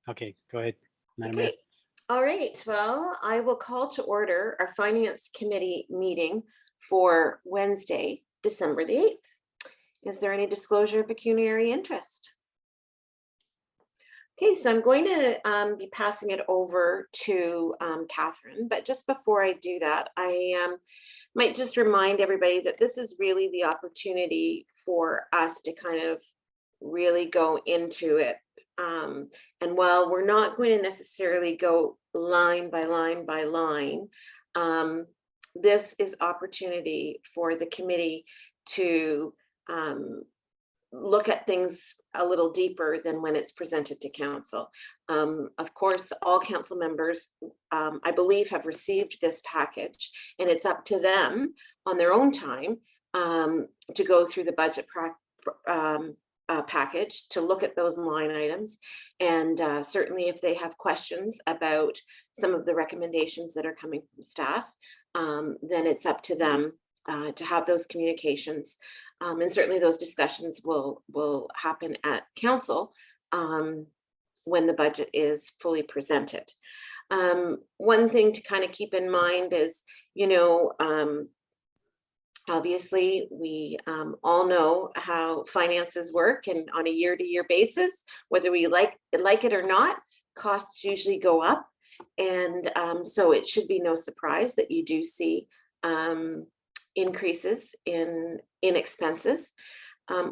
Okay, go ahead, Madam Mayor. Okay, all right. Well, I will call to order our Finance Committee meeting for Wednesday, December the 8th. Is there any disclosure of pecuniary interest? Okay, so I'm going to be passing it over to Catherine, but just before I do that, I might just remind everybody that this is really the opportunity for us to kind of really go into it. And while we're not going to necessarily go line by line by line, this is opportunity for the committee to look at things a little deeper than when it's presented to council. Of course, all council members, I believe, have received this package, and it's up to them on their own time to go through the budget package, to look at those line items. And certainly if they have questions about some of the recommendations that are coming from staff, then it's up to them to have those communications. And certainly those discussions will happen at council when the budget is fully presented. One thing to kind of keep in mind is, obviously, we all know how finances work, and on a year-to-year basis, whether we like it or not, costs usually go up. And so it should be no surprise that you do see increases in expenses.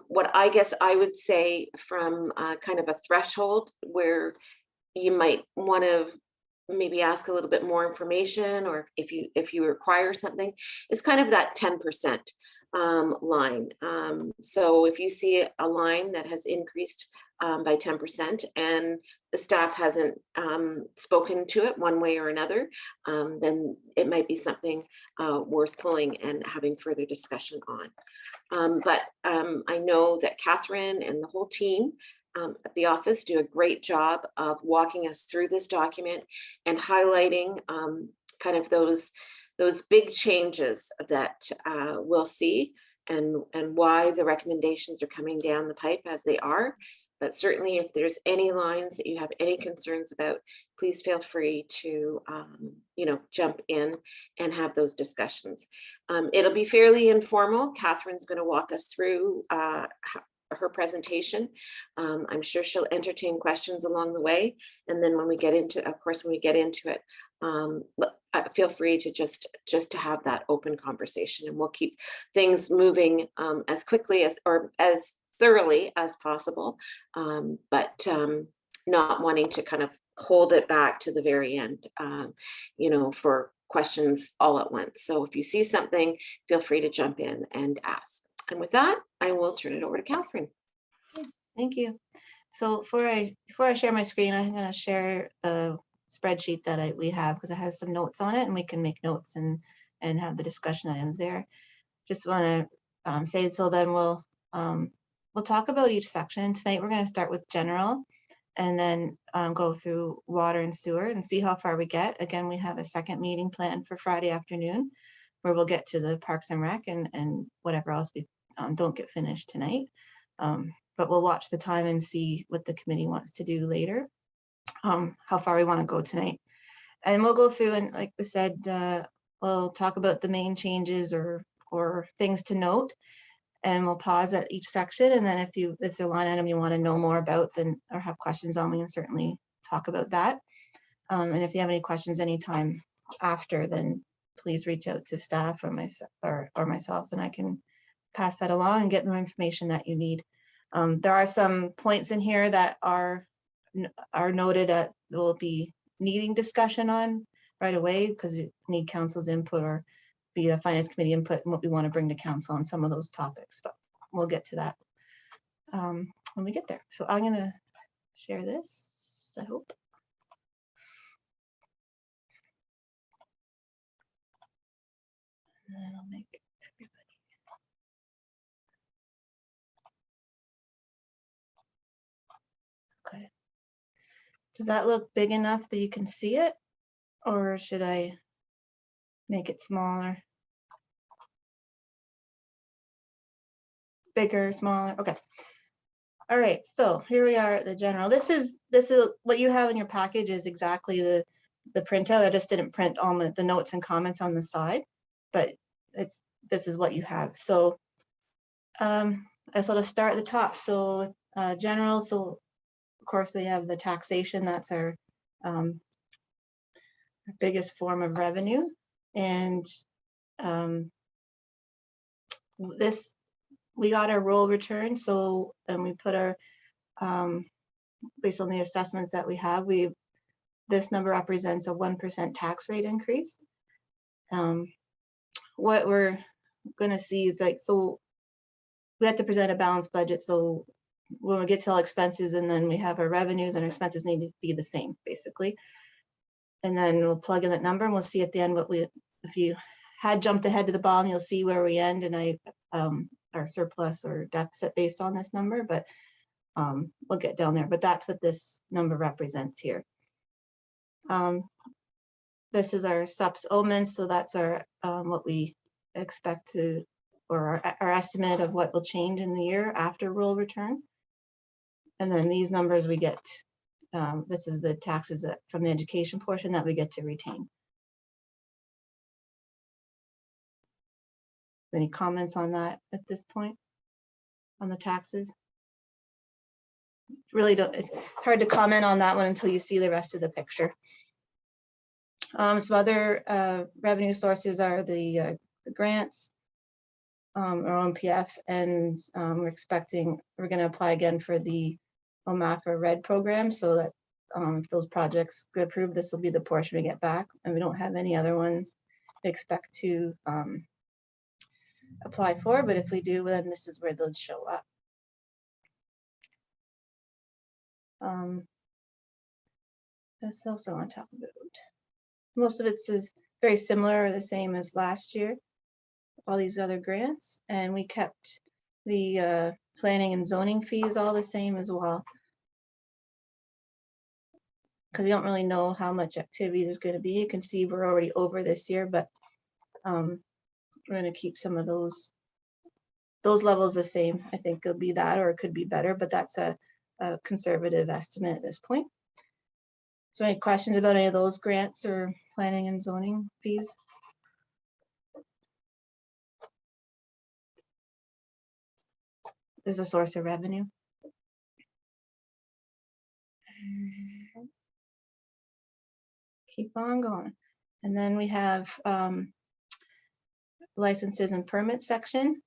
What I guess I would say from kind of a threshold where you might want to maybe ask a little bit more information, or if you require something, is kind of that 10% line. So if you see a line that has increased by 10% and the staff hasn't spoken to it one way or another, then it might be something worth pulling and having further discussion on. But I know that Catherine and the whole team at the office do a great job of walking us through this document and highlighting kind of those big changes that we'll see, and why the recommendations are coming down the pipe as they are. But certainly if there's any lines that you have any concerns about, please feel free to jump in and have those discussions. It'll be fairly informal. Catherine's going to walk us through her presentation. I'm sure she'll entertain questions along the way. And then when we get into it, feel free to just to have that open conversation, and we'll keep things moving as quickly or as thoroughly as possible, but not wanting to kind of hold it back to the very end, for questions all at once. So if you see something, feel free to jump in and ask. And with that, I will turn it over to Catherine. Thank you. So before I share my screen, I'm going to share a spreadsheet that we have, because it has some notes on it, and we can make notes and have the discussion items there. Just want to say, so then we'll talk about each section. Tonight we're going to start with general, and then go through water and sewer and see how far we get. Again, we have a second meeting planned for Friday afternoon, where we'll get to the Parks and Rec and whatever else we don't get finished tonight. But we'll watch the time and see what the committee wants to do later, how far we want to go tonight. And we'll go through, and like we said, we'll talk about the main changes or things to note, and we'll pause at each section. And then if it's a line item you want to know more about, then or have questions on, we can certainly talk about that. And if you have any questions anytime after, then please reach out to staff or myself, and I can pass that along and get the information that you need. There are some points in here that are noted that we'll be needing discussion on right away, because we need council's input or via finance committee input and what we want to bring to council on some of those topics, but we'll get to that when we get there. So I'm going to share this, I hope. And I'll make everybody. Okay. Does that look big enough that you can see it, or should I make it smaller? Bigger, smaller? Okay. All right, so here we are at the general. This is what you have in your package is exactly the printout. I just didn't print all the notes and comments on the side, but this is what you have. So I sort of start at the top. So general, so of course we have the taxation. That's our biggest form of revenue. And this, we got our roll return. So, and we put our, based on the assessments that we have, this number represents a 1% tax rate increase. What we're gonna see is like, so we have to present a balanced budget. So when we get to all expenses and then we have our revenues and our expenses need to be the same basically. And then we'll plug in that number and we'll see at the end what if you had jumped ahead to the bottom, you'll see where we end and our surplus or deficit based on this number, but we'll get down there. But that's what this number represents here. This is our subs omens, so that's our what we expect to, or our estimate of what will change in the year after roll return. And then these numbers we get, this is the taxes from the education portion that we get to retain. Any comments on that at this point, on the taxes? Really don't, it's hard to comment on that one until you see the rest of the picture. Some other revenue sources are the grants, our OMPF, and we're going to apply again for the OMAFA RED program, so that if those projects get approved, this will be the portion we get back, and we don't have any other ones we expect to apply for, but if we do, then this is where they'll show up. That's also on top of it. Most of it is very similar or the same as last year, all these other grants, and we kept the planning and zoning fees all the same as well, because you don't really know how much activity there's going to be. You can see we're already over this year, but we're going to keep some of those levels the same. I think it'll be that, or it could be better, but that's a conservative estimate at this point. So any questions about any of those grants or planning and zoning fees? There's a source of revenue. Keep on going. And then we have licenses and permits section.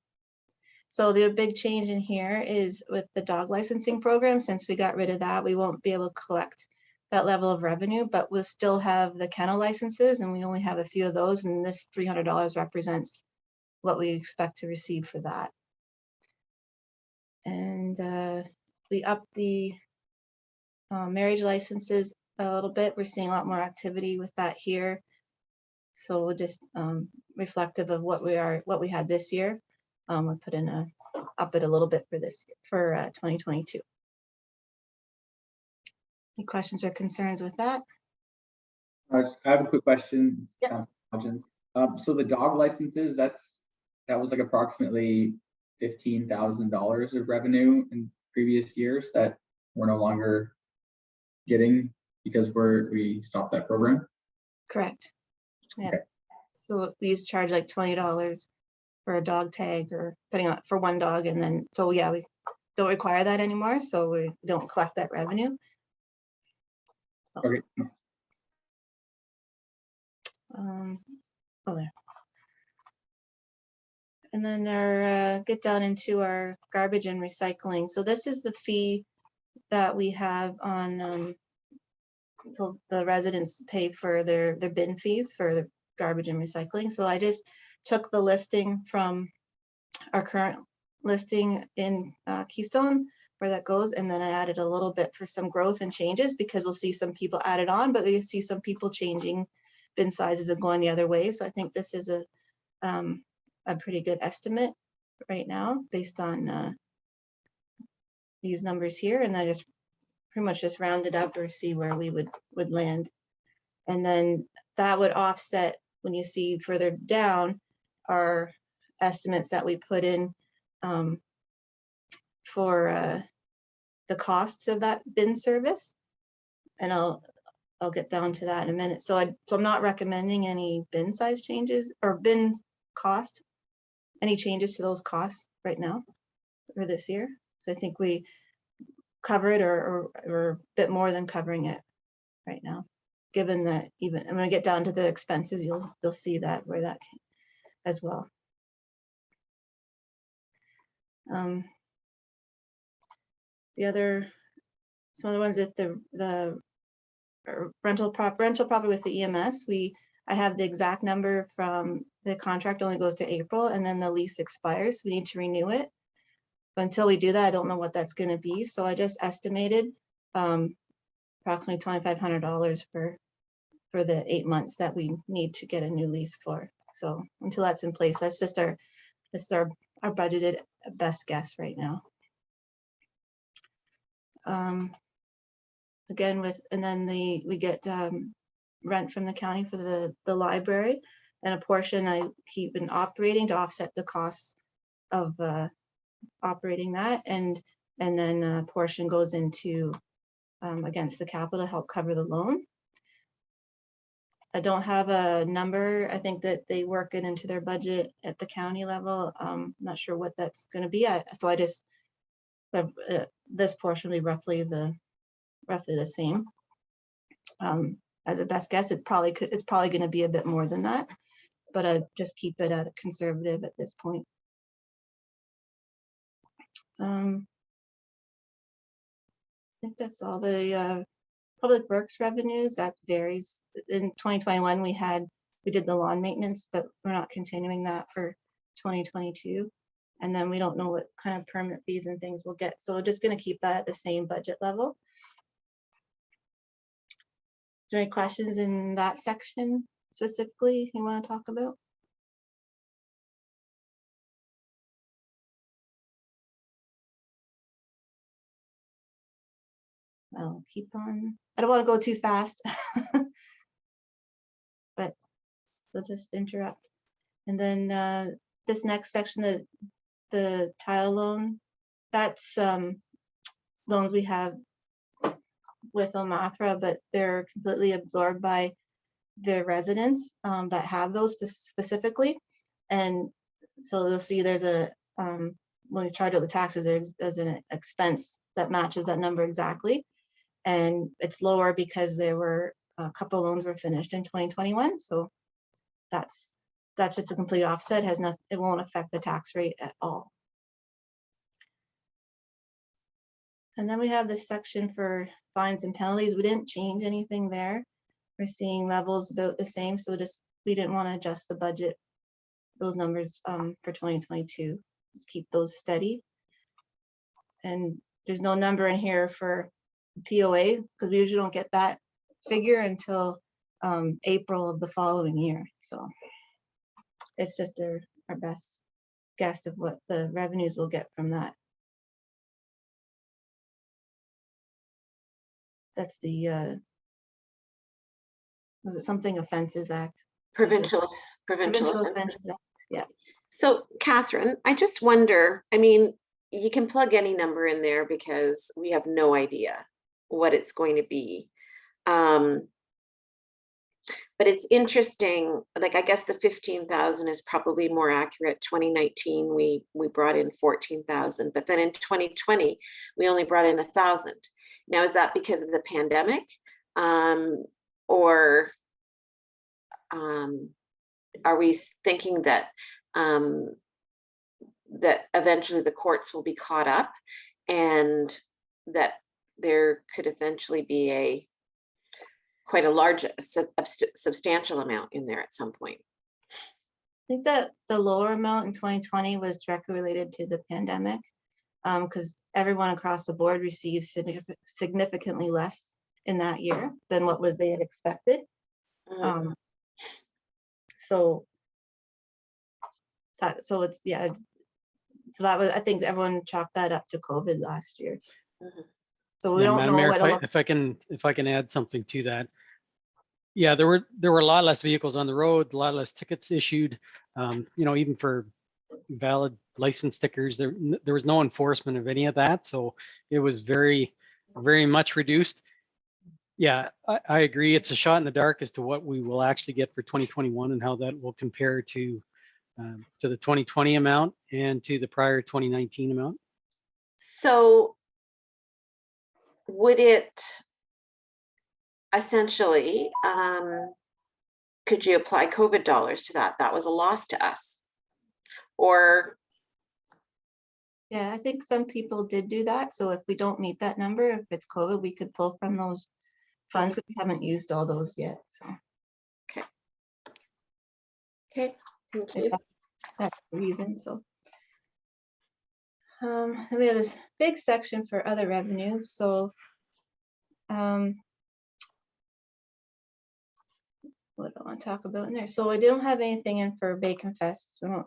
So the big change in here is with the dog licensing program. Since we got rid of that, we won't be able to collect that level of revenue, but we'll still have the kennel licenses, and we only have a few of those, and this $300 represents what we expect to receive for that. And we upped the marriage licenses a little bit. We're seeing a lot more activity with that here, so we'll just reflective of what we had this year. We'll put in up it a little bit for this year, for 2022. Any questions or concerns with that? I have a quick question. Yep. So the dog licenses, that was like approximately $15,000 of revenue in previous years that we're no longer getting because we stopped that program. Correct. Yeah. Okay. So we used to charge like $20 for a dog tag, or depending on for one dog, and then so yeah, we don't require that anymore, so we don't collect that revenue. Okay. Oh, there. And then get down into our garbage and recycling. So this is the fee that we have on, so the residents pay for their bin fees for the garbage and recycling. So I just took the listing from our current listing in Keystone, where that goes, and then I added a little bit for some growth and changes, because we'll see some people added on, but we see some people changing bin sizes and going the other way. So I think this is a pretty good estimate right now based on these numbers here, and I just pretty much just rounded up or see where we would land. And then that would offset, when you see further down, our estimates that we put in for the costs of that bin service. And I'll get down to that in a minute. So I'm not recommending any bin size changes or bin cost, any changes to those costs right now for this year. So I think we cover it or a bit more than covering it right now, given that even I'm going to get down to the expenses, you'll see that where that came as well. Some other ones at the rental property with the EMS, I have the exact number from the contract only goes to April, and then the lease expires. We need to renew it. But until we do that, I don't know what that's going to be. So I just estimated approximately $2,500 for the 8 months that we need to get a new lease for. So until that's in place, that's just our budgeted best guess right now. Again, and then we get rent from the county for the library, and a portion I keep in operating to offset the costs of operating that, and then a portion goes into against the capital to help cover the loan. I don't have a number. I think that they work it into their budget at the county level. I'm not sure what that's going to be. So I just this portion will be roughly the same. As a best guess, it's probably going to be a bit more than that, but I just keep it at a conservative at this point. I think that's all. The public works revenues, that varies. In 2021, we did the lawn maintenance, but we're not continuing that for 2022. And then we don't know what kind of permit fees and things we'll get. So we're just going to keep that at the same budget level. Is there any questions in that section specifically you want to talk about? I'll keep on. I don't want to go too fast, but they'll just interrupt. And then this next section, the tile loan, that's loans we have with OMAFRA, but they're completely absorbed by the residents that have those specifically. And so you'll see there's a, when you charge out the taxes, there's an expense that matches that number exactly. And it's lower because there were a couple loans were finished in 2021. So that's just a complete offset. It won't affect the tax rate at all. And then we have this section for fines and penalties. We didn't change anything there. We're seeing levels about the same. So we didn't want to adjust the budget, those numbers for 2022. Just keep those steady. And there's no number in here for POA because we usually don't get that figure until April of the following year. So it's just our best guess of what the revenues we'll get from that. That's the was it something Offenses Act? Provincial Offenses Offenses. Act. Yeah. So Catherine, I just wonder, I mean, you can plug any number in there because we have no idea what it's going to be. But it's interesting, like I guess the 15,000 is probably more accurate. 2019, we brought in 14,000, but then in 2020, we only brought in 1,000. Now, is that because of the pandemic? Or are we thinking that that eventually the courts will be caught up and that there could eventually be quite a large, substantial amount in there at some point? I think that the lower amount in 2020 was directly related to the pandemic because everyone across the board received significantly less in that year than what they had expected. Mm-hmm. So it's, yeah. So that was, I think everyone chalked that up to COVID last year. Mm-hmm. So we Yeah, don't Madam know Mayor, what if I can add something to that. Yeah, there were a lot less vehicles on the road, a lot less tickets issued, even for valid license stickers. There was no enforcement of any of that. So it was very much reduced. Yeah, I agree. It's a shot in the dark as to what we will actually get for 2021 and how that will compare to the 2020 amount and to the prior 2019 amount. So would it essentially, could you apply COVID dollars to that? That was a loss to us. Or, Yeah, I think some people did do that. So if we don't meet that number, if it's COVID, we could pull from those funds, because we haven't used all those yet. So okay, thank if you. that's the reason. So then we have this big section for other revenue. So what do I want to talk about in there? So I don't have anything in for Bacon Fest. We're not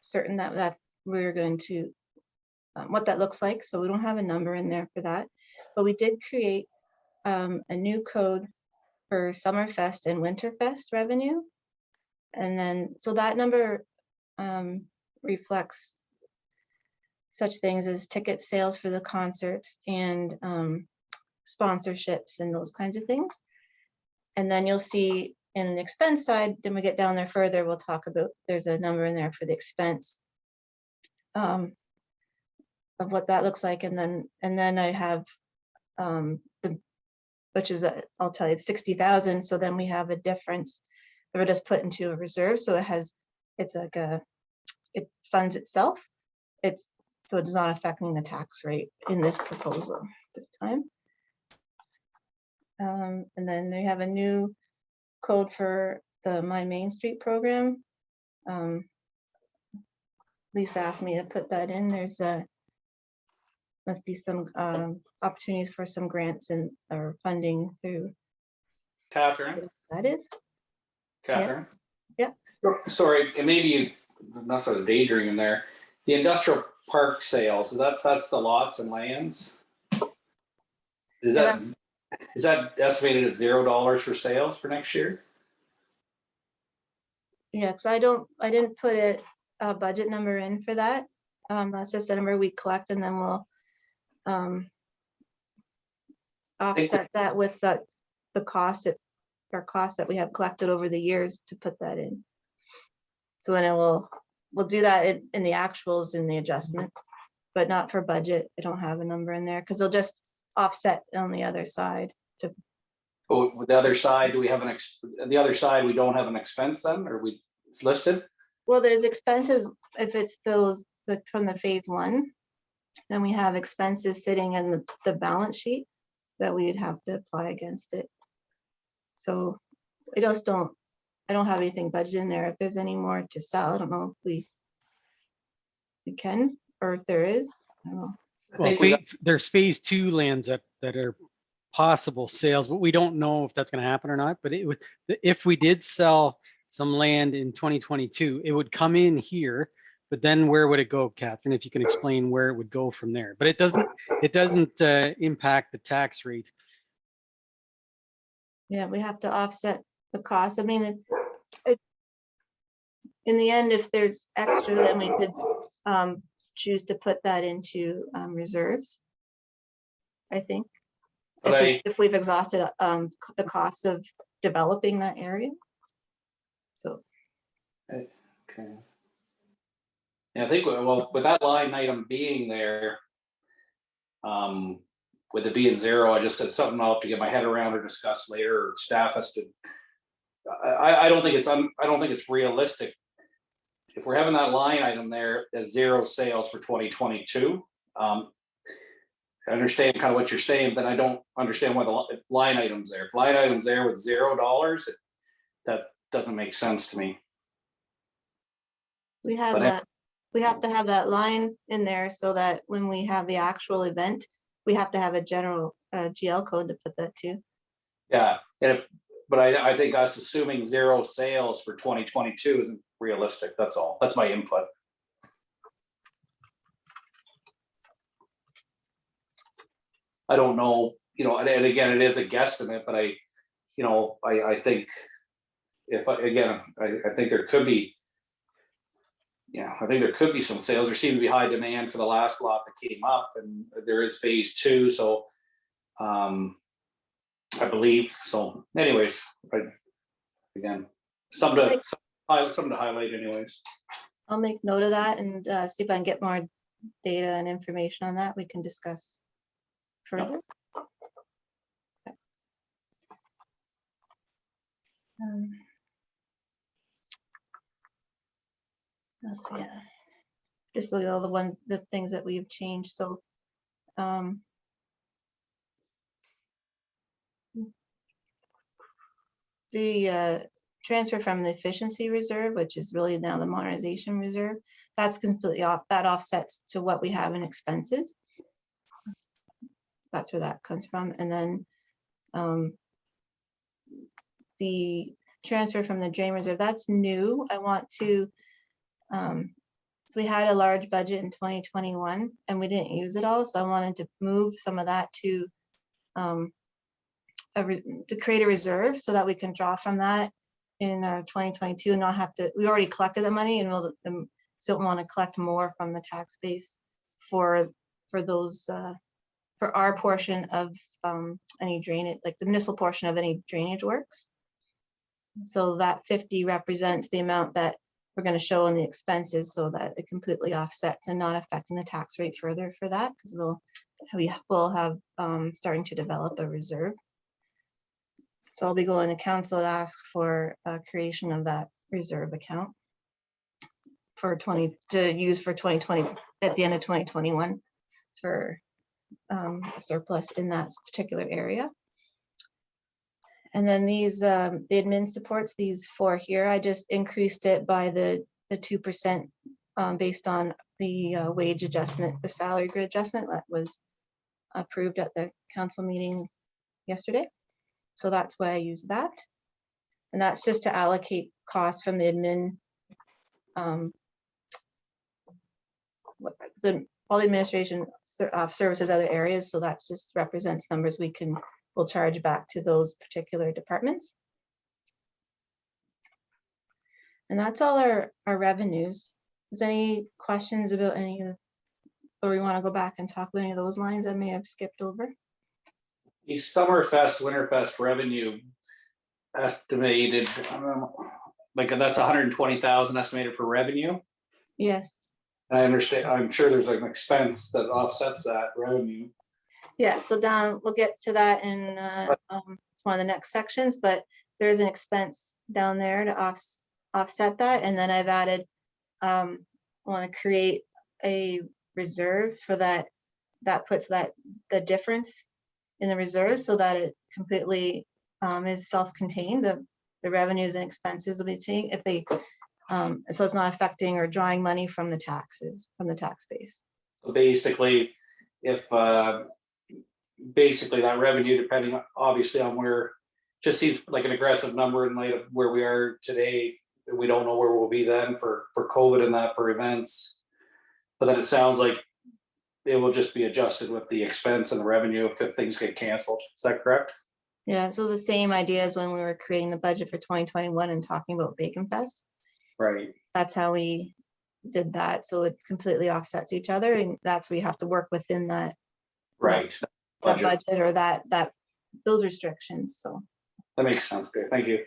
certain that we're going to what that looks like. So we don't have a number in there for that. But we did create a new code for Summerfest and Winterfest revenue. And then, so that number reflects such things as ticket sales for the concerts and sponsorships and those kinds of things. And then you'll see in the expense side, then we get down there further, we'll talk about, there's a number in there for the expense of what that looks like. And then I have which is, I'll tell you, it's 60,000. So then we have a difference that we're just put into a reserve. So it's like it funds itself. So it's not affecting the tax rate in this proposal this time. And then they have a new code for the My Main Street program. Lisa asked me to put that in. There's must be some opportunities for some grants and or funding through. Catherine. That is. Catherine. Yeah. Sorry, and maybe you not sort of daydreaming there. The industrial park sales, that's the lots and lands. Is that estimated at $0 for sales for next year? Yeah, because I didn't put a budget number in for that. That's just the number we collect, and then we'll offset that with the cost that we have collected over the years to put that in. So then we'll do that in the actuals in the adjustments, but not for budget. I don't have a number in there because they'll just offset on the other side. Oh, with the other side, do we have the other side we don't have an expense then, or it's listed? Well, there's expenses if it's those from the phase one. Then we have expenses sitting in the balance sheet that we'd have to apply against it. So I don't have anything budgeted in there. If there's any more to sell, I don't know if we can, or if there is, I don't know. Well, there's phase two lands that are possible sales, but we don't know if that's going to happen or not. But if we did sell some land in 2022, it would come in here. But then where would it go, Catherine? If you can explain where it would go from there. But it doesn't impact the tax rate. Yeah, we have to offset the cost. I mean, in the end, if there's extra, then we could choose to put that into reserves, I think. If we've exhausted the cost of developing that area. So. Okay. Yeah, I think, well, with that line item being there, with it being $0, I just said something I'll have to get my head around or discuss later, or staff has to. I don't think it's realistic. If we're having that line item there as 0 sales for 2022, I understand kind of what you're saying, but I don't understand why the line item's there. If line item's there with $0, that doesn't make sense to me. We have that. We have to have that line in there so that when we have the actual event, we have to have a general GL code to put that to. Yeah, but I think us assuming 0 sales for 2022 isn't realistic. That's all. That's my input. I don't know, and again, it is a guesstimate, but I think I think there could be yeah, I think there could be some sales. There seemed to be high demand for the last lot that came up, and there is phase 2. So I believe so. Anyways, again, something to highlight. Anyways, I'll make note of that and see if I can get more data and information on that. We can discuss further. Okay. So yeah, just look at all the things that we've changed. So the transfer from the efficiency reserve, which is really now the modernization reserve, that's completely off. That offsets to what we have in expenses. That's where that comes from. And then the transfer from the drain reserve, that's new. I want to, so we had a large budget in 2021 and we didn't use it all. So I wanted to move some of that to create a reserve so that we can draw from that in our 2022 and not have to, we already collected the money and we'll still want to collect more from the tax base for those, for our portion of any drainage, like the municipal portion of any drainage works. So that 50 represents the amount that we're going to show in the expenses so that it completely offsets and not affecting the tax rate further for that, because we will have starting to develop a reserve. So I'll be going to council to ask for a creation of that reserve account for to use for 2020 at the end of 2021 for a surplus in that particular area. And then these the admin supports, these 4 here, I just increased it by the 2% based on the wage adjustment, the salary grid adjustment that was approved at the council meeting yesterday. So that's why I use that. And that's just to allocate costs from the admin, all the administration services, other areas. So that's just represents numbers we'll charge back to those particular departments. And that's all our revenues. Is there any questions about any of the, or we want to go back and talk about any of those lines I may have skipped over? the Summerfest, Winterfest revenue estimated, like that's 120,000 estimated for revenue. Yes. I understand. I'm sure there's like an expense that offsets that revenue. Yeah, so down, we'll get to that in it's one of the next sections, but there's an expense down there to offset that. And then I've added, I want to create a reserve for that. That puts the difference in the reserve so that it completely is self-contained. The revenues and expenses will be taken if they, so it's not affecting or drawing money from the taxes, from the tax base. Basically, if basically that revenue, depending obviously on where, just seems like an aggressive number in light of where we are today. We don't know where we'll be then for COVID and that for events. But then it sounds like it will just be adjusted with the expense and the revenue if things get canceled. Is that correct? Yeah, so the same idea as when we were creating the budget for 2021 and talking about Bacon Fest. Right. That's how we did that. So it completely offsets each other, and that's we have to work within that. Right. That budget or that those restrictions. So that makes sense. Good. Thank you.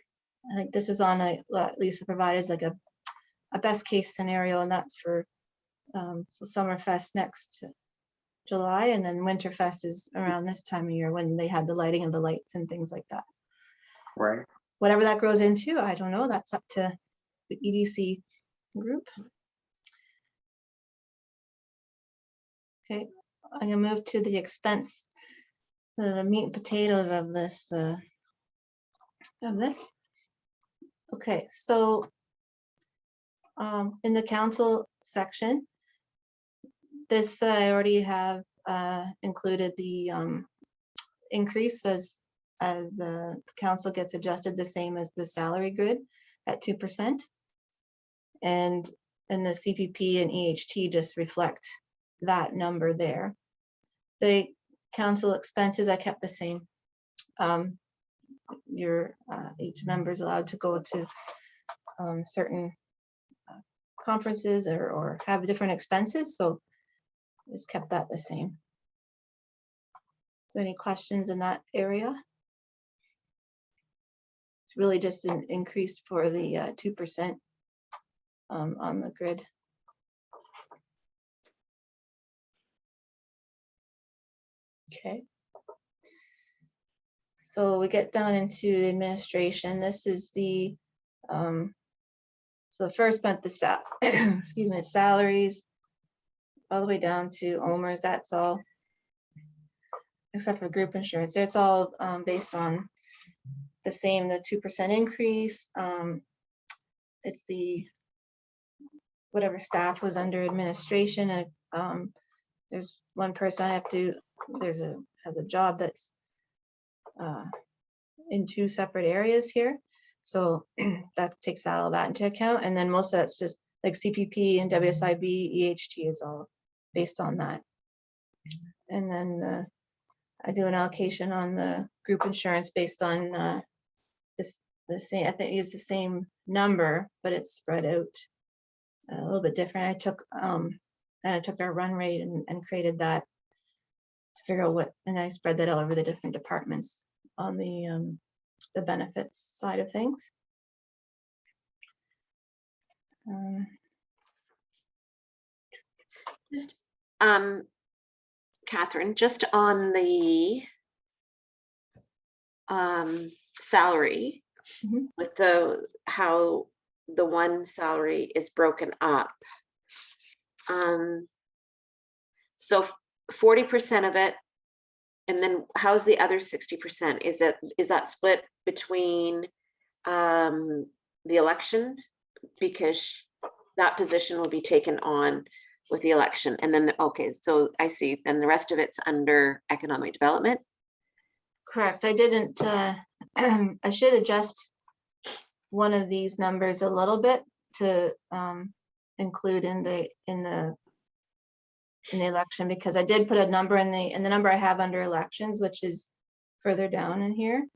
I think this is on Lisa provided like a best case scenario, and that's for so Summerfest next July, and then Winterfest is around this time of year when they had the lighting of the lights and things like that. Right. Whatever that grows into, I don't know. That's up to the EDC group. Okay, I'm gonna move to the expense, the meat and potatoes of this. Okay, so in the council section, this I already have included the increase as the council gets adjusted the same as the salary grid at 2%, and the CPP and EHT just reflect that number there. The council expenses I kept the same. Each member is allowed to go to certain conferences or have different expenses, so just kept that the same. So any questions in that area? It's really just an increased for the 2% on the grid. Okay. So we get down into the administration. This is the so the first month the excuse me, salaries all the way down to OMERS. That's all except for group insurance. It's all based on the same, the 2% increase. It's the whatever staff was under administration, and there's one person I have to. Has a job that's in 2 separate areas here, so that takes all that into account. And then most of that's just like CPP and WSIB, EHT is all based on that. And then I do an allocation on the group insurance based on the same. I think I use the same number, but it's spread out a little bit different. I took our run rate and created that to figure out what, and I spread that out over the different departments on the benefits side of things. Just, Catherine, just on the salary, Mhm. with how the one salary is broken up. So 40% of it, and then how's the other 60%? Is that split between the election? Because that position will be taken on with the election, and then okay, so I see. Then the rest of it's under economic development. Correct. I didn't. I should adjust one of these numbers a little bit to include in the election, because I did put a number in the number I have under elections, which is further down in here.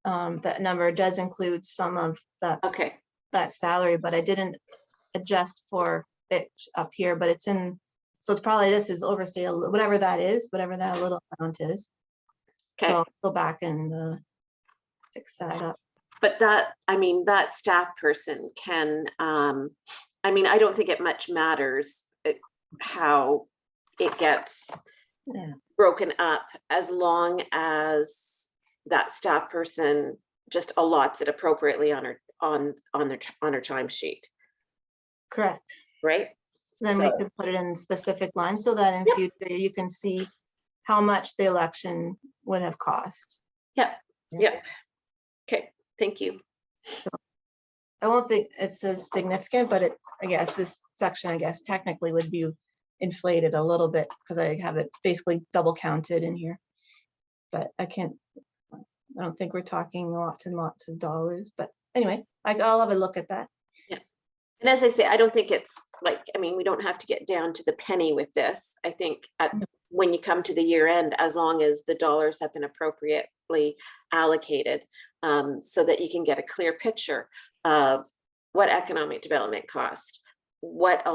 That number does include some of that salary, but I didn't adjust for it up here. But it's in, so it's probably, this is overstated, whatever that is, whatever that little amount is. Okay. So I'll go back and fix that up. But that, I mean, that staff person can, I mean, I don't think it much matters how it gets broken up, as long as that staff person just allots it appropriately on her timesheet. Correct. Right? Then we could put it in specific lines so that in future you can see how much the election would have cost. Yep. Yep. Okay. Thank you. So I won't think it's as significant, but I guess this section, I guess technically would be inflated a little bit because I have it basically double counted in here. But I don't think we're talking lots and lots of dollars. But anyway, I'll have a look at that. Yeah. And as I say, I don't think it's like, I mean, we don't have to get down to the penny with this. I think when you come to the year end, as long as the dollars have been appropriately allocated, so that you can get a clear picture of what economic development cost, what the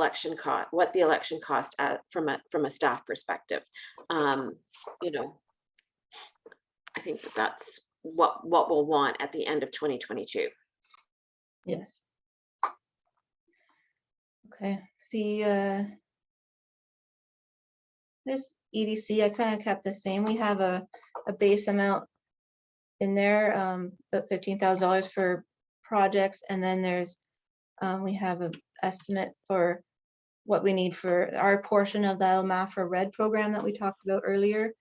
election cost from a staff perspective. You know, I think that's what we'll want at the end of 2022. Yes. Okay. See, this EDC, I kind of kept the same. We have a base amount in there, about $15,000 for projects, and then there's we have an estimate for what we need for our portion of the LMAFRA Red program that we talked about earlier,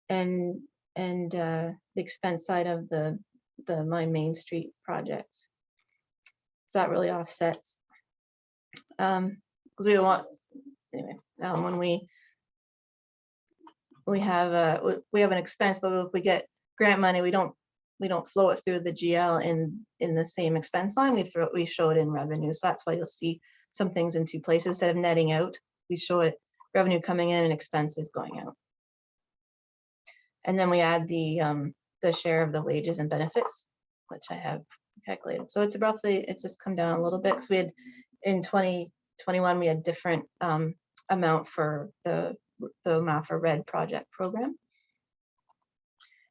and the expense side of the my Main Street projects. So that really offsets. Because we want, anyway, when we have an expense, but if we get grant money, we don't flow it through the GL in the same expense line. We show it in revenue. So that's why you'll see some things in 2 places. Instead of netting out, we show it revenue coming in and expenses going out. And then we add the share of the wages and benefits, which I have calculated. So it's roughly, it's just come down a little bit because we had in 21, we had different amount for the MAFA Red project program.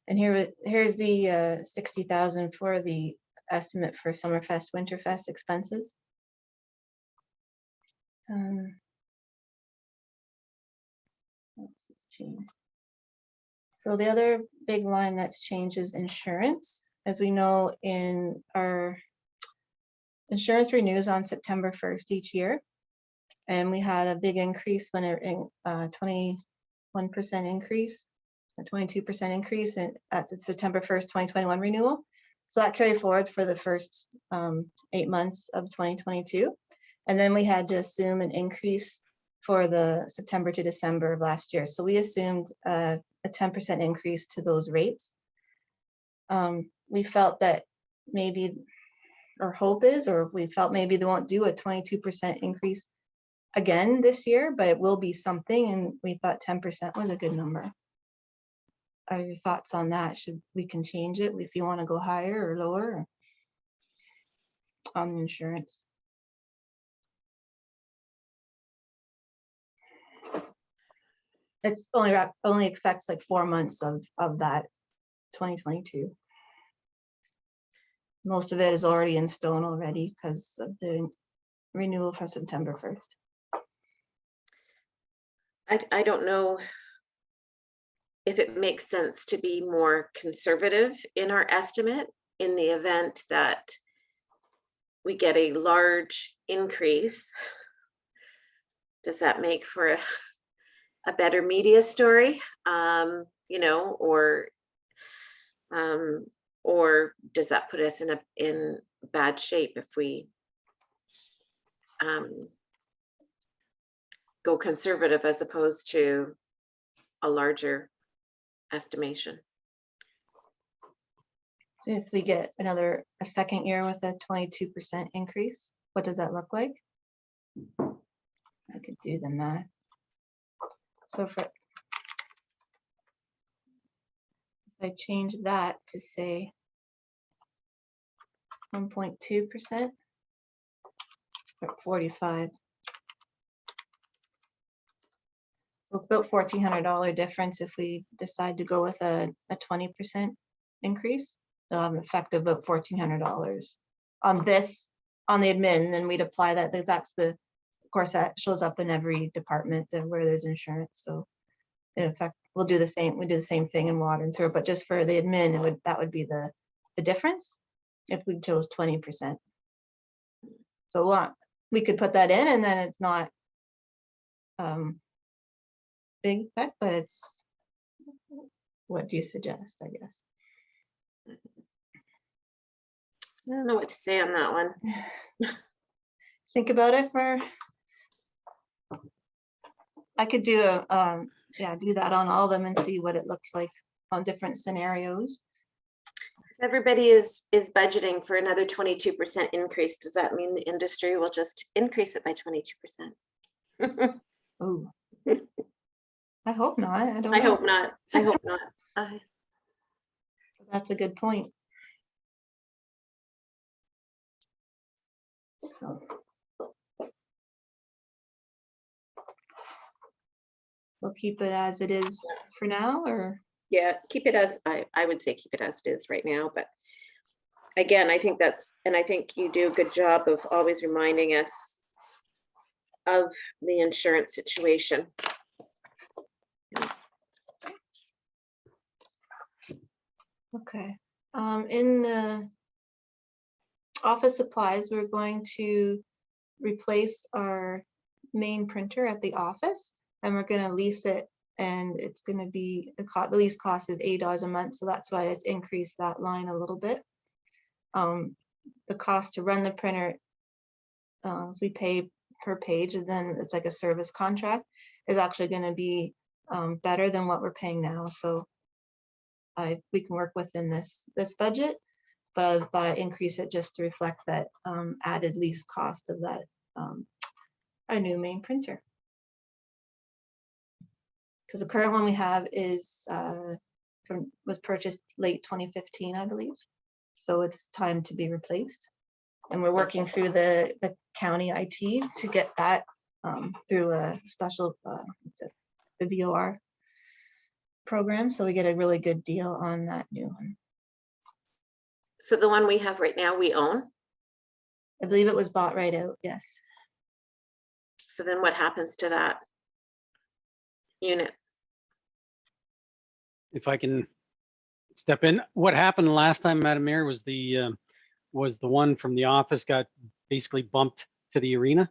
And here's the 60,000 for the estimate for Summerfest, Winterfest expenses. So the other big line that's changed is insurance. As we know, in our insurance renews on September 1st each year. And we had a big increase when it 21% increase, a 22% increase, and that's September 1st, 2021 renewal. So that carried forward for the first 8 months of 2022. And then we had to assume an increase for the September to December of last year. So we assumed a 10% increase to those rates. We felt that maybe, or hope is, or we felt maybe they won't do a 22% increase again this year, but it will be something, and we thought 10% was a good number. Are your thoughts on that? We can change it if you want to go higher or lower on the insurance? It's only affects like 4 months of that 2022. Most of it is already in stone already because of the renewal from September 1st. I don't know if it makes sense to be more conservative in our estimate in the event that we get a large increase. Does that make for a better media story, you know, or does that put us in bad shape if we go conservative as opposed to a larger estimation? So if we get a second year with a 22% increase, what does that look like? I could do the math. So if I change that to say 1.2% or 45. So it's about $1,400 difference if we decide to go with a 20% increase. They'll have an effect of about $1,400 on this, on the admin. Then we'd apply that. That's the, of course, that shows up in every department where there's insurance. So in effect, we'll do the same. We do the same thing in water and sewer, but just for the admin, that would be the difference if we chose 20%. So we could put that in, and then it's not big effect, but it's, what do you suggest, I guess? I don't know what to say on that one. Think about it I could do do that on all of them and see what it looks like on different scenarios. Everybody is budgeting for another 22% increase. Does that mean the industry will just increase it by 22%? Oh, I hope not. I don't I know. hope not. I hope not. That's a good point. So we'll keep it as it is for now, or? Yeah, keep it as, I would say keep it as it is right now, but again, I think and I think you do a good job of always reminding us of the insurance situation. Okay. In the office supplies, we're going to replace our main printer at the office, and we're going to lease it, and it's going to be the lease cost is $8 a month, so that's why it's increased that line a little bit. The cost to run the printer, we pay per page, and then it's like a service contract, is actually going to be better than what we're paying now. So we can work within this budget, but I thought I'd increase it just to reflect that added lease cost of that our new main printer. Because the current one we have is was purchased late 2015, I believe. So it's time to be replaced. And we're working through the county IT to get that through a special, the VOR program. So we get a really good deal on that new one. So the one we have right now, we own. I believe it was bought right out, yes. So then what happens to that unit? If I can step in, what happened last time, Madam Mayor, was the one from the office got basically bumped to the arena.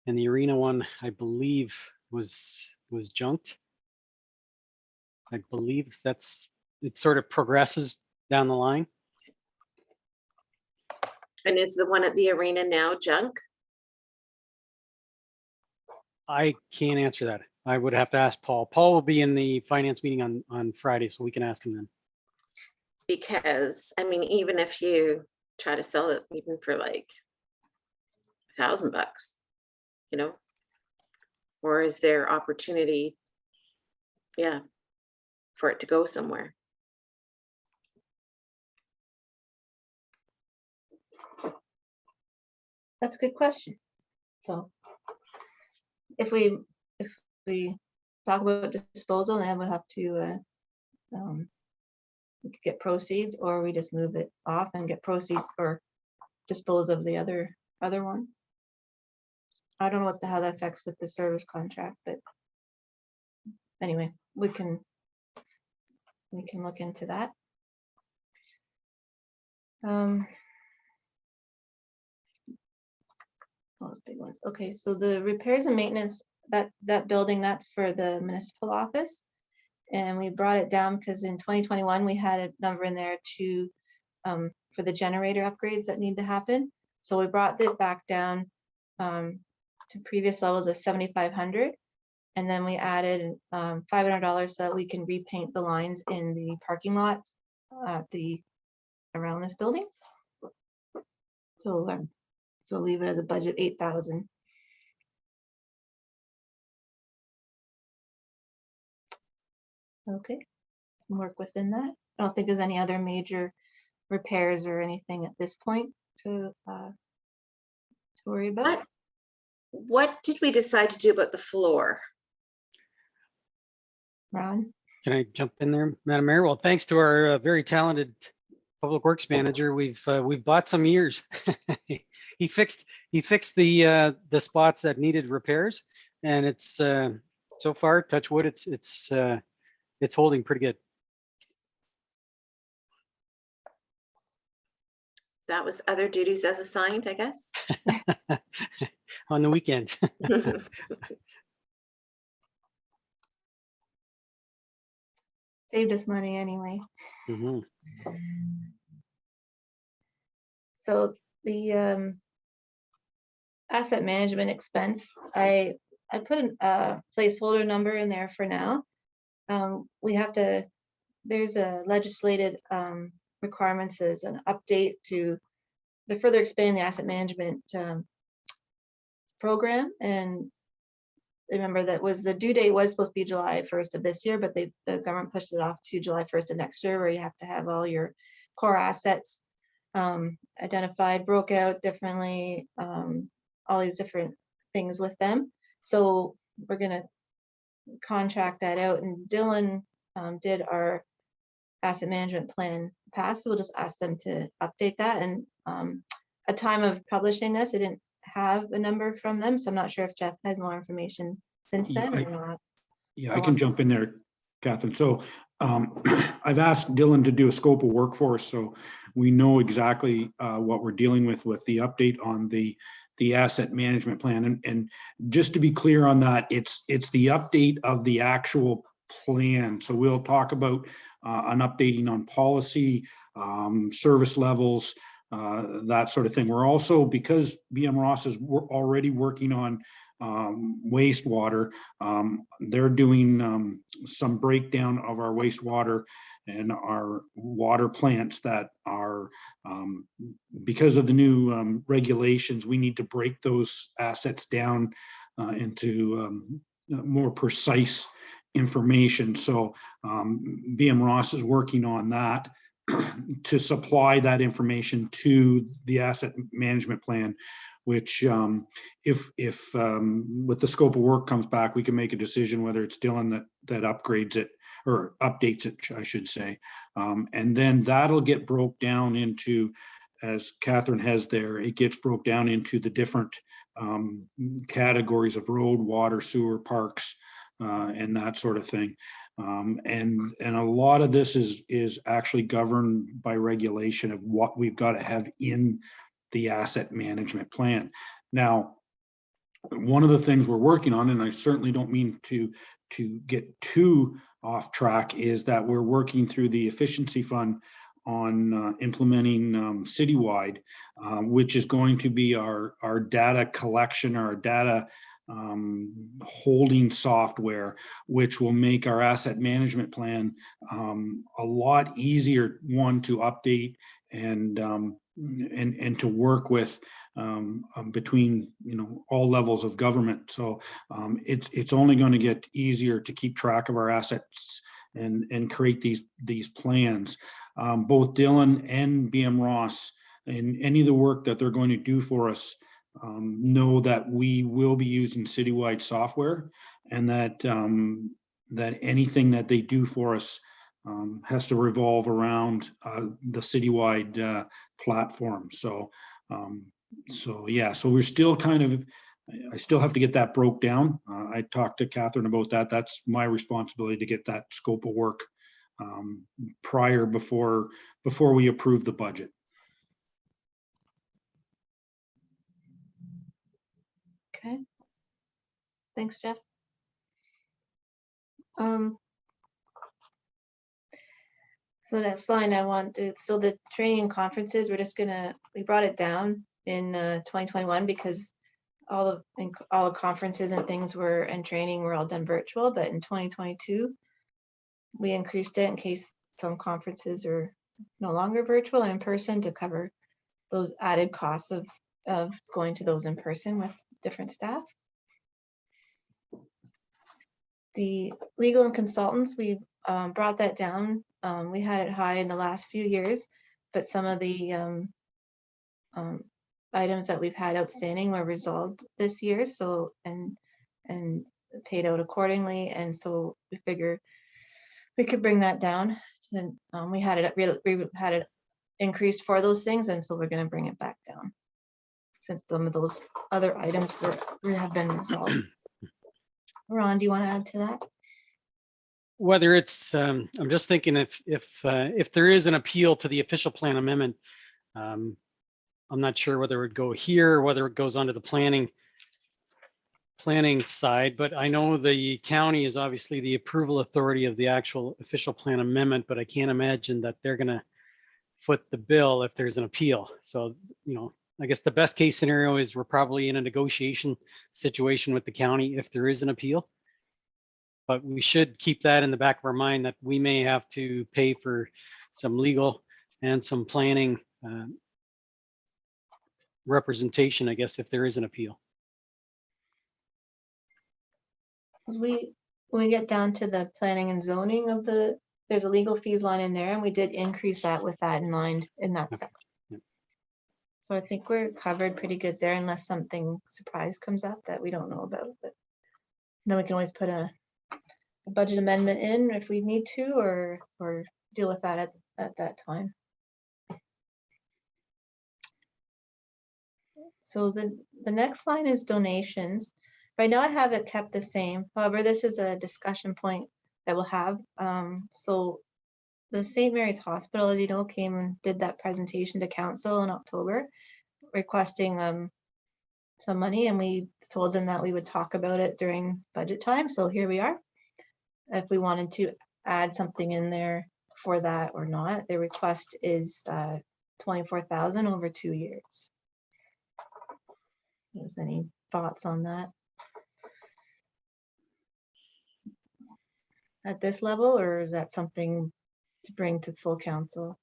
And the arena one, I believe, was junked. I believe it sort of progresses down the line. And is the one at the arena now junk? I can't answer that. I would have to ask Paul. Paul will be in the finance meeting on Friday, so we can ask him then. Because I mean, even if you try to sell it even for like $1,000, you know, or is there opportunity, yeah, for it to go somewhere? That's a good question. So if we talk about disposal, then we'll have to we could get proceeds, or we just move it off and get proceeds or dispose of the other one. I don't know how that affects with the service contract, but anyway, we can look into that. Those big ones. Okay, so the repairs and maintenance, that building, that's for the municipal office. And we brought it down because in 2021, we had a number in there to for the generator upgrades that need to happen. So we brought it back down to previous levels of 7,500. And then we added $500 so that we can repaint the lines in the parking lots around this building. So leave it as a budget 8,000. Okay, work within that. I don't think there's any other major repairs or anything at this point to worry about. What did we decide to do about the floor? Ron? Can I jump in there, Madam Mayor? Well, thanks to our very talented Public Works manager, we've bought some years. He fixed the spots that needed repairs, and it's so far, touch wood, it's holding pretty good. That was other duties as assigned, I guess. On the weekend. Saved us money anyway. Mm-hmm. So the asset management expense, I put a placeholder number in there for now. We have to, there's a legislated requirements as an update to the further expand the asset management program. And remember that was the due date was supposed to be July 1st of this year, but the government pushed it off to July 1st of next year, where you have to have all your core assets identified, broke out differently, all these different things with them. So we're gonna contract that out, and Dylan did our asset management plan pass, so we'll just ask them to update that. And at time of publishing this, I didn't have a number from them, so I'm not sure if Jeff has more information since then or not. Yeah, I can jump in there, Catherine. So I've asked Dylan to do a scope of work for us, so we know exactly what we're dealing with the update on the asset management plan. And just to be clear on that, it's the update of the actual plan. So we'll talk about an updating on policy, service levels, that sort of thing. We're also, because BM Ross is already working on wastewater, they're doing some breakdown of our wastewater and our water plants that are, because of the new regulations, we need to break those assets down into more precise information. So BM Ross is working on that. to supply that information to the asset management plan, which if with the scope of work comes back, we can make a decision whether it's Dylan that upgrades it or updates it, I should say. And then that'll get broke down into, as Catherine has there, it gets broke down into the different categories of road, water, sewer, parks, and that sort of thing. And a lot of this is actually governed by regulation of what we've got to have in the asset management plan. Now, one of the things we're working on, and I certainly don't mean to get too off track, is that we're working through the efficiency fund on implementing citywide, which is going to be our data collection, our data holding software, which will make our asset management plan a lot easier, one, to update and to work with between all levels of government. So it's only going to get easier to keep track of our assets and create these plans. Both Dylan and BM Ross, in any of the work that they're going to do for us, know that we will be using citywide software, and that that anything that they do for us has to revolve around the citywide platform. So yeah, so we're still kind of, I still have to get that broke down. I talked to Catherine about that. That's my responsibility to get that scope of work before we approve the budget. Okay. Thanks, Jeff. So the next line I want to, so the training and conferences, we brought it down in 2021 because all the conferences and things and training were all done virtual, but in 2022, we increased it in case some conferences are no longer virtual or in person, to cover those added costs of going to those in person with different staff. The legal and consultants, we brought that down. We had it high in the last few years, but some of the items that we've had outstanding were resolved this year, so and paid out accordingly, and so we figure we could bring that down. Then we had it increased for those things, and so we're going to bring it back down since some of those other items have been resolved. Ron, do you want to add to that? Whether it's, I'm just thinking if there is an appeal to the official plan amendment, I'm not sure whether it would go here or whether it goes onto the planning side, but I know the county is obviously the approval authority of the actual official plan amendment, but I can't imagine that they're going to foot the bill if there's an appeal. So, I guess the best case scenario is we're probably in a negotiation situation with the county if there is an appeal. But we should keep that in the back of our mind that we may have to pay for some legal and some planning representation, I guess, if there is an appeal. When we get down to the planning and zoning there's a legal fees line in there, and we did increase that with that in mind in that section. So I think we're covered pretty good there, unless something surprise comes up that we don't know about. But then we can always put a budget amendment in if we need to, or deal with that at that time. So the next line is donations. Right now I have it kept the same. However, this is a discussion point that we'll have. So the St. Mary's Hospital, as you know, came and did that presentation to council in October, requesting some money, and we told them that we would talk about it during budget time. So here we are. If we wanted to add something in there for that or not, the request is $24,000 over 2 years. Is any thoughts on that at this level, or is that something to bring to full council?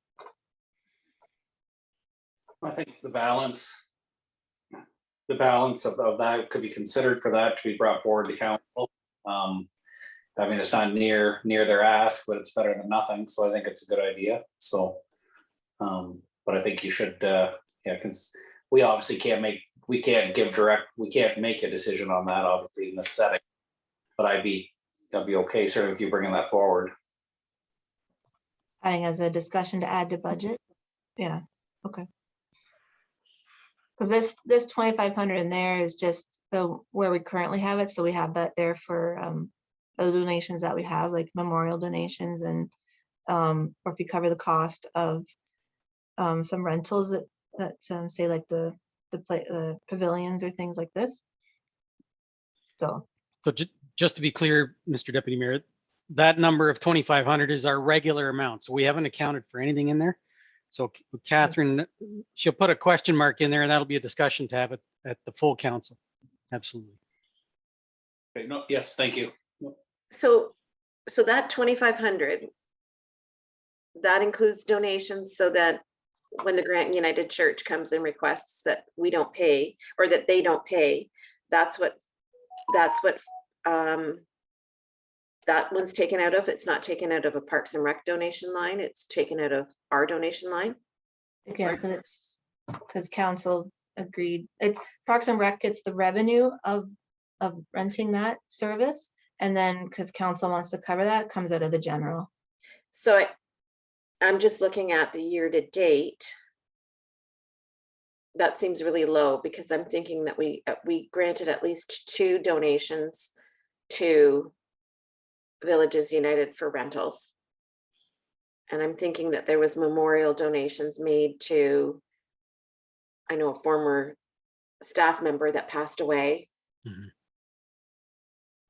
I think the balance of that could be considered for that to be brought forward to council. I mean, it's not near their ask, but it's better than nothing. So I think it's a good idea. So But I think you should, yeah, because we obviously can't make a decision on that, obviously, in this setting. But I'd be okay, certainly, with you bringing that forward. Adding as a discussion to add to budget. Yeah, okay. Because this 2,500 in there is just where we currently have it. So we have that there for the donations that we have, like memorial donations, and or if you cover the cost of some rentals that say like the pavilions or things like this. So just to be clear, Mr. Deputy Mayor, that number of 2,500 is our regular amount. So we haven't accounted for anything in there. So Catherine, she'll put a question mark in there, and that'll be a discussion to have it at the full council. Absolutely. Okay, no, yes, thank you. So that 2,500, that includes donations, so that when the Grant United Church comes and requests that we don't pay, or that they don't pay, that's what that one's taken out of. It's not taken out of a Parks and Rec donation line. It's taken out of our donation line. yeah, because council agreed. It's Parks and Rec gets the revenue of renting that service, and then if council wants to cover that, it comes out of the general. So I'm just looking at the year to date. That seems really low, because I'm thinking that we granted at least 2 donations to Villages United for rentals. And I'm thinking that there was memorial donations made to, I know, a former staff member that passed away. Mhm.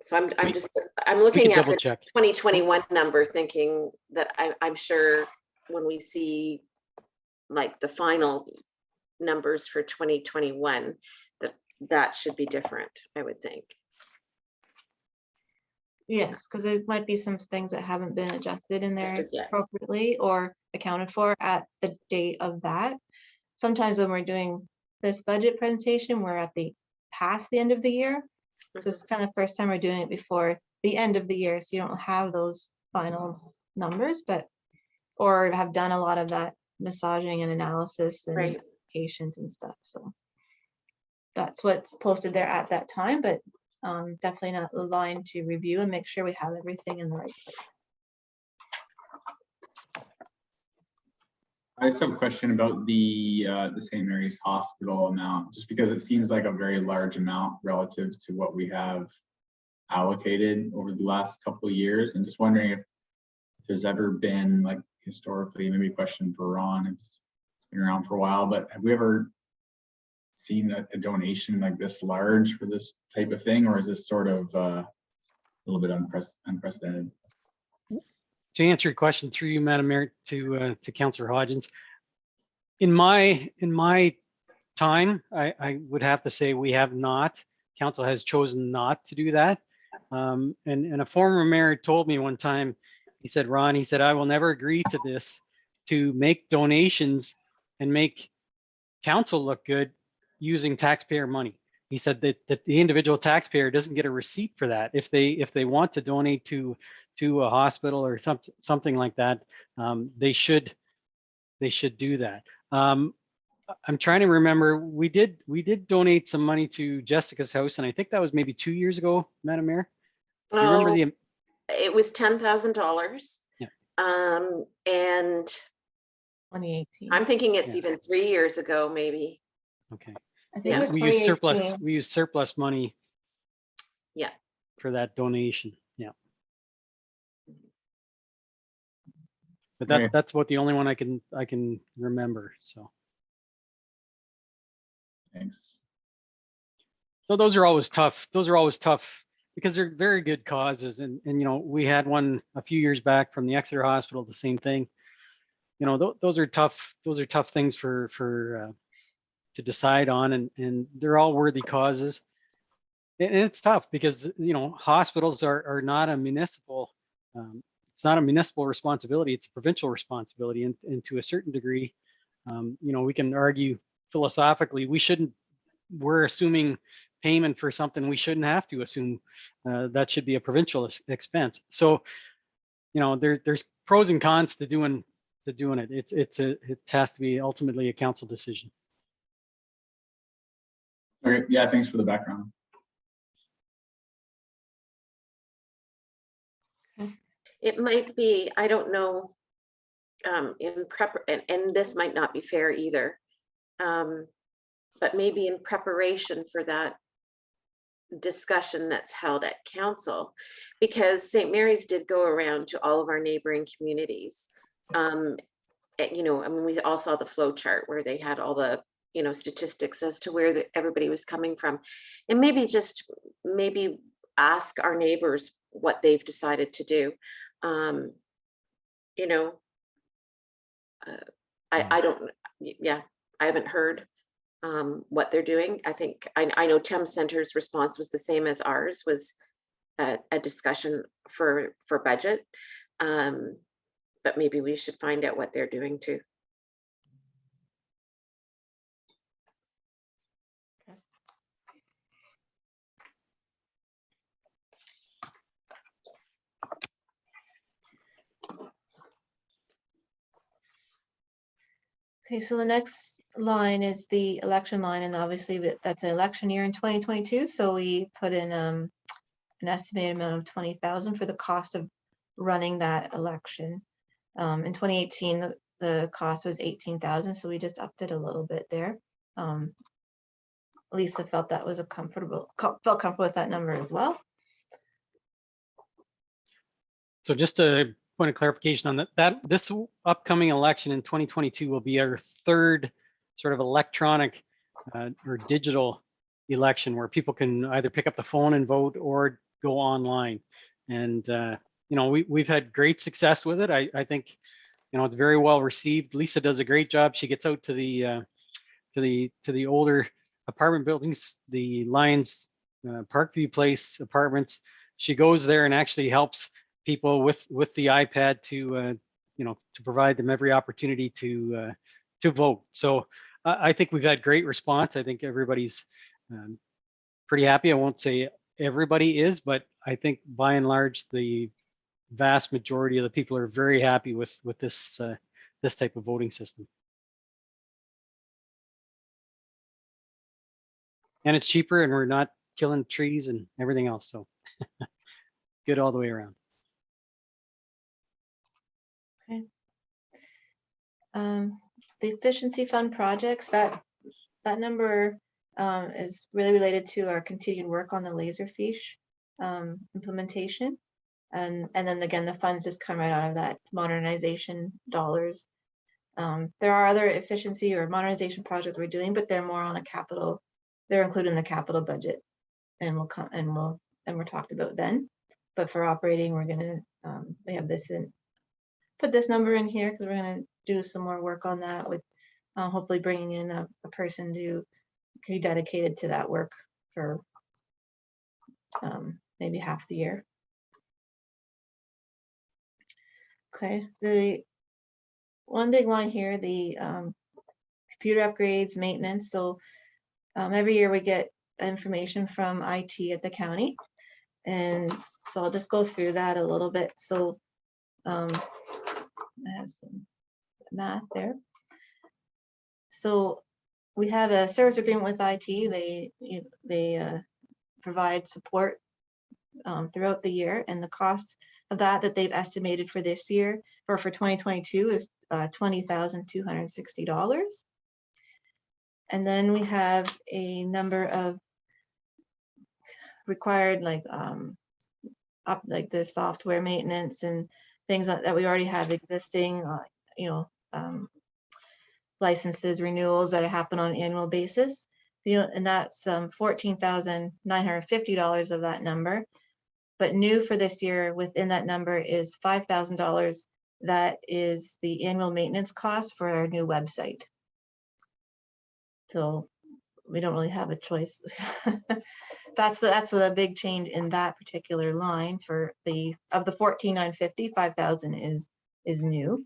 So I'm looking at double the check. 2021 number, thinking that I'm sure when we see like the final numbers for 2021, that should be different, I would think. Yes, because there might be some things that haven't been adjusted in there Adjusted yet. appropriately or accounted for at the date of that. Sometimes when we're doing this budget presentation, we're at past the end of the year. So this is kind of the first time we're doing it before the end of the year, so you don't have those final numbers, or have done a lot of that massaging and analysis and Right. applications and stuff. So that's what's posted there at that time, but definitely not the line to review and make sure we have everything in the right place. I just have a question about the St. Mary's Hospital amount, just because it seems like a very large amount relative to what we have allocated over the last couple of years. And just wondering if there's ever been, like, historically, maybe a question for Ron, it's been around for a while, but have we ever seen a donation like this large for this type of thing, or is this sort of a little bit unprecedented? To answer your question through you, Madam Mayor, to Councillor Hodgins, in my time, I would have to say we have not. Council has chosen not to do that. And a former mayor told me one time, he said, Ron, he said, I will never agree to this, to make donations and make council look good using taxpayer money. He said that the individual taxpayer doesn't get a receipt for that. If they want to donate to a hospital or something like that, they should do that. I'm trying to remember, we did donate some money to Jessica's house, and I think that was maybe 2 years ago, Madam Mayor. Do you remember the? It was $10,000. Yeah. And 2018. I'm thinking it's Yeah. even 3 years ago, maybe. Okay. I think Yeah. it was We use surplus. 2018. We use surplus money. Yeah. For that donation. Yeah. But Okay. that's about the only one I can remember. So. Thanks. So those are always tough. Those are always tough because they're very good causes. And you know, we had one a few years back from the Exeter Hospital, the same thing. You know, those are tough things for to decide on, and they're all worthy causes. And it's tough because, you know, hospitals are not a municipal, it's not a municipal responsibility, it's a provincial responsibility. And to a certain degree, you know, we can argue philosophically, we're assuming payment for something we shouldn't have to assume. That should be a provincial expense. So, you know, there's pros and cons to doing to doing it. It has to be ultimately a council decision. Okay, yeah, thanks for the background. It might be, I don't know, in prep, and this might not be fair either. But maybe in preparation for that discussion that's held at council, because St. Mary's did go around to all of our neighboring communities. You know, I mean, we all saw the flow chart where they had all the, you know, statistics as to where everybody was coming from. And maybe ask our neighbors what they've decided to do. You know, I don't, yeah, I haven't heard what they're doing. I think I know Thames Center's response was the same as ours, was a discussion for budget. But maybe we should find out what they're doing too. Okay, so the next line is the election line, and obviously that's an election year in 2022. So we put in an estimated amount of 20,000 for the cost of running that election. In 2018, the cost was 18,000, so we just upped it a little bit there. Lisa felt that was felt comfortable with that number as well. So just a point of clarification on that, this upcoming election in 2022 will be our third sort of electronic or digital election where people can either pick up the phone and vote or go online. And you know, we've had great success with it. I think, you know, it's very well received. Lisa does a great job. She gets out to the older apartment buildings, the Lions Parkview Place apartments. She goes there and actually helps people with the iPad to you know, to provide them every opportunity to vote. So I think we've had great response. I think everybody's pretty happy. I won't say everybody is, but I think by and large the vast majority of the people are very happy with this this type of voting system. And it's cheaper, and we're not killing trees and everything else. So good all the way around. Okay. The efficiency fund projects, that number is really related to our continued work on the Laserfish implementation. And then again, the funds just come right out of that modernization dollars. There are other efficiency or modernization projects we're doing, but they're more on a capital. They're included in the capital budget, and we're talked about then. But for operating, we're gonna we have this in. Put this number in here because we're gonna do some more work on that with hopefully bringing in a person to be dedicated to that work for maybe half the year. Okay, the one big line here, the computer upgrades, maintenance. So every year we get information from IT at the county. And so I'll just go through that a little bit. So I have some math there. So we have a service agreement with IT. They provide support throughout the year, and the cost of that they've estimated for this year for 2022 is $20,260. And then we have a number of required like the software maintenance and things that we already have existing, licenses, renewals that happen on an annual basis. And that's $14,950 of that number. But new for this year within that number is $5,000. That is the annual maintenance cost for our new website. So we don't really have a choice. That's the big change in that particular line. For the $14,950, $5,000 is new.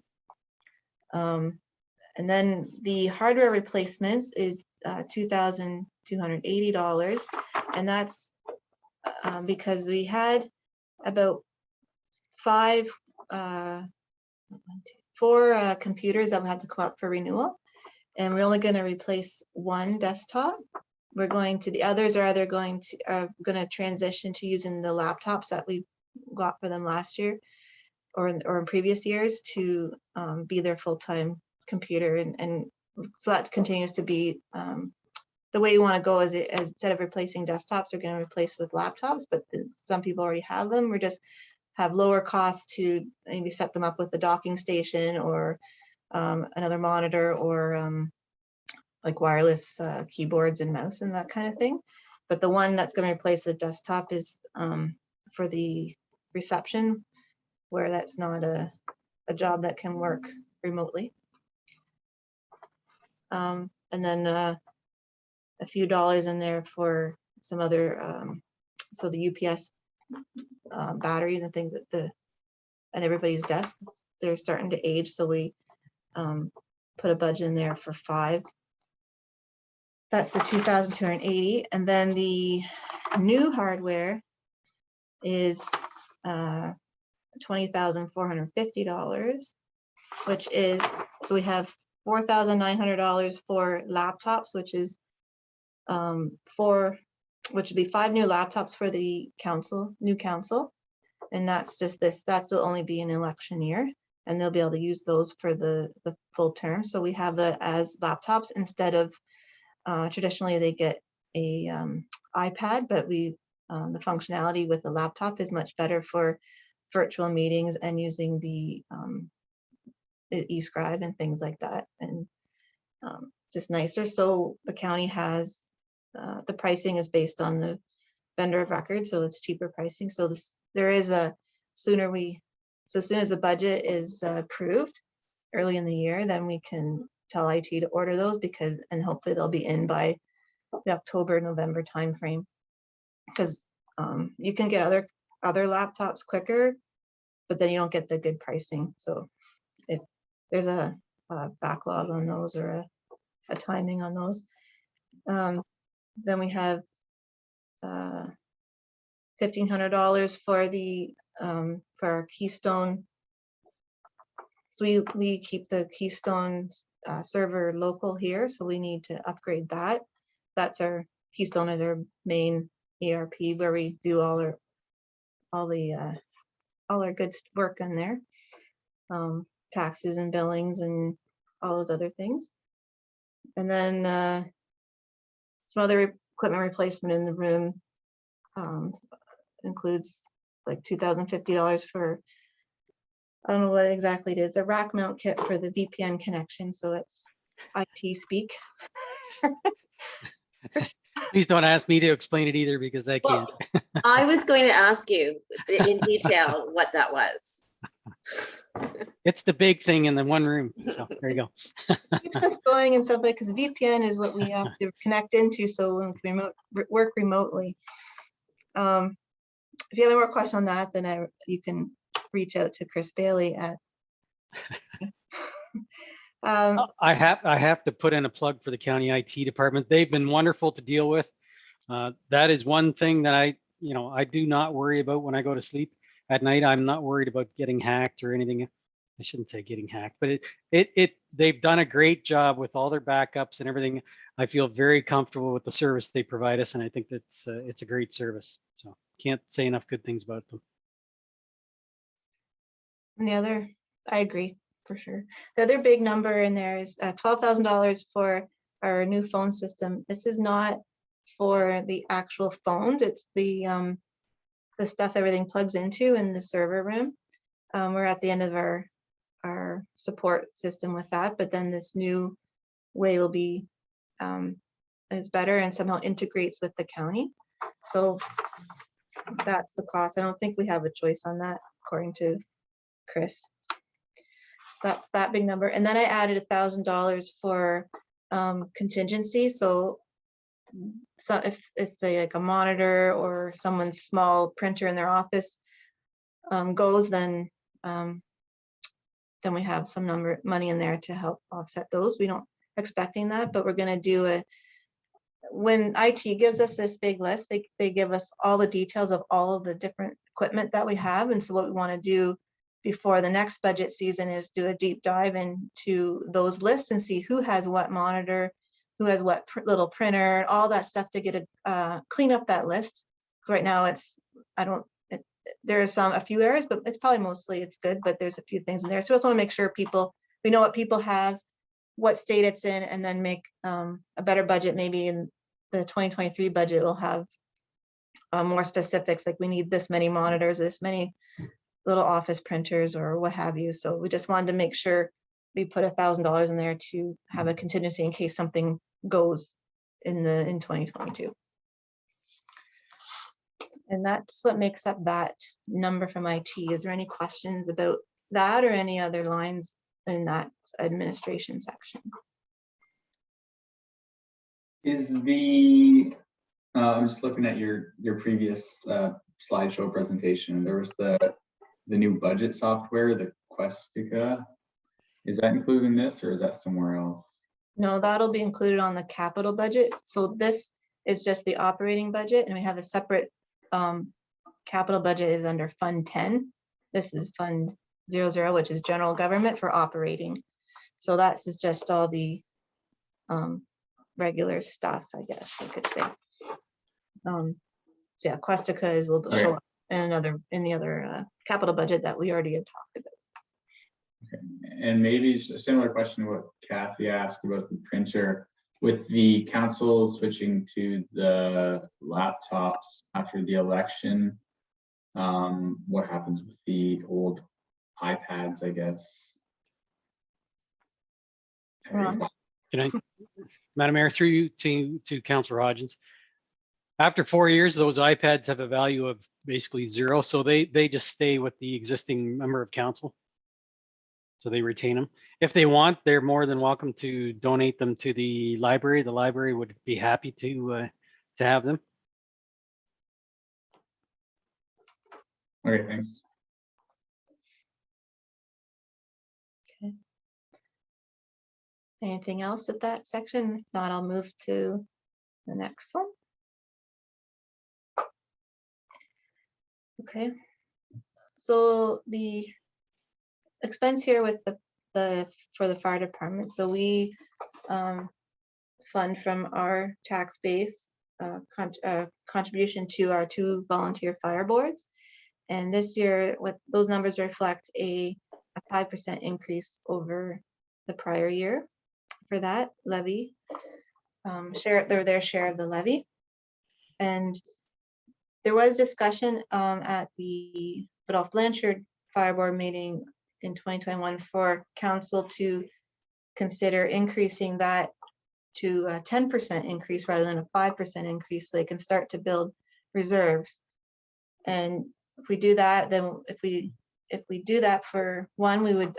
And then the hardware replacements is $2,280, and that's because we had about 5 4 computers that we had to come up for renewal, and we're only going to replace 1 desktop. We're going to, the others are either going to transition to using the laptops that we got for them last year or in previous years to be their full-time computer, and so that continues to be the way you want to go. Is instead of replacing desktops, we're going to replace with laptops, but some people already have them. We're just have lower costs to maybe set them up with the docking station or another monitor or like wireless keyboards and mouse and that kind of thing. But the one that's going to replace the desktop is for the reception, where that's not a job that can work remotely. And then a few dollars in there for some other, so the UPS batteries and things that and everybody's desk, they're starting to age, so we put a budget in there for 5. That's the 2,280, and then the new hardware is $20,450, which is, so we have $4,900 for laptops, which is which would be 5 new laptops for the new council, and that's just this. That will only be an election year, and they'll be able to use those for the full term. So we have the as laptops instead of traditionally they get a iPad, but the functionality with the laptop is much better for virtual meetings and using the e-scribe and things like that, and just nicer. So the county has the pricing is based on the vendor of record, so it's cheaper pricing. So there is a so as soon as the budget is approved early in the year, then we can tell IT to order those, and hopefully they'll be in by the October-November timeframe, because you can get other laptops quicker, but then you don't get the good pricing. So if there's a backlog on those or a timing on those. Then we have $1,500 for for our Keystone. So we keep the Keystone server local here, so we need to upgrade that. That's our Keystone is our main ERP where we do all our good work in there, taxes and billings and all those other things. And then some other equipment replacement in the room includes like $2,050 for, I don't know what exactly it is, a rack mount kit for the VPN connection. So it's IT speak. Please don't ask me to explain it either, because I can't. I was going to ask you in detail what that was. It's the big thing in the one room. So there you go. Keeps us going and stuff, like, because VPN is what we have to connect into, so we can work remotely. If you have any more questions on that, then you can reach out to Chris Bailey at. I have to put in a plug for the county IT department. They've been wonderful to deal with. That is one thing that I do not worry about when I go to sleep at night. I'm not worried about getting hacked or anything. I shouldn't say getting hacked, but they've done a great job with all their backups and everything. I feel very comfortable with the service they provide us, and I think that's it's a great service. So can't say enough good things about them. And the other, I agree for sure. The other big number in there is $12,000 for our new phone system. This is not for the actual phones. It's the stuff everything plugs into in the server room. We're at the end of our support system with that, but then this new way will be is better and somehow integrates with the county. So that's the cost. I don't think we have a choice on that, according to Chris. That's that big number. And then I added $1,000 for contingency. So if it's like a monitor or someone's small printer in their office goes, then we have some money in there to help offset those. We don't expecting that, but we're going to do when IT gives us this big list, they give us all the details of all of the different equipment that we have. And so what we want to do before the next budget season is do a deep dive into those lists and see who has what monitor, who has what little printer, all that stuff to get clean up that list. 'Cause right now there is a few errors, but it's probably mostly it's good, but there's a few things in there. So we just want to make sure we know what people have, what state it's in, and then make a better budget. Maybe in the 2023 budget, we'll have more specifics, like we need this many monitors, this many little office printers, or what have you. So we just wanted to make sure we put $1,000 in there to have a contingency in case something goes in 2022. And that's what makes up that number from IT. Is there any questions about that or any other lines in that administration section? Is I'm just looking at your previous slideshow presentation. There was the new budget software, the Questica. Is that included in this, or is that somewhere else? No, that'll be included on the capital budget. So this is just the operating budget, and we have a separate capital budget is under Fund 10. This is Fund 00, which is general government for operating. So that's just all the regular stuff, I guess I could say. So yeah, Questica will show up in the other capital budget that we already had talked about. Okay. And maybe a similar question to what Kathy asked about the printer. With the council switching to the laptops after the election, what happens with the old iPads, I guess? Can I, Madam Mayor, through you to Councillor Hodgins. After 4 years, those iPads have a value of basically zero, so they just stay with the existing member of council. So they retain them. If they want, they're more than welcome to donate them to the library. The library would be happy to have them. Okay, thanks. Okay. Anything else at that section? If not, I'll move to the next one. Okay. So the expense here with for the fire department. So we fund from our tax base contribution to our 2 volunteer fire boards. And this year, what those numbers reflect a 5% increase over the prior year for that levy. Their share of the levy. And there was discussion at the Rudolph Blanchard Fire Board meeting in 2021 for council to consider increasing that to a 10% increase rather than a 5% increase, so they can start to build reserves. And if we do that, then if we do that for one, we'd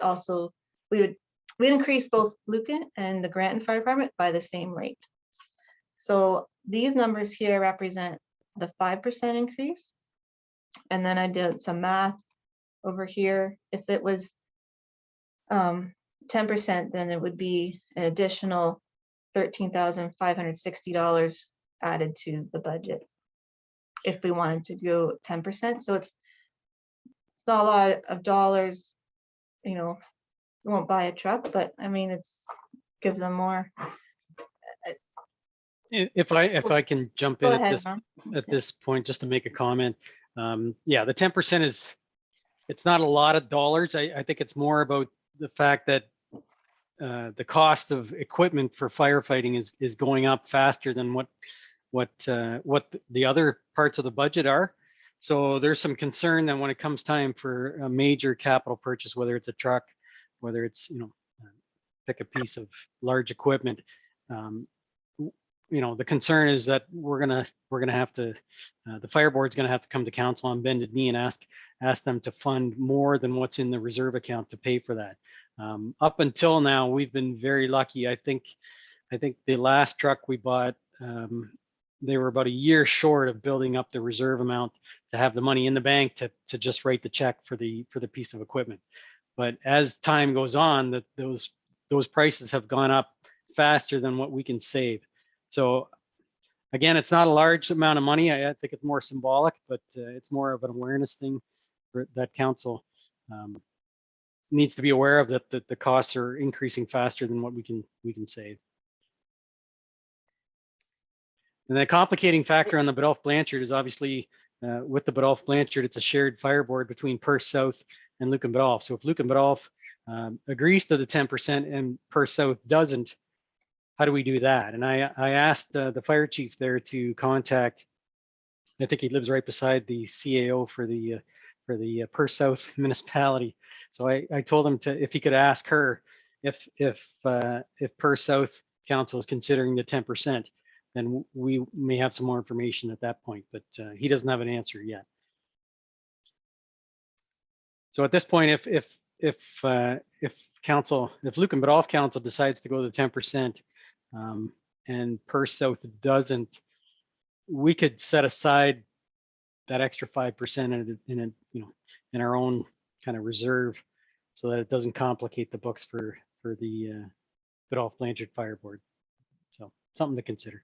increase both Lucan and the Granton Fire Department by the same rate. So these numbers here represent the 5% increase. And then I did some math over here. If it was 10%, then it would be an additional $13,560 added to the budget if we wanted to go 10%. So it's not a lot of dollars, you know, you won't buy a truck, but I mean, it's gives them more. If I can jump in Go at ahead, this Ron. at this point, just to make a comment. Yeah, the 10% it's not a lot of dollars. I think it's more about the fact that the cost of equipment for firefighting is going up faster than what the other parts of the budget are. So there's some concern that when it comes time for a major capital purchase, whether it's a truck, whether it's, you know, pick a piece of large equipment, you know, the concern is that we're gonna have to, the fire board's gonna have to come to council on bended knee and ask them to fund more than what's in the reserve account to pay for that. Up until now, we've been very lucky. I think the last truck we bought, they were about a year short of building up the reserve amount to have the money in the bank to just write the check for the piece of equipment. But as time goes on, those prices have gone up faster than what we can save. So again, it's not a large amount of money. I think it's more symbolic, but it's more of an awareness thing for that council needs to be aware of that the costs are increasing faster than what we can save. And the complicating factor on the Biddulph Blanchard is obviously with the Biddulph Blanchard, it's a shared fireboard between Perth South and Lucan Biddulph. So if Lucan Biddulph agrees to the 10% and Perth South doesn't, how do we do that? And I asked the fire chief there to contact, I think he lives right beside the CAO for the Perth South municipality. So I told him if he could ask her if Perth South Council is considering the 10%, then we may have some more information at that point, but he doesn't have an answer yet. So at this point, if Lucan Biddulph Council decides to go to the 10%, and Perth South doesn't, we could set aside that extra 5% in our own kind of reserve, so that it doesn't complicate the books for the Biddulph Blanchard Fireboard. So something to consider.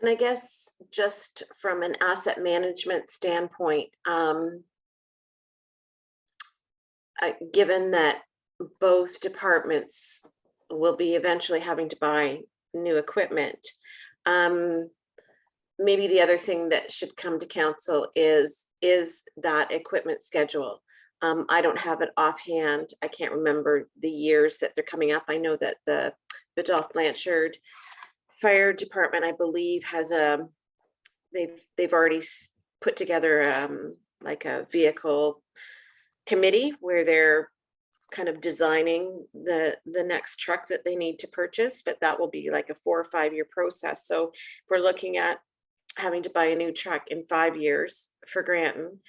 And I guess just from an asset management standpoint, given that both departments will be eventually having to buy new equipment, maybe the other thing that should come to council is that equipment schedule. I don't have it offhand. I can't remember the years that they're coming up. I know that the Biddulph Blanchard Fire Department, I believe, has they've already put together like a vehicle committee where they're kind of designing the next truck that they need to purchase, but that will be like a 4 or 5 year process. So if we're looking at having to buy a new truck in 5 years for Granton,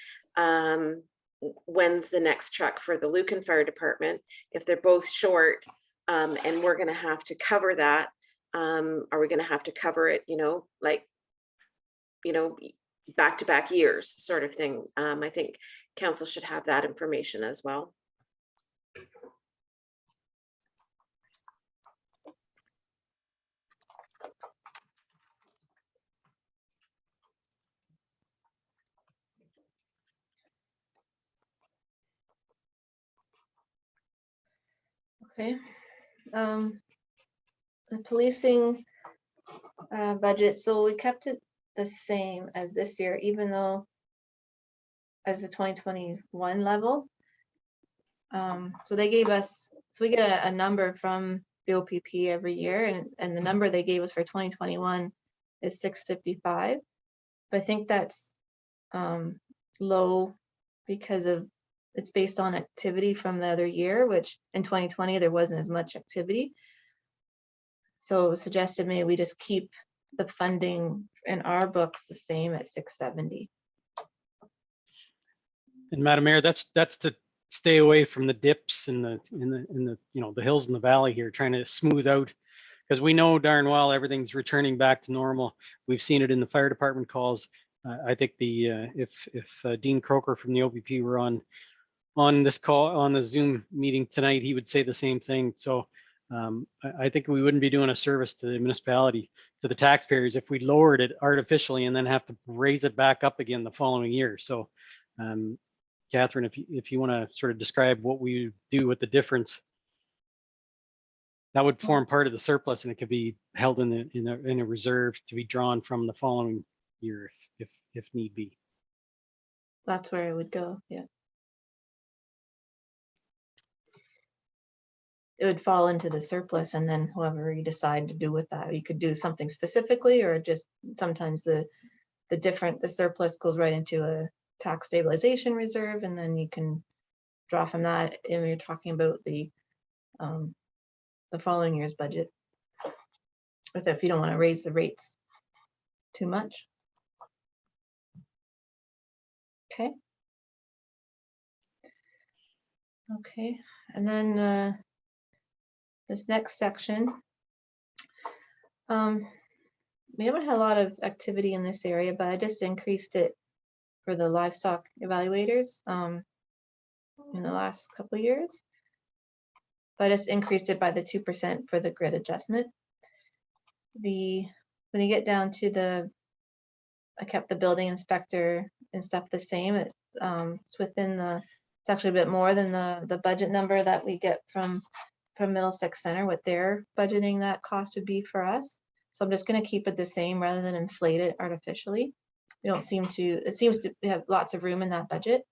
when's the next truck for the Lucan Fire Department? If they're both short, and we're going to have to cover that, are we going to have to cover it, back-to-back years sort of thing? I think council should have that information as well. Okay. The policing budget, so we kept it the same as this year, even though as the 2021 level. So they gave us, so we get a number from the OPP every year, and the number they gave us for 2021 is 655. But I think that's low because of it's based on activity from the other year, which in 2020 there wasn't as much activity. So it was suggested maybe we just keep the funding in our books the same at 670. And Madam Mayor, that's to stay away from the dips in the hills and the valley here, trying to smooth out, because we know darn well everything's returning back to normal. We've seen it in the fire department calls. I think if Dean Croker from the OPP were on this call, on the Zoom meeting tonight, he would say the same thing. So I think we wouldn't be doing a service to the municipality, to the taxpayers, if we lowered it artificially and then have to raise it back up again the following year. So Catherine, if you want to sort of describe what we do with the difference, that would form part of the surplus, and it could be held in a reserve to be drawn from the following year if need be. That's where it would go. Yeah. It would fall into the surplus, and then whoever you decide to do with that, you could do something specifically, or just sometimes the surplus goes right into a tax stabilization reserve, and then you can draw from that. And you're talking about the following year's budget, if you don't want to raise the rates too much. Okay. Okay, and then this next section, we haven't had a lot of activity in this area, but I just increased it for the livestock evaluators in the last couple of years. But I just increased it by the 2% for the grid adjustment. When you get down to I kept the building inspector and stuff the same. It's within the It's actually a bit more than the budget number that we get from Middlesex Center, what their budgeting that cost would be for us. So I'm just gonna keep it the same rather than inflate it artificially. We don't seem to, it seems to have lots of room in that budget.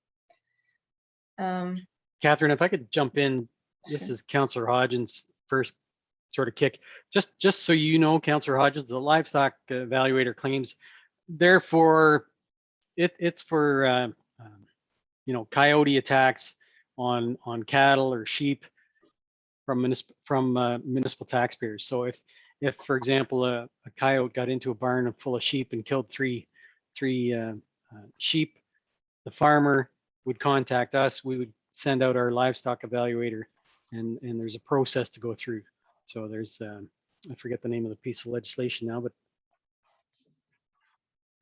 Catherine, if I could jump in, this Sure. is Councillor Hodgins' first sort of kick. Just so you know, Councillor Hodgins, the livestock evaluator claims, therefore, it's for you know, coyote attacks on cattle or sheep from municipal taxpayers. So if for example a coyote got into a barn full of sheep and killed three sheep, the farmer would contact us. We would send out our livestock evaluator, and there's a process to go through. So there's I forget the name of the piece of legislation now, but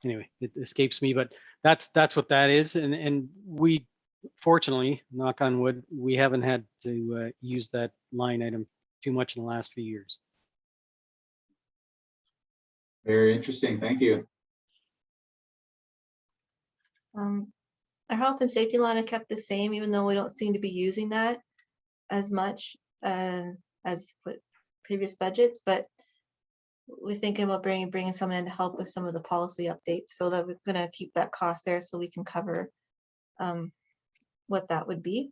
anyway, it escapes me. But that's what that is, and we fortunately, knock on wood, we haven't had to use that line item too much in the last few years. Very interesting. Thank you. Our health and safety line I kept the same, even though we don't seem to be using that as much as with previous budgets, but we're thinking about bringing someone in to help with some of the policy updates, so that we're gonna keep that cost there so we can cover what that would be.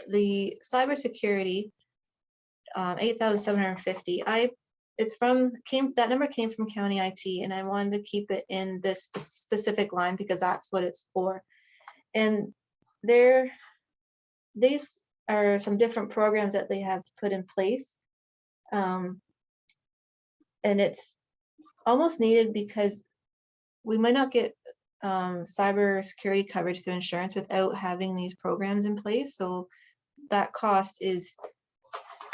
The cybersecurity, 8,750. That number came from county IT, and I wanted to keep it in this specific line because that's what it's for. And these are some different programs that they have to put in place. And it's almost needed because we might not get cyber security coverage through insurance without having these programs in place. So that cost is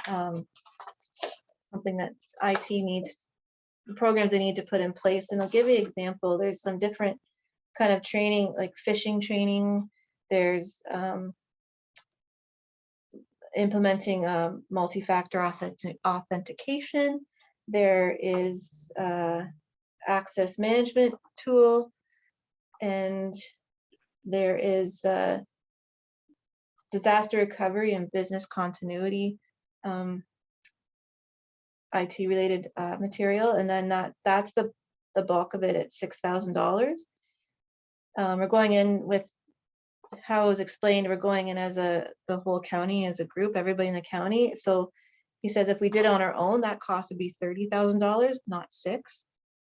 something that IT needs, the programs they need to put in place. And I'll give you an example. There's some different kind of training, like phishing training. There's implementing multi-factor authentication. There is access management tool, and there is disaster recovery and business continuity IT related material, and then that's the bulk of it at $6,000. We're going in with how it was explained. We're going in as the whole county, as a group, everybody in the county. So he says if we did it on our own, that cost would be $30,000, not $6,000.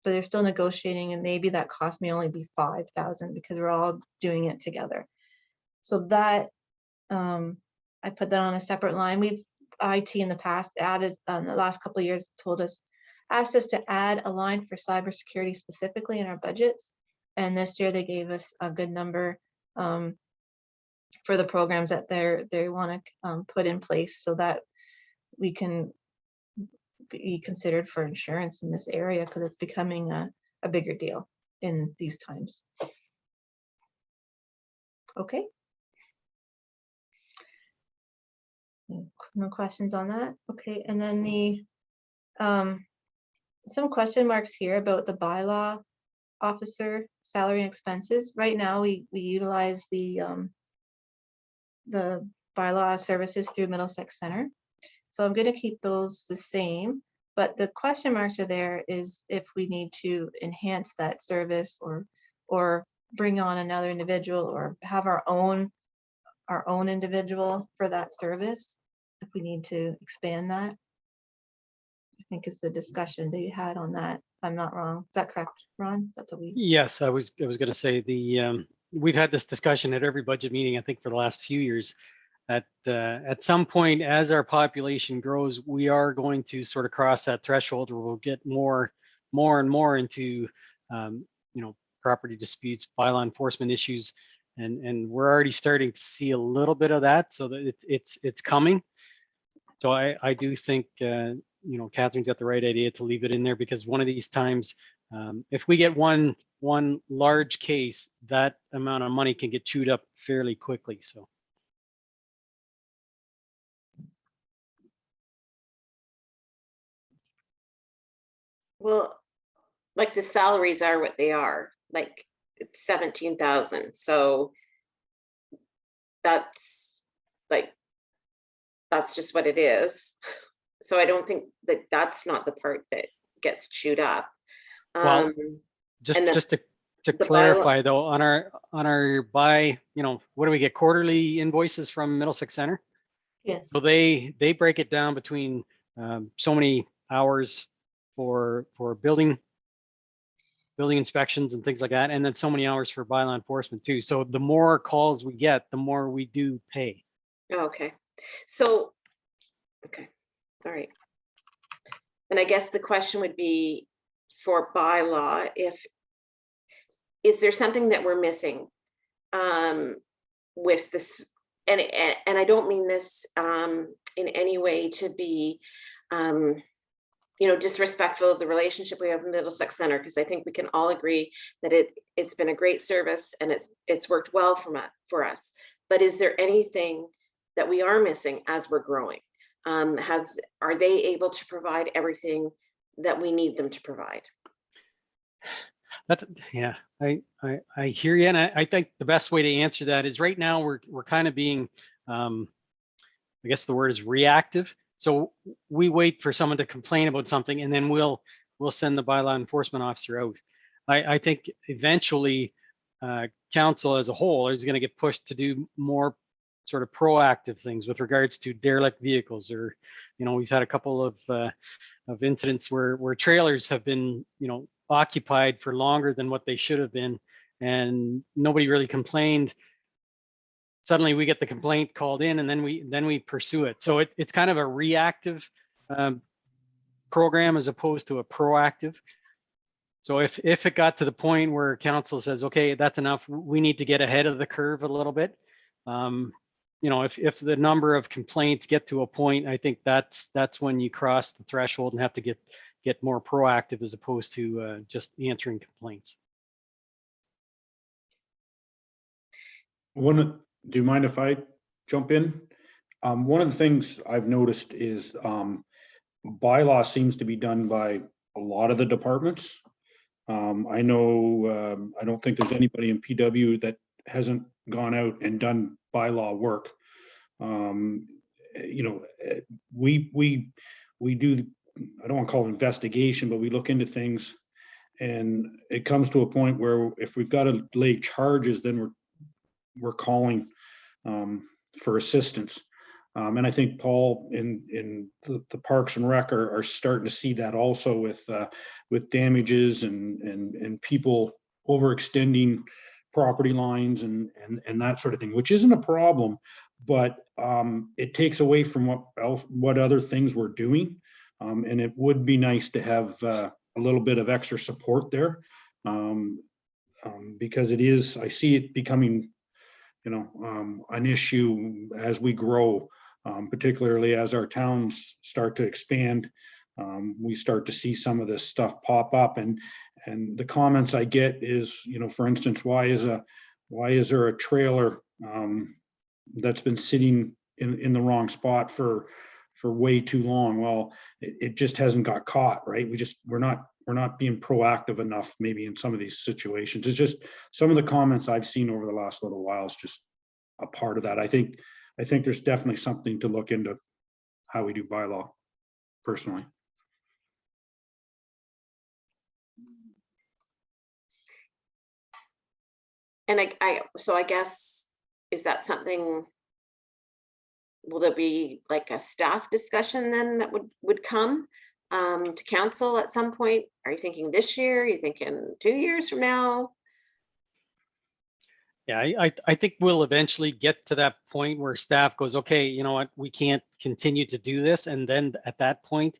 But they're still negotiating, and maybe that cost may only be $5,000 because we're all doing it together. So that I put that on a separate line. We've IT in the past added in the last couple of years asked us to add a line for cybersecurity specifically in our budgets, and this year they gave us a good number for the programs that they want to put in place so that we can be considered for insurance in this area, because it's becoming a bigger deal in these times. Okay. No questions on that? Okay, and then the some question marks here about the bylaw officer salary and expenses. Right now we utilize the bylaw services through Middlesex Center. So I'm going to keep those the same, but the question marks are there is if we need to enhance that service or bring on another individual or have our own individual for that service, if we need to expand that. I think it's the discussion that you had on that. If I'm not wrong. Is that correct, Ron? That's what we. Yes, I was going to say we've had this discussion at every budget meeting, I think, for the last few years. At some point, as our population grows, we are going to sort of cross that threshold where we'll get more and more into property disputes, bylaw enforcement issues, and we're already starting to see a little bit of that. So that it's coming. So I do think Catherine's got the right idea to leave it in there, because one of these times, if we get one large case, that amount of money can get chewed up fairly quickly. So. Well, like the salaries are what they are, like it's 17,000. So that's like, that's just what it is. So I don't think that that's not the part that gets chewed up. Well, Um, Just, and the- just to the bylaw- clarify though, on our what do we get, quarterly invoices from Middlesex Center? Yes. So they break it down between so many hours for building inspections and things like that, and then so many hours for bylaw enforcement too. So the more calls we get, the more we do pay. Okay, so, okay, all right. And I guess the question would be for bylaw, is there something that we're missing with this? And I don't mean this in any way to be disrespectful of the relationship we have with Middlesex Center, because I think we can all agree that it's been a great service and it's worked well for us. But is there anything that we are missing as we're growing? Are they able to provide everything that we need them to provide? Yeah, I hear you, and I think the best way to answer that is right now we're kind of being, I guess the word is reactive. So we wait for someone to complain about something, and then we'll send the bylaw enforcement officer out. I think eventually council as a whole is going to get pushed to do more sort of proactive things with regards to derelict vehicles, or we've had a couple of incidents where trailers have been occupied for longer than what they should have been, and nobody really complained. Suddenly we get the complaint called in, and then we pursue it. So it's kind of a reactive program as opposed to a proactive. So if it got to the point where council says, okay, that's enough, we need to get ahead of the curve a little bit. If the number of complaints get to a point, I think that's when you cross the threshold and have to get more proactive as opposed to just answering complaints. Do you mind if I jump in? One of the things I've noticed is bylaw seems to be done by a lot of the departments. I know I don't think there's anybody in PW that hasn't gone out and done bylaw work. We do, I don't want to call it investigation, but we look into things, and it comes to a point where if we've got to lay charges, then we're calling for assistance. And I think Paul in the Parks and Rec are starting to see that also with damages and people overextending property lines and that sort of thing, which isn't a problem, but it takes away from what other things we're doing. And it would be nice to have a little bit of extra support there, because I see it becoming an issue as we grow, particularly as our towns start to expand. We start to see some of this stuff pop up, and the comments I get is, for instance, why is there a trailer that's been sitting in the wrong spot for way too long? Well, it just hasn't got caught, right? We're not being proactive enough maybe in some of these situations. It's just some of the comments I've seen over the last little while is just a part of that. I think there's definitely something to look into how we do bylaw, personally. And I guess, is that something, will there be like a staff discussion then that would come to council at some point? Are you thinking this year? Are you thinking 2 years from now? Yeah, I think we'll eventually get to that point where staff goes, okay, you know what, we can't continue to do this. And then at that point,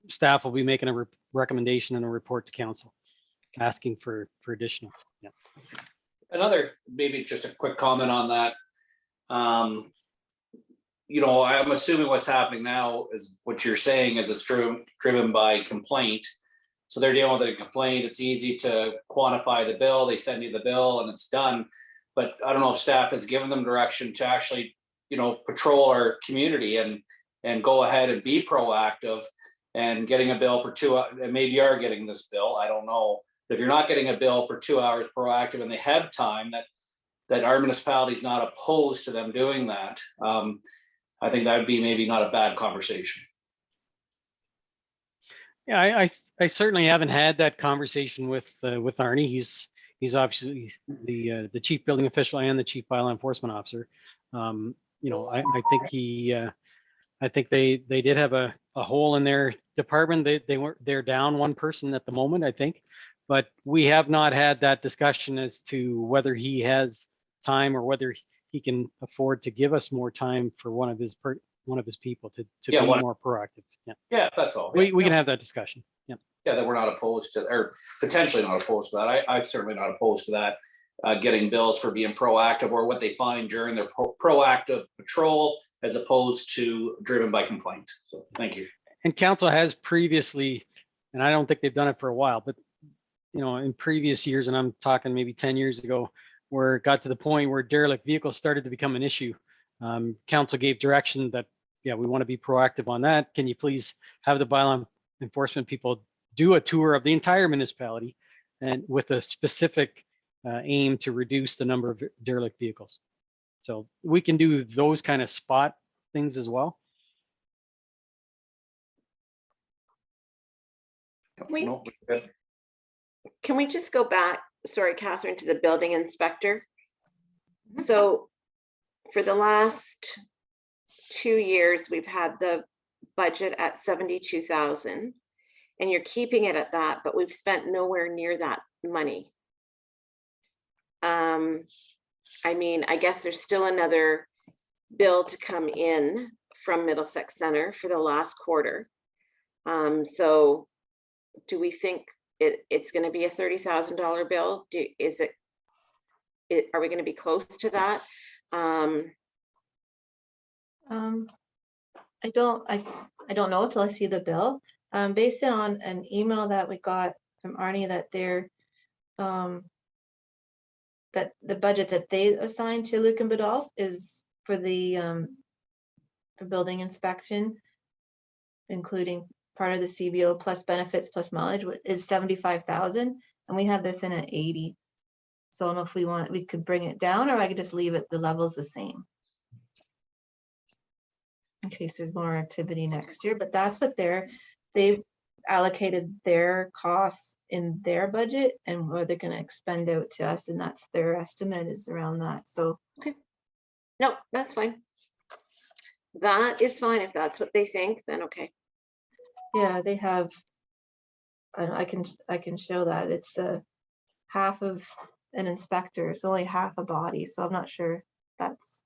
staff will be making a recommendation and a report to council, asking for additional. Yeah. Another, maybe just a quick comment on that. I'm assuming what's happening now is what you're saying is it's driven by complaint. So they're dealing with a complaint. It's easy to quantify the bill. They send you the bill and it's done. But I don't know if staff has given them direction to actually, patrol our community and go ahead and be proactive and getting a bill for 2 hours. And maybe you are getting this bill, I don't know. But if you're not getting a bill for 2 hours proactive and they have time, that that our municipality is not opposed to them doing that, I think that would be maybe not a bad conversation. Yeah, I certainly haven't had that conversation with Arnie. He's obviously the chief building official and the chief bylaw enforcement officer. You know, I think I think they did have a hole in their department. They're down one person at the moment, I think, but we have not had that discussion as to whether he has time or whether he can afford to give us more time for one of his people to Yeah, be one- more proactive. Yeah, Yeah, that's all. we Yeah. can have that discussion. Yeah. Yeah, that we're not opposed to, or potentially not opposed to that. I'm certainly not opposed to that, getting bills for being proactive or what they find during their proactive patrol as opposed to driven by complaint. So thank you. And council has previously, and I don't think they've done it for a while, but you know, in previous years, and I'm talking maybe 10 years ago, where it got to the point where derelict vehicles started to become an issue. Council gave direction that, yeah, we want to be proactive on that. Can you please have the bylaw enforcement people do a tour of the entire municipality and with a specific aim to reduce the number of derelict vehicles? So we can do those kind of spot things as well. We- No, we're good. Can we just go back, sorry, Catherine, to the building inspector? So for the last 2 years, we've had the budget at 72,000 and you're keeping it at that, but we've spent nowhere near that money. I mean, I guess there's still another bill to come in from Middlesex Center for the last quarter. So do we think it's going to be a $30,000 bill? Are we going to be close to that? I don't know until I see the bill. Based on an email that we got from Arnie that that the budgets that they assigned to Luke and Badal is for the for building inspection, including part of the CBO plus benefits plus mileage is 75,000, and we have this in at 80. So I don't know if we could bring it down, or I could just leave it the levels the same in case there's more activity next year. But that's what they've allocated their costs in their budget and what they're going to expend out to us, and that's their estimate is around that. So No, that's fine. That is fine. If that's what they think, then okay. yeah, they have, I can show that it's half of an inspector, it's only half a body, so I'm not sure that's,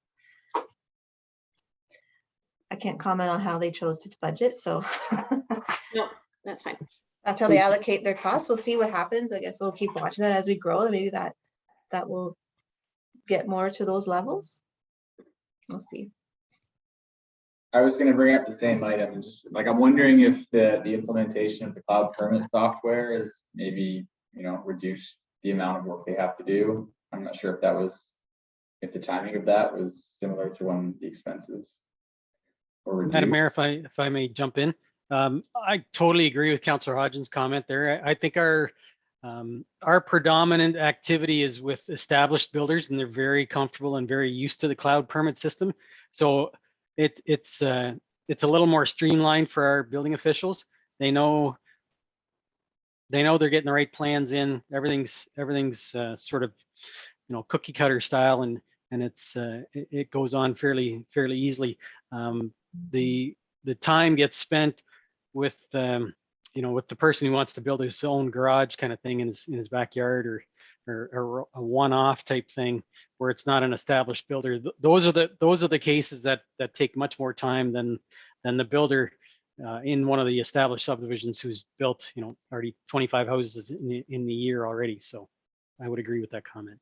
I can't comment on how they chose to budget, so No, that's fine. that's how they allocate their costs. We'll see what happens. I guess we'll keep watching that as we grow, and maybe that will get more to those levels. We'll see. I was gonna bring up the same item, and just like, I'm wondering if the implementation of the cloud permit software is maybe, reduce the amount of work they have to do. I'm not sure if the timing of that was similar to when the expenses were reduced. Madam Mayor, if I may jump in, I totally agree with Councillor Hodgins' comment there. I think our predominant activity is with established builders, and they're very comfortable and very used to the cloud permit system. So it's a little more streamlined for our building officials. They know they're getting the right plans in. Everything's sort of cookie cutter style, and it goes on fairly easily. The time gets spent with with the person who wants to build his own garage kind of thing in his backyard, or a one-off type thing where it's not an established builder. Those are the cases that take much more time than the builder in one of the established subdivisions who's built already 25 houses in the year already. So I would agree with that comment.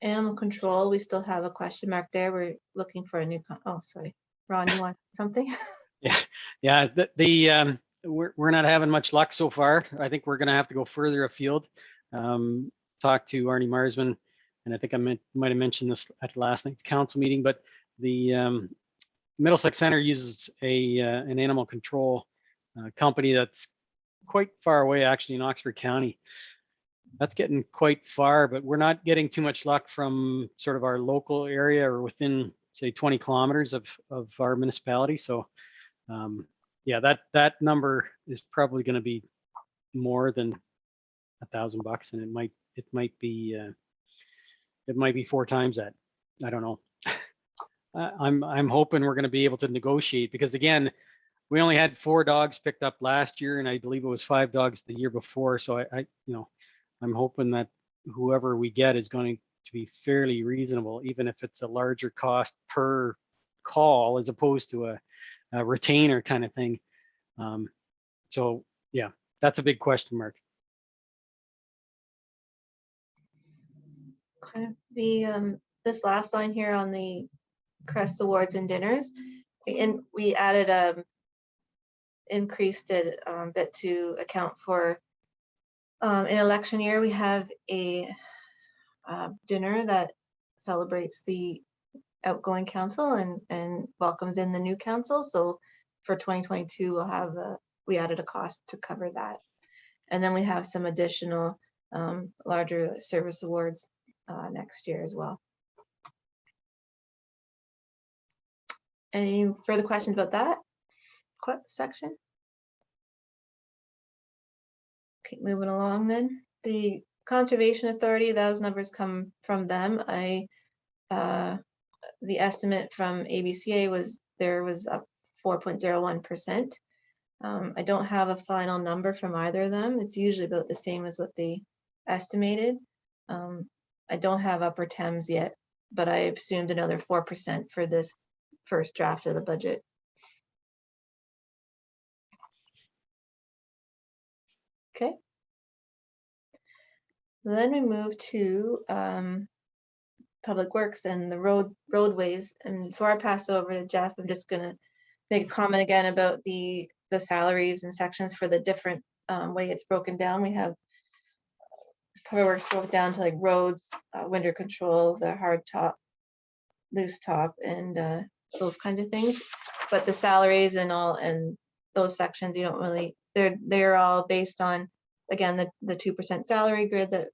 Animal control, we still have a question mark there. We're looking for a new, oh, sorry. Ron, you want something? Yeah. We're not having much luck so far. I think we're going to have to go further afield. Talk to Arnie Marsman, and I think I might have mentioned this at last night's council meeting, but the Middlesex Center uses an animal control company that's quite far away, actually, in Oxford County. That's getting quite far, but we're not getting too much luck from sort of our local area or within, say, 20 kilometers of our municipality. So yeah, that number is probably going to be more than $1,000, and it might be 4 times that. I don't know. I'm hoping we're going to be able to negotiate, because again, we only had 4 dogs picked up last year, and I believe it was 5 dogs the year before. So I'm hoping that whoever we get is going to be fairly reasonable, even if it's a larger cost per call as opposed to a retainer kind of thing. So yeah, that's a big question mark. Okay. The this last line here on the Crest Awards and dinners, and we added increased it a bit to account for in election year. We have a dinner that celebrates the outgoing council and welcomes in the new council. So for 2022, we'll have we added a cost to cover that, and then we have some additional larger service awards next year as well. Any further questions about that section? Okay, moving along then. The Conservation Authority, those numbers come from them. The estimate from ABCA was up 4.01%. I don't have a final number from either of them. It's usually about the same as what they estimated. I don't have Upper Thames yet, but I assumed another 4% for this first draft of the budget. Okay. Then we move to Public Works and the roadways. And before I pass over to Jeff, I'm just gonna make a comment again about the salaries and sections for the different way it's broken down. We have Public Works broken down to like roads, winter control, the hard top, loose top, and those kinds of things. But the salaries and all and those sections, you don't really, they're all based on, again, the 2% salary grid that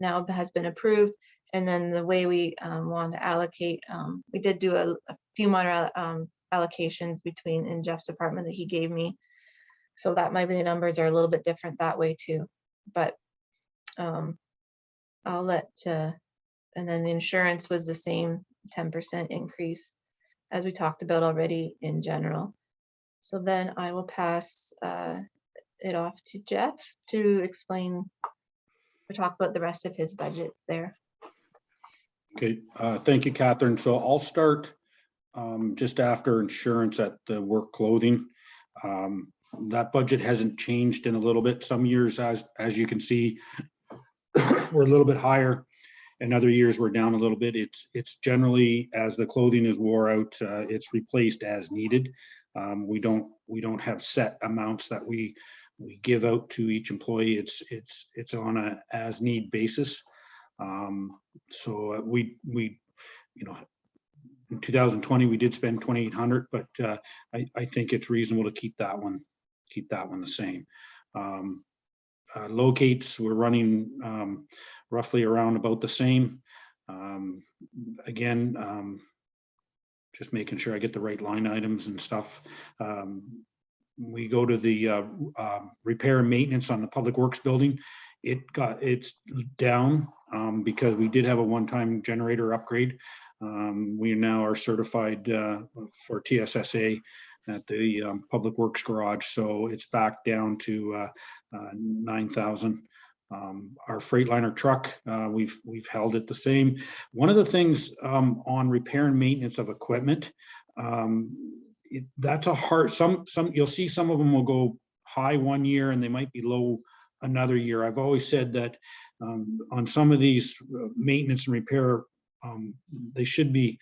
now has been approved. And then the way we want to allocate, we did do a few minor allocations in Jeff's department that he gave me. So that might be the numbers are a little bit different that way too. But I'll let, and then the insurance was the same 10% increase as we talked about already in general. So then I will pass it off to Jeff to explain or talk about the rest of his budget there. Okay, thank you, Catherine. So I'll start just after insurance at the work clothing. That budget hasn't changed in a little bit. Some years, as you can see, we're a little bit higher, and other years we're down a little bit. It's generally, as the clothing is wore out, it's replaced as needed. We don't have set amounts that we give out to each employee. It's on a as need basis. So we in 2020 we did spend 2,800, but I think it's reasonable to keep that one the same. Locates, we're running roughly around about the same. Again, just making sure I get the right line items and stuff. We go to the repair and maintenance on the Public Works building. It's down because we did have a one-time generator upgrade. We now are certified for TSSA at the Public Works garage, so it's back down to 9,000. Our Freightliner truck, we've held it the same. One of the things on repair and maintenance of equipment, that's a hard, some you'll see some of them will go high one year and they might be low another year. I've always said that on some of these maintenance and repair, they should be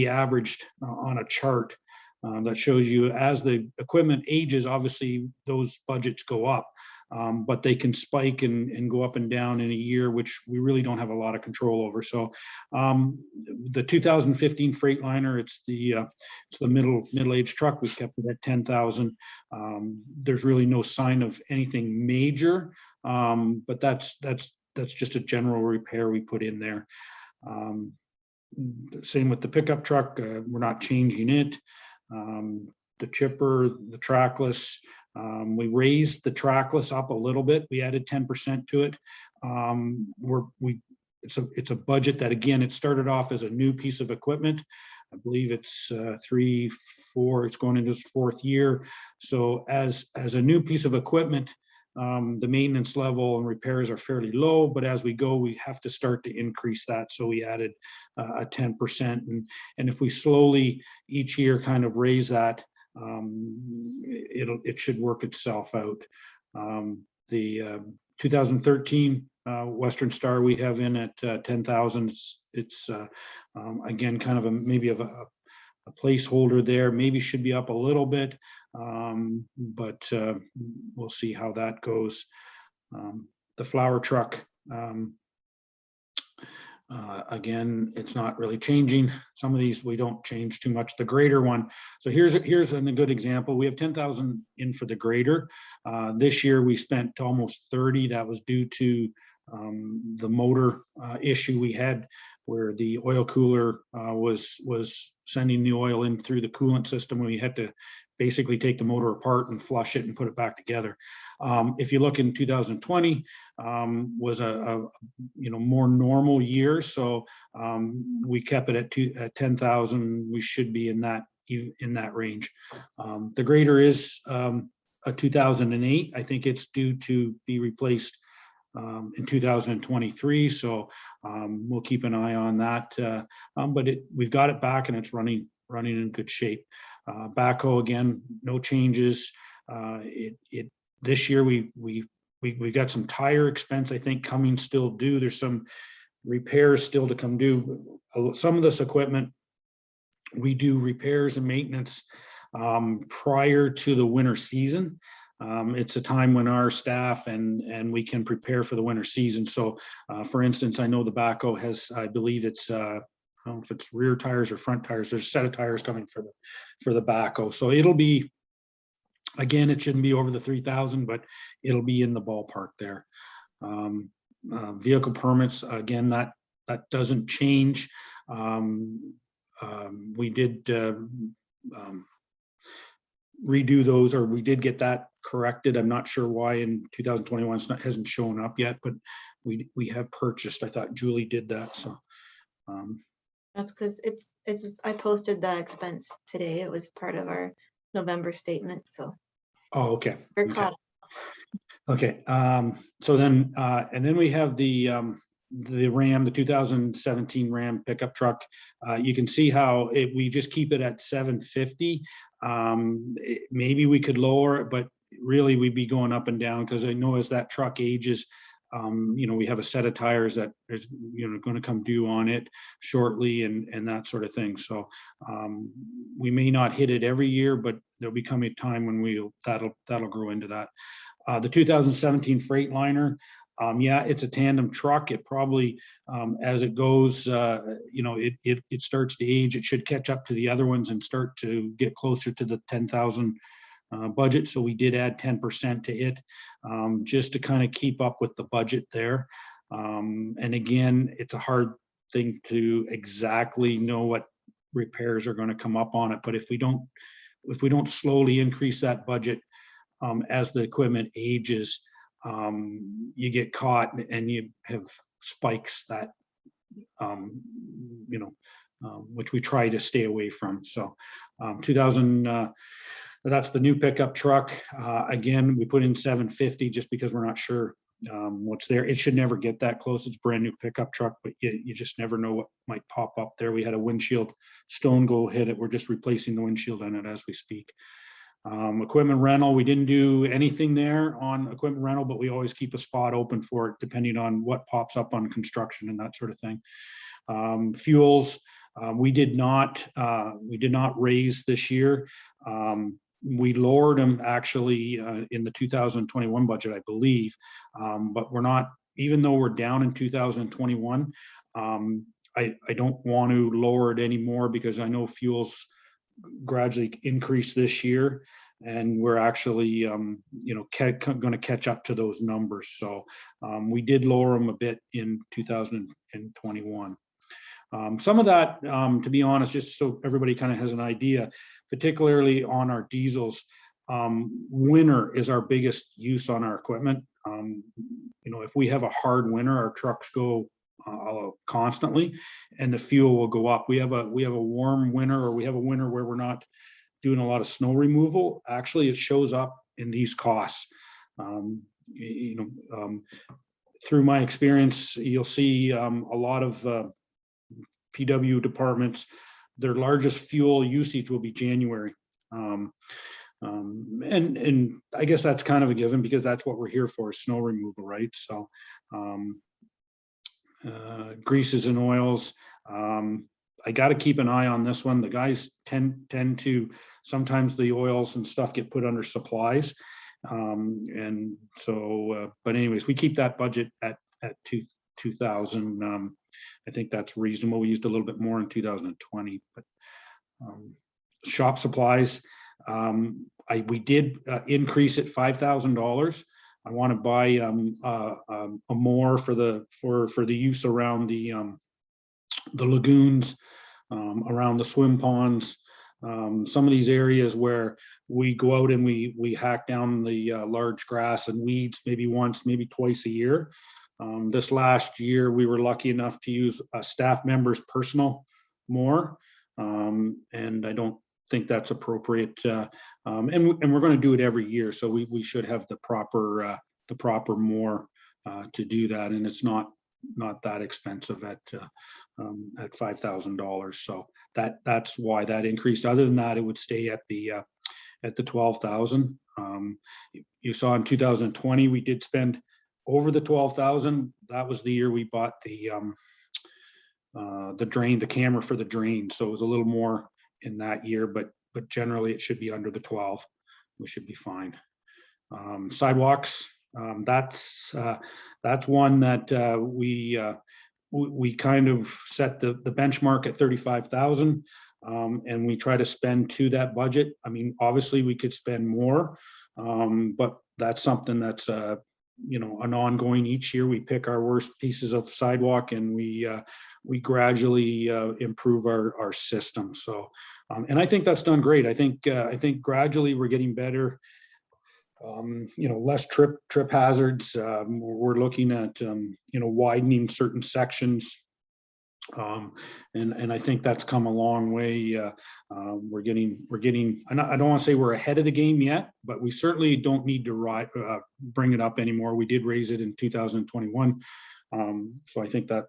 averaged on a chart that shows you as the equipment ages. Obviously those budgets go up. but they can spike and go up and down in a year, which we really don't have a lot of control over. So the 2015 Freightliner, it's the middle-aged truck. We kept it at 10,000. There's really no sign of anything major, but that's just a general repair we put in there. Same with the pickup truck. We're not changing it. The chipper, the trackless. We raised the trackless up a little bit. We added 10% to it. It's a budget that, again, it started off as a new piece of equipment. I believe it's 3, 4. It's going into its 4th year. So as a new piece of equipment, the maintenance level and repairs are fairly low, but as we go, we have to start to increase that. So we added a 10%, and if we slowly each year kind of raise that, it should work itself out. The 2013 Western Star we have in at 10,000. It's again kind of maybe a placeholder there. Maybe should be up a little bit, but we'll see how that goes. The flower truck, again, it's not really changing. Some of these we don't change too much. The grader one. So here's a good example. We have 10,000 in for the grader. This year we spent almost 30. That was due to the motor issue we had, where the oil cooler was sending the oil in through the coolant system. We had to basically take the motor apart and flush it and put it back together. If you look in 2020, was a more normal year, so we kept it at 10,000. We should be in that range. The grader is a 2008. I think it's due to be replaced in 2023, so we'll keep an eye on that. But we've got it back and it's running in good shape. Backhoe, again, no changes. This year we got some tire expense, I think, coming still due. There's some repairs still to come due. Some of this equipment, we do repairs and maintenance prior to the winter season. It's a time when our staff and we can prepare for the winter season. So for instance, I know the backhoe has, I believe it's I don't know if it's rear tires or front tires. There's a set of tires coming for the backhoe. So it'll be, again, it shouldn't be over the 3,000, but it'll be in the ballpark there. Vehicle permits, again, that doesn't change. We did redo those, or we did get that corrected. I'm not sure why in 2021 hasn't shown up yet, but we have purchased. I thought Julie did that. So That's because I posted the expense today. It was part of our November statement, so. Oh, okay. We're Okay. caught up. Okay, so then, and then we have the Ram, the 2017 Ram pickup truck. You can see how we just keep it at 750. Maybe we could lower it, but really we'd be going up and down, because I know as that truck ages, we have a set of tires that is going to come due on it shortly, and that sort of thing. So we may not hit it every year, but there'll be coming a time when that'll grow into that. The 2017 Freightliner, yeah, it's a tandem truck. It probably, as it goes, it starts to age. It should catch up to the other ones and start to get closer to the 10,000 budget. So we did add 10% to it, just to kind of keep up with the budget there. And again, it's a hard thing to exactly know what repairs are going to come up on it. But if we don't slowly increase that budget as the equipment ages, you get caught and you have spikes that, which we try to stay away from. So 2000, that's the new pickup truck. Again, we put in 750 just because we're not sure what's there. It should never get that close. It's a brand new pickup truck, but you just never know what might pop up there. We had a windshield stone go hit it. We're just replacing the windshield on it as we speak. Equipment rental, we didn't do anything there on equipment rental, but we always keep a spot open for it depending on what pops up on construction and that sort of thing. Fuels, we did not raise this year. We lowered them actually in the 2021 budget, I believe, but we're not, even though we're down in 2021, I don't want to lower it anymore because I know fuels gradually increase this year, and we're actually, you know, going to catch up to those numbers. So we did lower them a bit in 2021. Some of that, to be honest, just so everybody kind of has an idea, particularly on our diesels, winter is our biggest use on our equipment. You know, if we have a hard winter, our trucks go constantly, and the fuel will go up. We have a warm winter, or we have a winter where we're not doing a lot of snow removal. Actually, it shows up in these costs. You know, through my experience, you'll see a lot of PW departments, their largest fuel usage will be January. And I guess that's kind of a given because that's what we're here for, is snow removal, right? So greases and oils. I got to keep an eye on this one. The guys tend to, sometimes the oils and stuff get put under supplies. And so, but anyways, we keep that budget at 2,000. I think that's reasonable. We used a little bit more in 2020, but shop supplies, we did increase it $5,000. I want to buy a more for the use around the lagoons, around the swim ponds, some of these areas where we go out and we hack down the large grass and weeds maybe once, maybe twice a year. This last year, we were lucky enough to use a staff member's personal more, and I don't think that's appropriate. And we're going to do it every year, so we should have the proper more to do that, and it's not that expensive at $5,000. So that's why that increased. Other than that, it would stay at the 12,000. You saw in 2020 we did spend over the 12,000. That was the year we bought the camera for the drain. So it was a little more in that year, but generally it should be under the 12. We should be fine. Sidewalks, that's one that we kind of set the benchmark at 35,000, and we try to spend to that budget. I mean, obviously we could spend more, but that's something that's you know, an ongoing. Each year we pick our worst pieces of sidewalk and we gradually improve our system. So and I think that's done great. I think gradually we're getting better. You know, less trip hazards. We're looking at you know, widening certain sections, and I think that's come a long way. We're getting. I don't want to say we're ahead of the game yet, but we certainly don't need to bring it up anymore. We did raise it in 2021, so I think that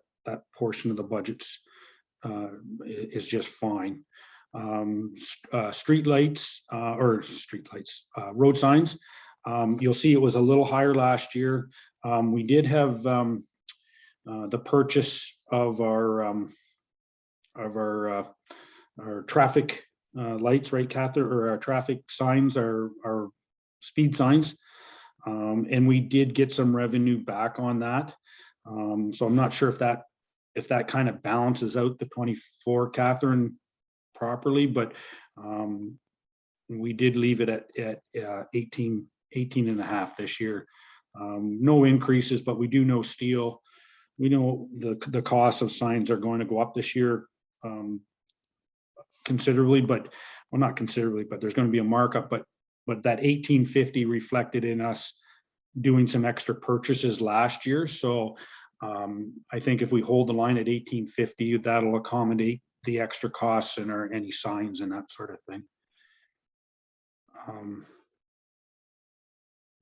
portion of the budgets is just fine. Street lights, road signs. You'll see it was a little higher last year. We did have the purchase of our traffic lights, right, Catherine, or our traffic signs, our speed signs, and we did get some revenue back on that. So I'm not sure if that kind of balances out the 24, Catherine, properly, but we did leave it at 18 and a half this year. No increases, but we do know steel. We know the cost of signs are going to go up this year considerably, but well, not considerably, but there's going to be a markup. But that 1850 reflected in us doing some extra purchases last year. So I think if we hold the line at 1850, that'll accommodate the extra costs and any signs and that sort of thing.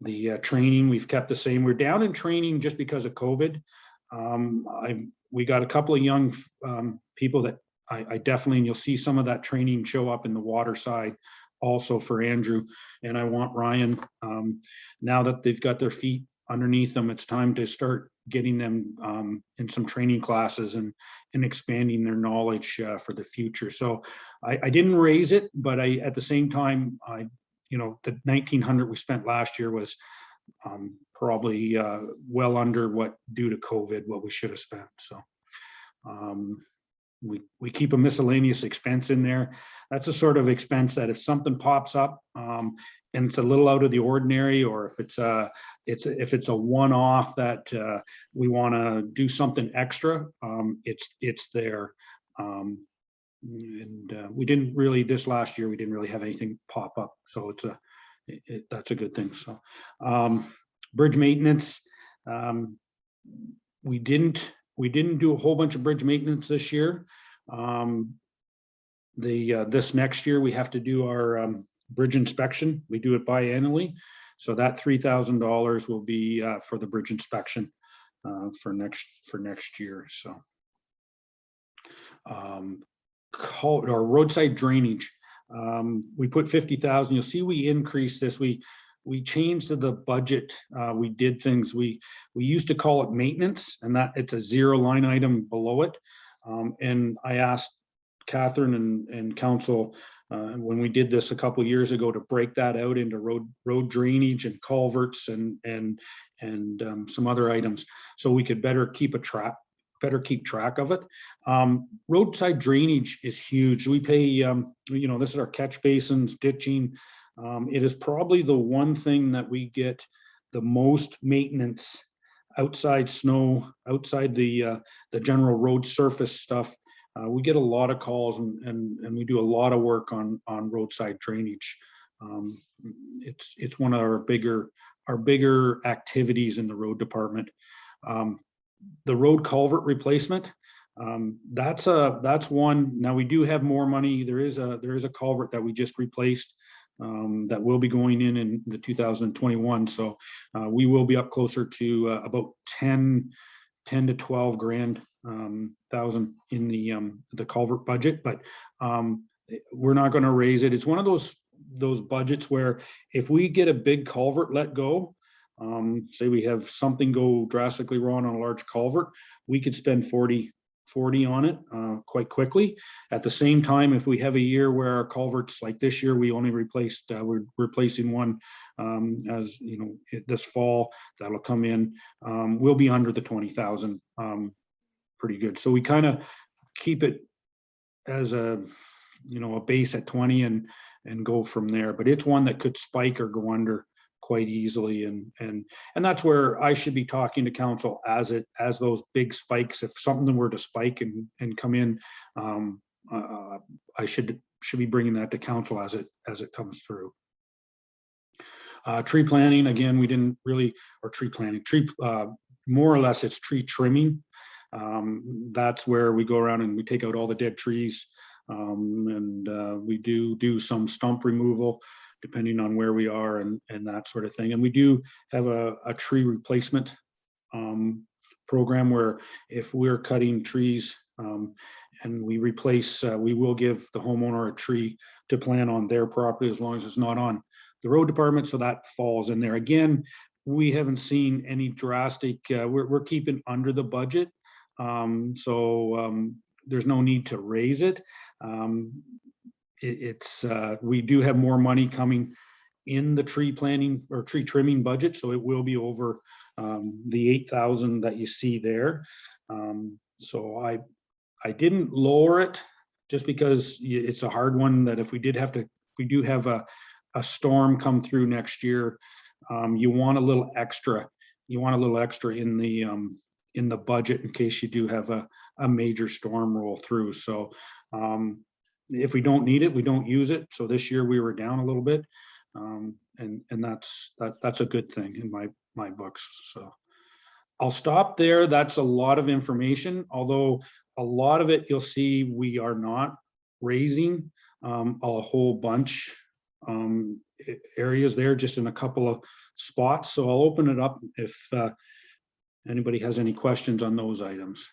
The training, we've kept the same. We're down in training just because of COVID. We got a couple of young people that I definitely, and you'll see some of that training show up in the water side also for Andrew. And I want Ryan, now that they've got their feet underneath them, it's time to start getting them in some training classes and expanding their knowledge for the future. So I didn't raise it, but at the same time, you know, the 1,900 we spent last year was probably well under what, due to COVID, what we should have spent. So we keep a miscellaneous expense in there. That's a sort of expense that if something pops up and it's a little out of the ordinary, or if it's a one-off that we want to do something extra, it's there. We didn't really, this last year, we didn't really have anything pop up. So that's a good thing. So bridge maintenance, we didn't do a whole bunch of bridge maintenance this year. This next year we have to do our bridge inspection. We do it biannually, so that $3,000 will be for the bridge inspection for next year. So our roadside drainage, we put 50,000. You'll see we increased this. We changed the budget. We did things. We used to call it maintenance, and that it's a zero line item below it. And I asked Catherine and council when we did this a couple of years ago to break that out into road drainage and culverts and some other items, so we could better keep track of it. Roadside drainage is huge. We pay, you know, this is our catch basins, ditching. It is probably the one thing that we get the most maintenance outside snow, outside the general road surface stuff. We get a lot of calls and we do a lot of work on roadside drainage. It's one of our bigger activities in the road department. The road culvert replacement, that's one. Now we do have more money. There is a culvert that we just replaced that will be going in the 2021. So we will be up closer to about 10 to 12 grand thousand in the culvert budget, but we're not going to raise it. It's one of those budgets where if we get a big culvert let go, say we have something go drastically wrong on a large culvert, we could spend 40 on it quite quickly. At the same time, if we have a year where our culverts, like this year, we only replaced, we're replacing one as you know, this fall, that'll come in, we'll be under the 20,000 pretty good. So we kind of keep it as a, you know, a base at 20 and go from there. But it's one that could spike or go under quite easily, and that's where I should be talking to council as those big spikes. If something were to spike and come in, I should be bringing that to council as it comes through. Tree planting, again, we didn't really, or tree planting, more or less it's tree trimming. That's where we go around and we take out all the dead trees, and we do some stump removal depending on where we are and that sort of thing. And we do have a tree replacement program where if we're cutting trees and we replace, we will give the homeowner a tree to plant on their property as long as it's not on the road department. So that falls in there. Again, we haven't seen any drastic, we're keeping under the budget. So there's no need to raise it. We do have more money coming in the tree planting or tree trimming budget, so it will be over the 8,000 that you see there. So I didn't lower it just because it's a hard one that if we do have a storm come through next year, you want a little extra. You want a little extra in the budget in case you do have a major storm roll through. So if we don't need it, we don't use it. So this year we were down a little bit, and that's a good thing in my books. So I'll stop there. That's a lot of information, although a lot of it you'll see we are not raising a whole bunch areas there, just in a couple of spots. So I'll open it up if anybody has any questions on those items.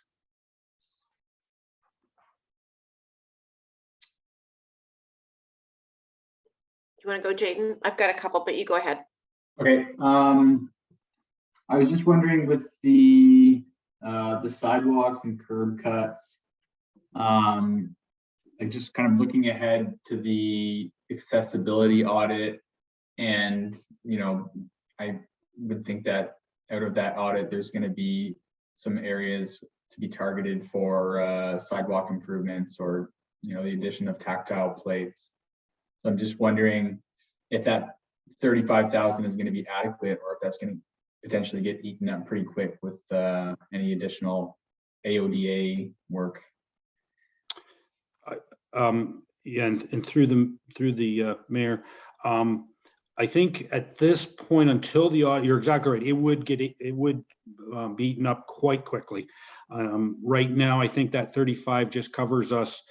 You want to go, Jayden? I've got a couple, but you go ahead. Okay. I was just wondering with the sidewalks and curb cuts, like just kind of looking ahead to the accessibility audit And, I would think that out of that audit, there's going to be some areas to be targeted for sidewalk improvements or, the addition of tactile plates. So I'm just wondering if that 35,000 is going to be adequate, or if that's going to potentially get eaten up pretty quick with any additional AODA work. Yeah, and through the mayor, I think at this point, until the audit, you're exactly right. It would be eaten up quite quickly. Right now, I think that 35 just covers us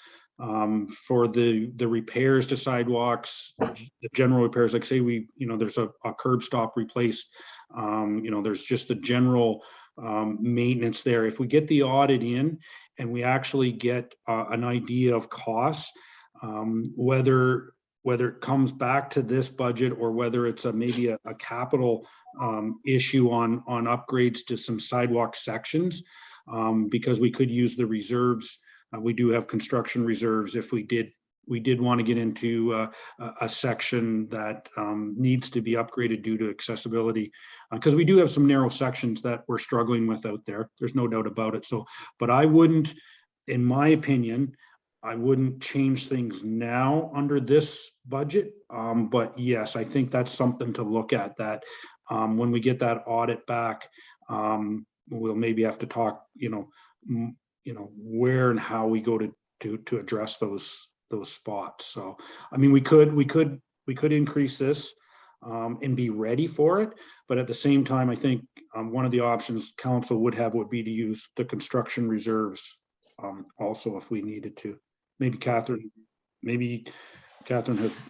for the repairs to sidewalks, the general repairs. Like say there's a curb stop replaced. There's just the general maintenance there. If we get the audit in and we actually get an idea of costs, whether it comes back to this budget or whether it's maybe a capital issue on upgrades to some sidewalk sections, because we could use the reserves. We do have construction reserves if we did want to get into a section that needs to be upgraded due to accessibility, because we do have some narrow sections that we're struggling with out there. There's no doubt about it. So, but I wouldn't, in my opinion, I wouldn't change things now under this budget. But yes, I think that's something to look at, that when we get that audit back, we'll maybe have to talk, where and how we go to address those spots. So, I mean, we could increase this and be ready for it. But at the same time, I think one of the options council would be to use the construction reserves also if we needed to. Maybe Catherine has,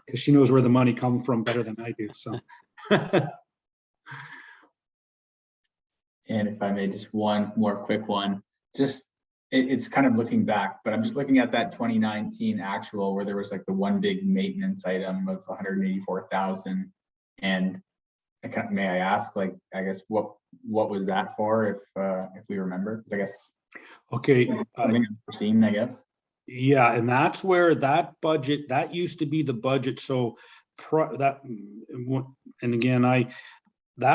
because she knows where the money comes from better than I do. So. And if I may, just one more quick one, it's kind of looking back, but I'm just looking at that 2019 actual where there was like the one big maintenance item of 184,000. And may I ask, I guess, what was that for, if we remember? Because I guess Okay. Something unforeseen, I guess. Yeah, and that's where that budget, that used to be the budget. So that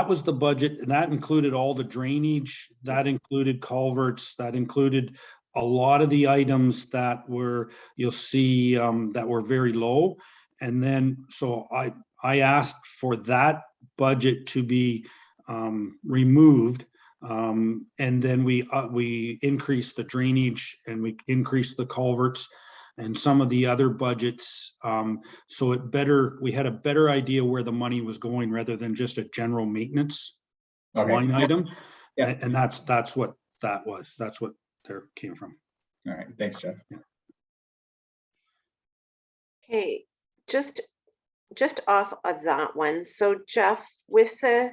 was the budget, and that included all the drainage, that included culverts, that included a lot of the items that you'll see that were very low. And then, so I asked for that budget to be removed. And then we increased the drainage and we increased the culverts and some of the other budgets. So we had a better idea where the money was going rather than just a general maintenance line item. Yeah. And that's what that was. That's what there came from. All right. Thanks, Jeff. Okay, just off of that one. So Jeff, with the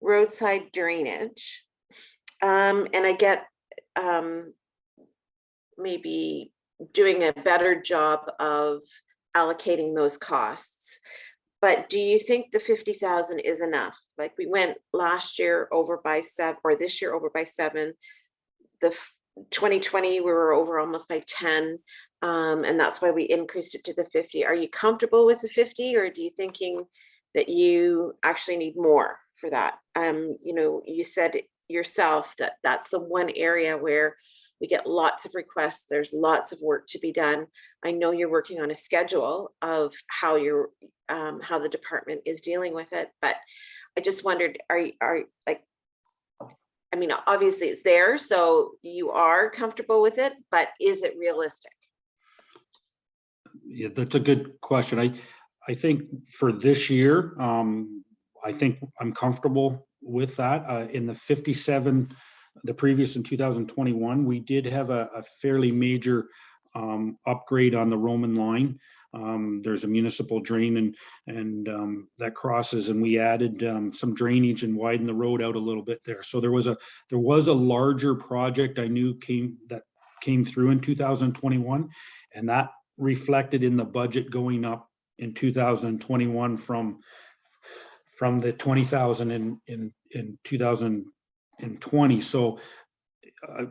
roadside drainage, and I get maybe doing a better job of allocating those costs, but do you think the 50,000 is enough? Like we went last year over by 7, or this year over by 7. The 2020 we were over almost by 10, and that's why we increased it to the 50. Are you comfortable with the 50, or do you thinking that you actually need more for that? You said yourself that that's the one area where we get lots of requests. There's lots of work to be done. I know you're working on a schedule of how the department is dealing with it, but I just wondered, obviously it's there, so you are comfortable with it, but is it realistic? Yeah, that's a good question. I think for this year, I think I'm comfortable with that. In the 57, the previous in 2021, we did have a fairly major upgrade on the Roman line. There's a municipal drain and that crosses, and we added some drainage and widened the road out a little bit there. So there was a larger project I knew came through in 2021, and that reflected in the budget going up in 2021 from the 20,000 in 2020. So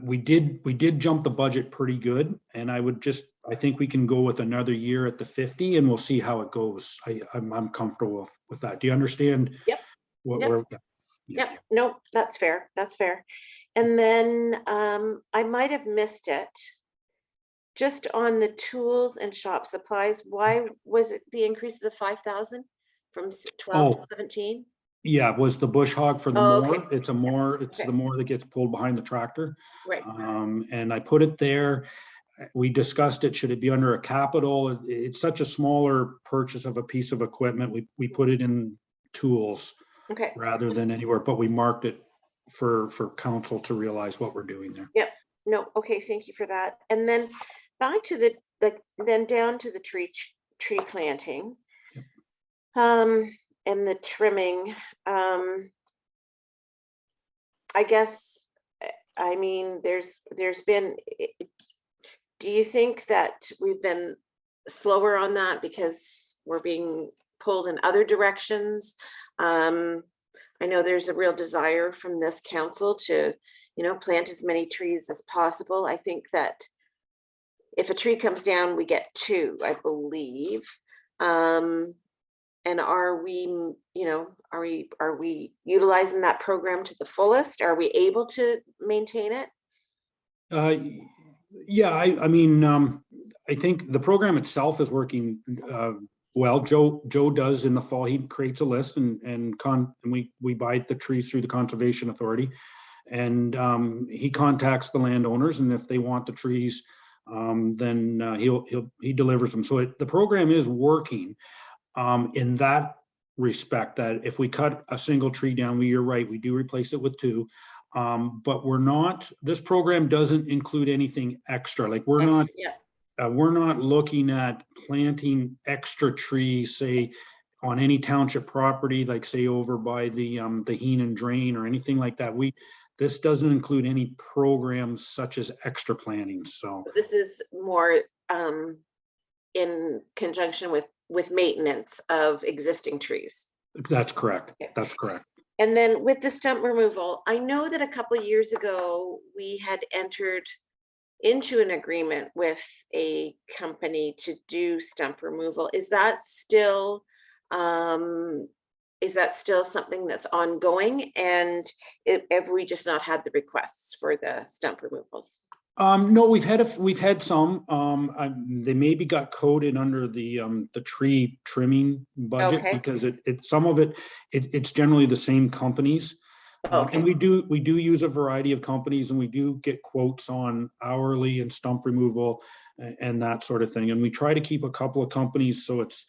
we did jump the budget pretty good, and I think we can go with another year at the 50 and we'll see how it goes. I'm comfortable with that. Do you understand? Yep. What Yep. we're, Yep, no, that's fair, that's fair. And then I might have missed it. Just on the tools and shop supplies, why was it the increase of the 5,000 from 12 to Oh. 17? yeah, was the bush hog for the Oh, mower. okay. It's a mower, it's Okay. the mower that gets pulled behind the tractor. Right, And I put it there. We discussed it, should it be under a capital? It's such a smaller purchase of a piece of equipment. We put it in tools okay, rather than anywhere, but we marked it for council to realize what we're doing there. no, okay, thank you for that. And then back to then down to the tree planting. And the trimming, I guess, I mean, there's been, do you think that we've been slower on that because we're being pulled in other directions? I know there's a real desire from this council to, plant as many trees as possible. I think that if a tree comes down, we get 2, I believe. And are we utilizing that program to the fullest? Are we able to maintain it? Yeah, I mean, I think the program itself is working well. Joe does in the fall, he creates a list and we buy the trees through the Conservation Authority, and he contacts the landowners, and if they want the trees, then he delivers them. So the program is working. In that respect, that if we cut a single tree down, you're right, we do replace it with 2. But this program doesn't include anything extra. Like we're not looking at planting extra trees, say on any township property, like say over by the Heenan Drain or anything like that. This doesn't include any programs such as extra planting. So this is more in conjunction with maintenance of existing trees. that's correct. Okay. That's correct. And then with the stump removal, I know that a couple of years ago, we had entered into an agreement with a company to do stump removal. Is that still something that's ongoing? And have we just not had the requests for the stump removals? No, we've had some. They maybe got coded under the tree trimming budget, Okay. because some of it's generally the same companies. Okay. And we do use a variety of companies, and we do get quotes on hourly and stump removal and that sort of thing. And we try to keep a couple of companies, so it's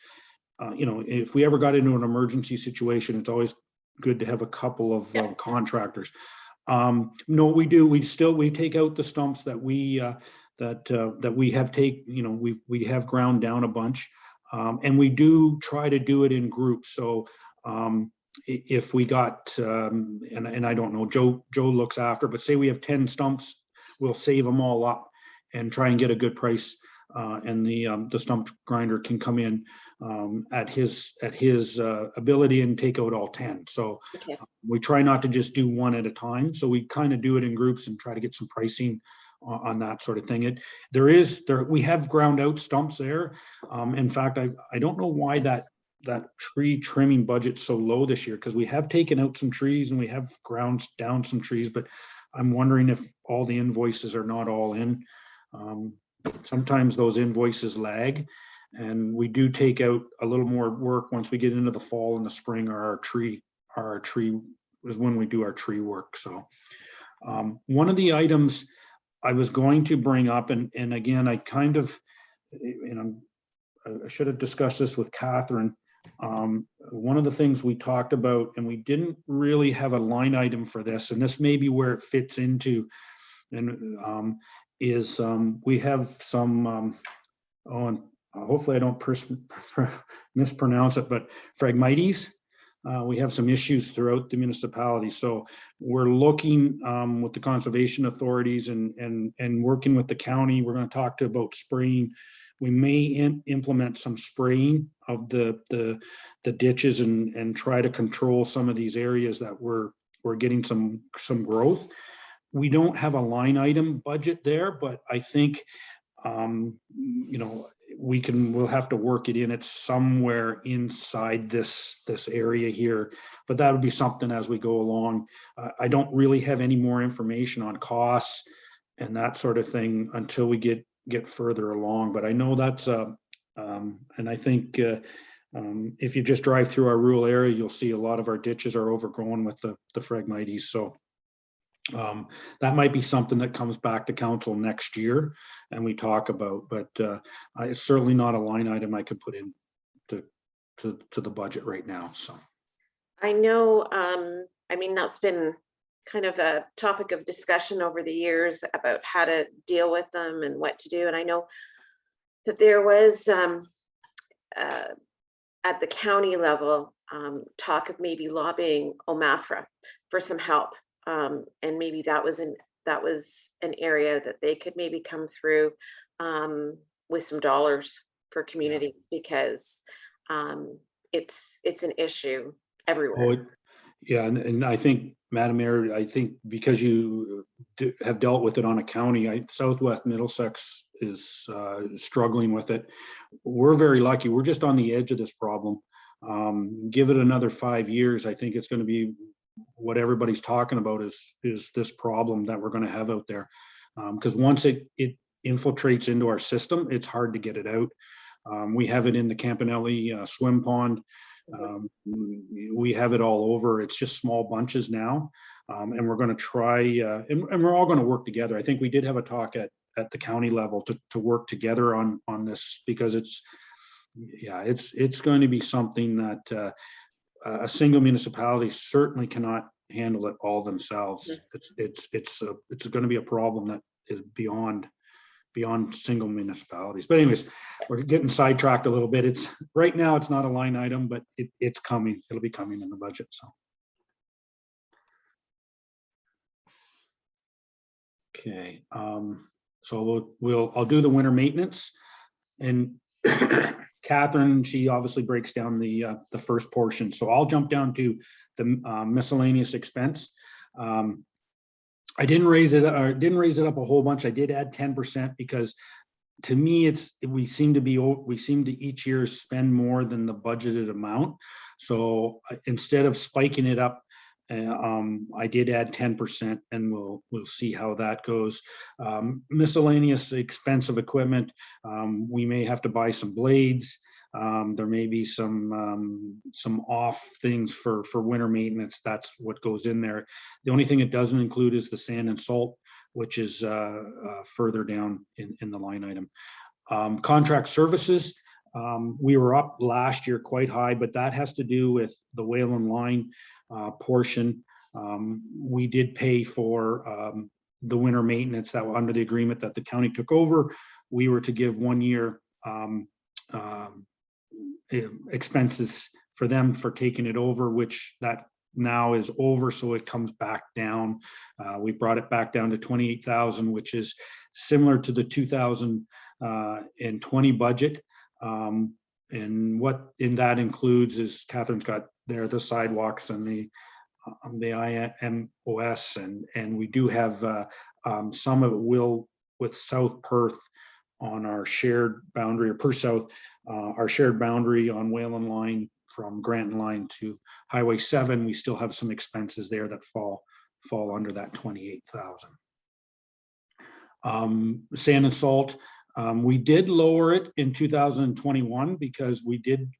if we ever got into an emergency situation, it's always good to have a couple of contractors. No, we do. We take out the stumps that we have we have ground down a bunch, and we do try to do it in groups. So if we got and I don't know, Joe looks after, but say we have 10 stumps, we'll save them all up and try and get a good price, and the stump grinder can come in at his ability and take out all 10. So Okay. we try not to just do one at a time. So we kind of do it in groups and try to get some pricing on that sort of thing. We have ground out stumps there. In fact, I don't know why that tree trimming budget's so low this year, because we have taken out some trees and we have ground down some trees, but I'm wondering if all the invoices are not all in. Sometimes those invoices lag, and we do take out a little more work once we get into the fall and the spring, or our tree is when we do our tree work. So one of the items I was going to bring up, and again, I kind of, I should have discussed this with Catherine. One of the things we talked about, and we didn't really have a line item for this, and this may be where it fits into, and is we have some, and hopefully I don't mispronounce it, but Phragmites. We have some issues throughout the municipality. So we're looking with the conservation authorities and working with the county. We're going to talk about spraying. We may implement some spraying of the ditches and try to control some of these areas that we're getting some growth. we don't have a line item budget there, but I think, you know, we'll have to work it in. It's somewhere inside this area here, but that would be something as we go along. I don't really have any more information on costs and that sort of thing until we get further along, but I know that's and I think if you just drive through our rural area, you'll see a lot of our ditches are overgrown with the Phragmites. So that might be something that comes back to council next year and we talk about, but it's certainly not a line item I could put in to the budget right now. So I know, I mean, that's been kind of a topic of discussion over the years about how to deal with them and what to do. And I know that there was at the county level talk of maybe lobbying OMAFRA for some help. And maybe that was an area that they could maybe come through with some dollars for community, because it's an issue everywhere. Yeah, and I think, Madam Mayor, I think because you have dealt with it on a county, Southwest Middlesex is struggling with it. We're very lucky. We're just on the edge of this problem. Give it another 5 years, I think it's going to be what everybody's talking about is this problem that we're going to have out there. Because once it infiltrates into our system, it's hard to get it out. We have it in the Campanelli swim pond. We have it all over. It's just small bunches now. And we're going to try, and we're all going to work together. I think we did have a talk at the county level to work together on this, because it's going to be something that a single municipality certainly cannot handle it all themselves. It's going to be a problem that is beyond single municipalities. But anyways, we're getting sidetracked a little bit. It's right now it's not a line item, but it's coming. It'll be coming in the budget. So okay, so I'll do the winter maintenance, and Catherine, she obviously breaks down the first portion. So I'll jump down to the miscellaneous expense. I didn't raise it up a whole bunch. I did add 10% because to me, we seem to each year spend more than the budgeted amount. So instead of spiking it up, I did add 10%, and we'll see how that goes. Miscellaneous expense of equipment. We may have to buy some blades. There may be some off things for winter maintenance. That's what goes in there. The only thing it doesn't include is the sand and salt, which is further down in the line item. Contract services. We were up last year quite high, but that has to do with the Whalen line portion. We did pay for the winter maintenance that were under the agreement that the county took over. We were to give 1 year expenses for them for taking it over, which that now is over, so it comes back down. We brought it back down to 28,000, which is similar to the 2020 budget. And what in that includes is Catherine's got there the sidewalks and the IMOS, and we do have some of it will with South Perth on our shared boundary, or per South, our shared boundary on Whalen line from Granton line to Highway 7. We still have some expenses there that fall under that 28,000. Sand and salt. We did lower it in 2021 because we did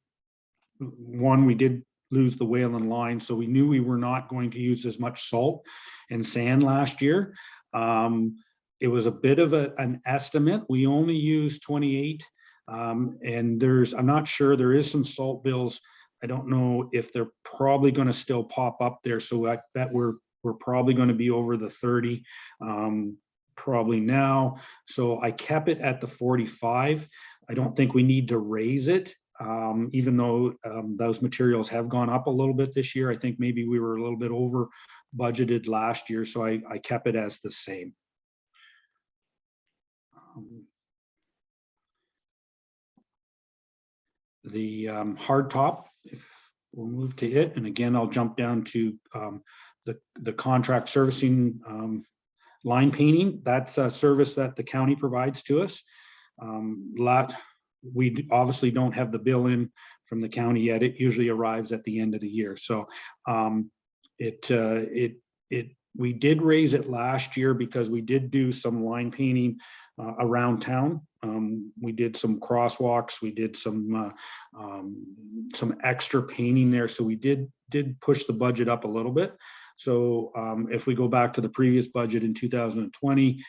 lose the Whalen line, so we knew we were not going to use as much salt and sand last year. It was a bit of an estimate. We only used 28, and I'm not sure, there is some salt bills. I don't know if they're probably going to still pop up there, so I bet we're probably going to be over the 30 probably now. So I kept it at the 45. I don't think we need to raise it, even though those materials have gone up a little bit this year. I think maybe we were a little bit over budgeted last year, so I kept it as the same. The hard top, if we'll move to it, and again I'll jump down to the contract servicing line painting, that's a service that the county provides to us. We obviously don't have the bill in from the county yet. It usually arrives at the end of the year. So we did raise it last year because we did do some line painting around town. We did some crosswalks. We did some extra painting there. So we did push the budget up a little bit. So if we go back to the previous budget in 2020,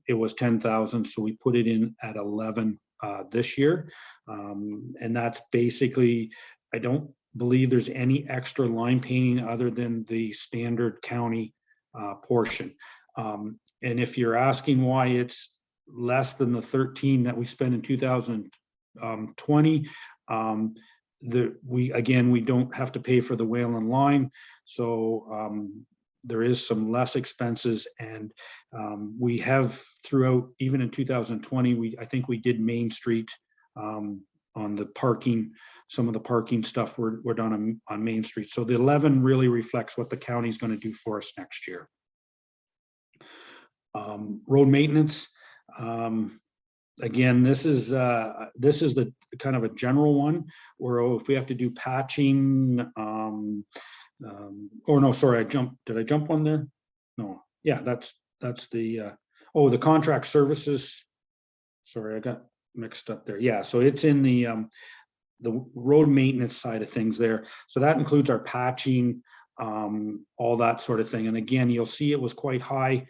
it was 10,000. So we put it in at 11 this year. And that's basically, I don't believe there's any extra line painting other than the standard county portion. And if you're asking why it's less than the 13 that we spent in 2020, we don't have to pay for the Whalen line. So there is some less expenses, and we have throughout, even in 2020, I think we did Main Street on the parking. Some of the parking stuff were done on Main Street. So the 11 really reflects what the county is going to do for us next year. Road maintenance. Again, this is the kind of a general one where if we have to do patching, or no, sorry, did I jump one there? No, yeah, that's the, the contract services. Sorry, I got mixed up there. Yeah, so it's in the road maintenance side of things there. So that includes our patching, all that sort of thing. And again, you'll see it was quite high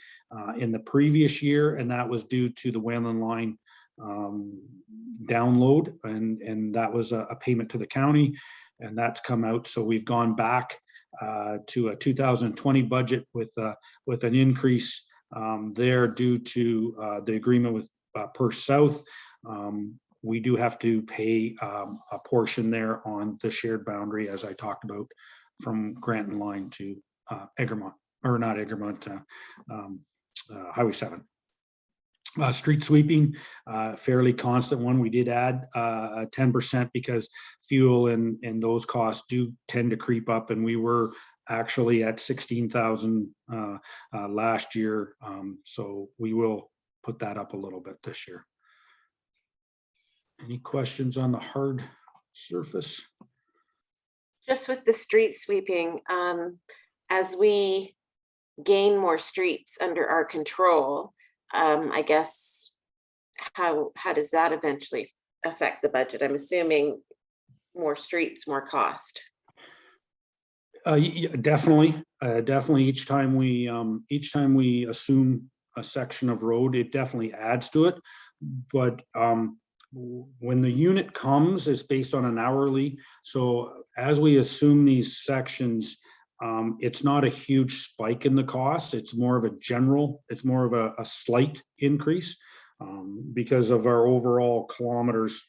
in the previous year, and that was due to the Whalen line download, and that was a payment to the county, and that's come out. So we've gone back to a 2020 budget with an increase there due to the agreement with Perth South. We do have to pay a portion there on the shared boundary, as I talked about, from Granton Line to Egremont, or not Egremont, Highway 7. Street sweeping, fairly constant one. We did add 10% because fuel and those costs do tend to creep up, and we were actually at 16,000 last year. So we will put that up a little bit this year. Any questions on the hard surface? Just with the street sweeping, as we gain more streets under our control, I guess, how does that eventually affect the budget? I'm assuming more streets, more cost. Yeah, definitely. Each time we assume a section of road, it definitely adds to it. But when the unit comes, it's based on an hourly. So as we assume these sections, it's not a huge spike in the cost. It's more of a slight increase because of our overall kilometers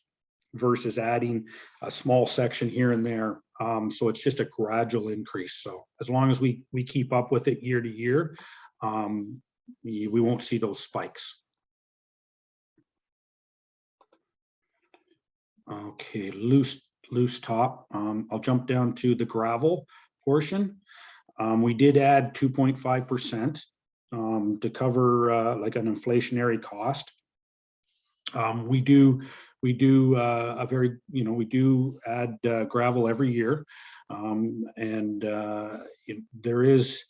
versus adding a small section here and there. So it's just a gradual increase. So as long as we keep up with it year to year, we won't see those spikes. Okay, loose top. I'll jump down to the gravel portion. We did add 2.5% to cover like an inflationary cost. We do add gravel every year, and there is,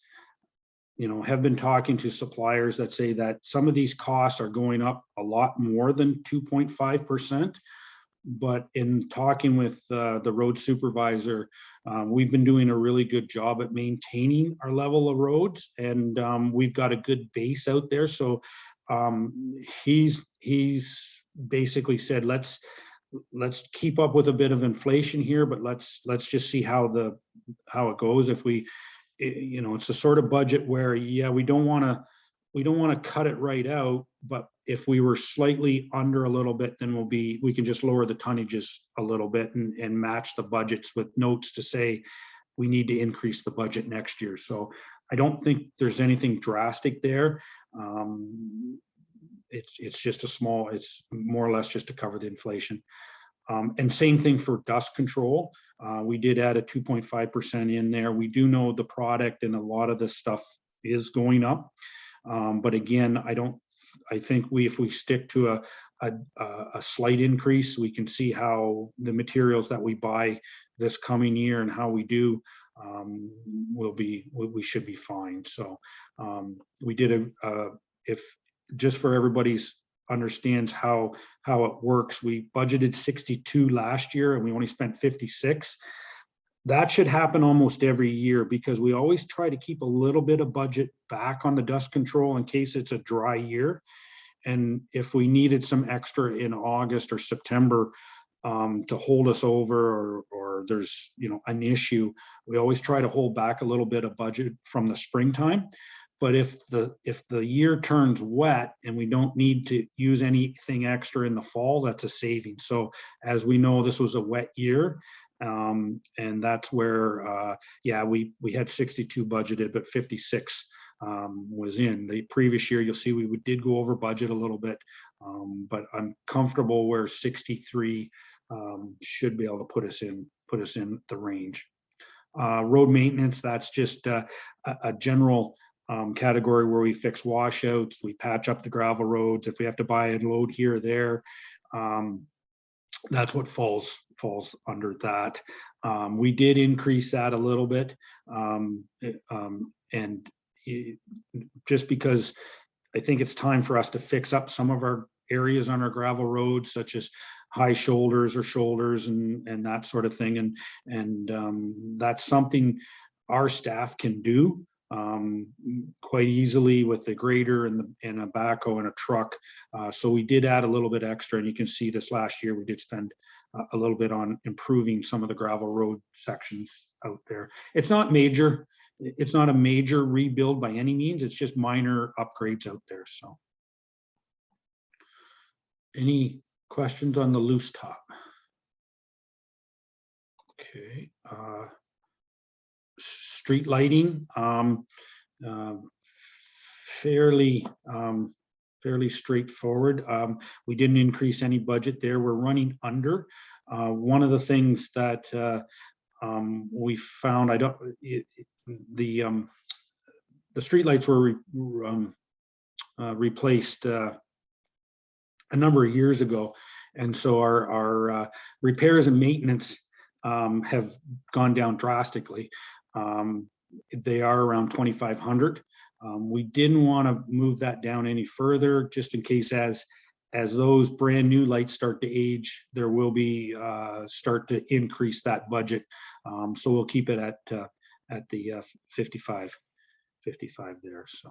have been talking to suppliers that say that some of these costs are going up a lot more than 2.5%. But in talking with the road supervisor, we've been doing a really good job at maintaining our level of roads, and we've got a good base out there. So he's basically said, let's keep up with a bit of inflation here, but let's just see how it goes. If we, it's a sort of budget where, yeah, we don't want to cut it right out, but if we were slightly under a little bit, then we can just lower the tonnages a little bit and match the budgets with notes to say we need to increase the budget next year. So I don't think there's anything drastic there. It's just it's more or less just to cover the inflation. And same thing for dust control. We did add a 2.5% in there. We do know the product and a lot of this stuff is going up. But again, I think if we stick to a slight increase, we can see how the materials that we buy this coming year and how we do, we should be fine. So we did if just for everybody's understands how it works, we budgeted 62 last year and we only spent 56. That should happen almost every year because we always try to keep a little bit of budget back on the dust control in case it's a dry year. And if we needed some extra in August or September to hold us over, or there's an issue, we always try to hold back a little bit of budget from the springtime. But if the year turns wet and we don't need to use anything extra in the fall, that's a saving. So as we know, this was a wet year, and that's where we had 62 budgeted, but 56 was in the previous year. You'll see we did go over budget a little bit, but I'm comfortable where 63 should be able to put us in the range. Road maintenance, that's just a general category where we fix washouts, we patch up the gravel roads. If we have to buy a load here or there, that's what falls under that. We did increase that a little bit, just because I think it's time for us to fix up some of our areas on our gravel roads, such as high shoulders and that sort of thing. And that's something our staff can do quite easily with the grader and a backhoe and a truck. So we did add a little bit extra, and you can see this last year we did spend a little bit on improving some of the gravel road sections out there. It's not major. It's not a major rebuild by any means. It's just minor upgrades out there. So any questions on the loose top? Okay. Street lighting, fairly straightforward. We didn't increase any budget there. We're running under. One of the things that we found, the streetlights were replaced a number of years ago, and so our repairs and maintenance have gone down drastically. They are around 2,500. We didn't want to move that down any further, just in case as those brand new lights start to age, there will be start to increase that budget. So we'll keep it at the 55 there. So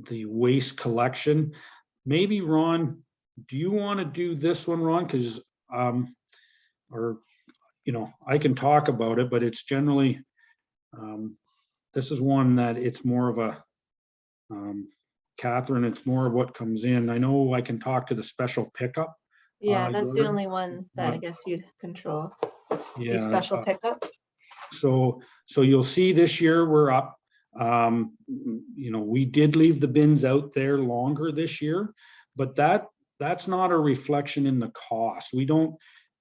the waste collection, maybe Ron, do you want to do this one, Ron? Because I can talk about it, but it's generally this is one that it's more of a Catherine, it's more of what comes in. I know I can talk to the special pickup. Yeah, that's the only one that I guess you'd control. Yeah, The special pickup. So you'll see this year we're up. We did leave the bins out there longer this year, but that's not a reflection in the cost. We don't,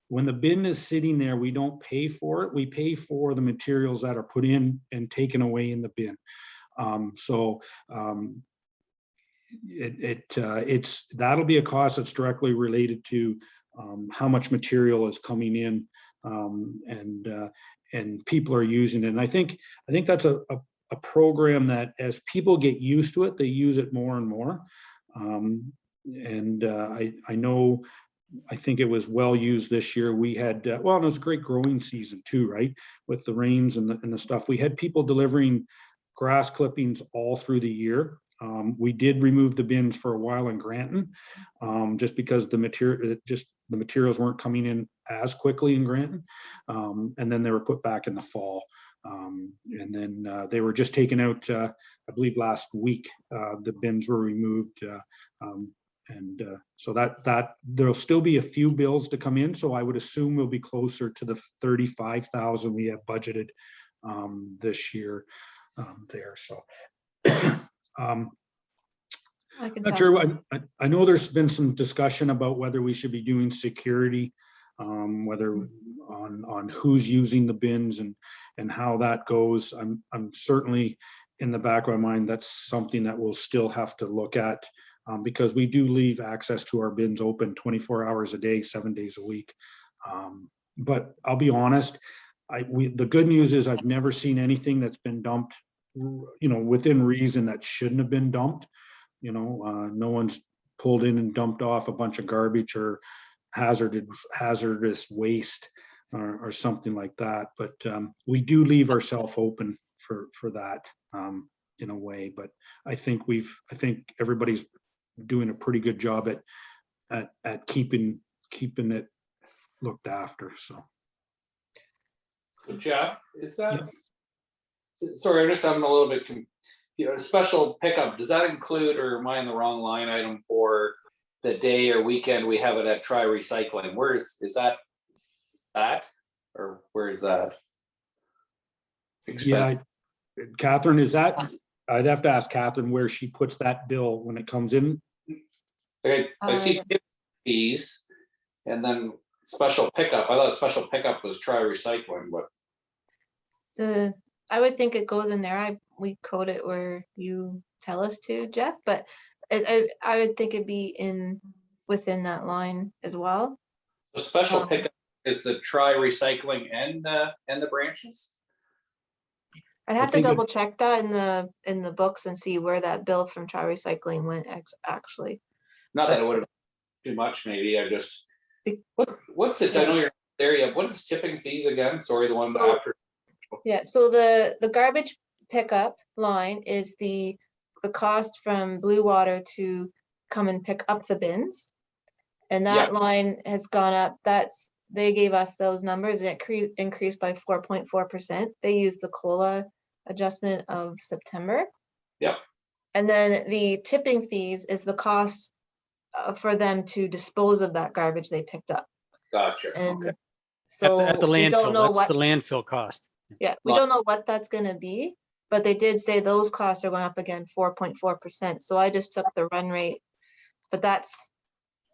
when the bin is sitting there, we don't pay for it. We pay for the materials that are put in and taken away in the bin. It's that'll be a cost that's directly related to how much material is coming in, and people are using it. And I think that's a program that as people get used to it, they use it more and more. I know, I think it was well used this year. We had, it was a great growing season too, right? With the rains and the stuff. We had people delivering grass clippings all through the year. We did remove the bins for a while in Granton, just because the materials weren't coming in as quickly in Granton. And then they were put back in the fall. And then they were just taken out, I believe last week, the bins were removed. So that there'll still be a few bills to come in. So I would assume we'll be closer to the 35,000 we have budgeted this year there. So I can not talk. sure. I know there's been some discussion about whether we should be doing security whether on who's using the bins and how that goes. I'm certainly in the back of my mind, that's something that we'll still have to look at, because we do leave access to our bins open 24 hours a day, 7 days a week. But I'll be honest, the good news is I've never seen anything that's been dumped, within reason that shouldn't have been dumped. No one's pulled in and dumped off a bunch of garbage or hazardous waste or something like that. But we do leave ourselves open for that in a way. But I think everybody's doing a pretty good job at keeping it looked after. So. Jeff, is that? Sorry, I'm just having a little bit. Special pickup. Does that include, or am I in the wrong line item for the day or weekend we have it at Try Recycling? Where is that at, or where is that? Yeah, Catherine, is that? I'd have to ask Catherine where she puts that bill when it comes in. Okay, I see fees and then special pickup. I thought special pickup was Try Recycling, but I would think it goes in there. We code it where you tell us to, Jeff, but I would think it'd be within that line as well. the special pickup is the Try Recycling and the branches. I'd have to double check that in the books and see where that bill from Try Recycling went actually. Not that it would have been too much, maybe. I just what's it? I know you're there yet. What is tipping fees again? Sorry, the one after. Yeah, so the garbage pickup line is the cost from Blue Water to come and pick up the bins. And that line has gone up. They gave us those numbers. It increased by 4.4%. They used the COLA adjustment of September. Yep. And then the tipping fees is the cost for them to dispose of that garbage they picked up. Gotcha. And okay. so at the we don't landfill, know that's the landfill cost. Yeah, we don't know what that's going to be, but they did say those costs are going up again 4.4%. So I just took the run rate, but that's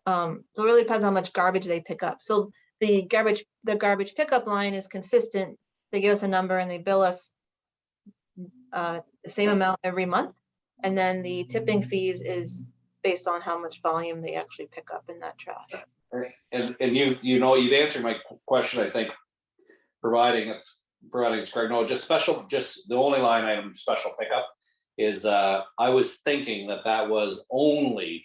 so it really depends how much garbage they pick up. So the garbage pickup line is consistent. They give us a number and they bill us the same amount every month, and then the tipping fees is based on how much volume they actually pick up in that trash. And you've answered my question. I think providing it's correct. No, just the only line item special pickup is I was thinking that was only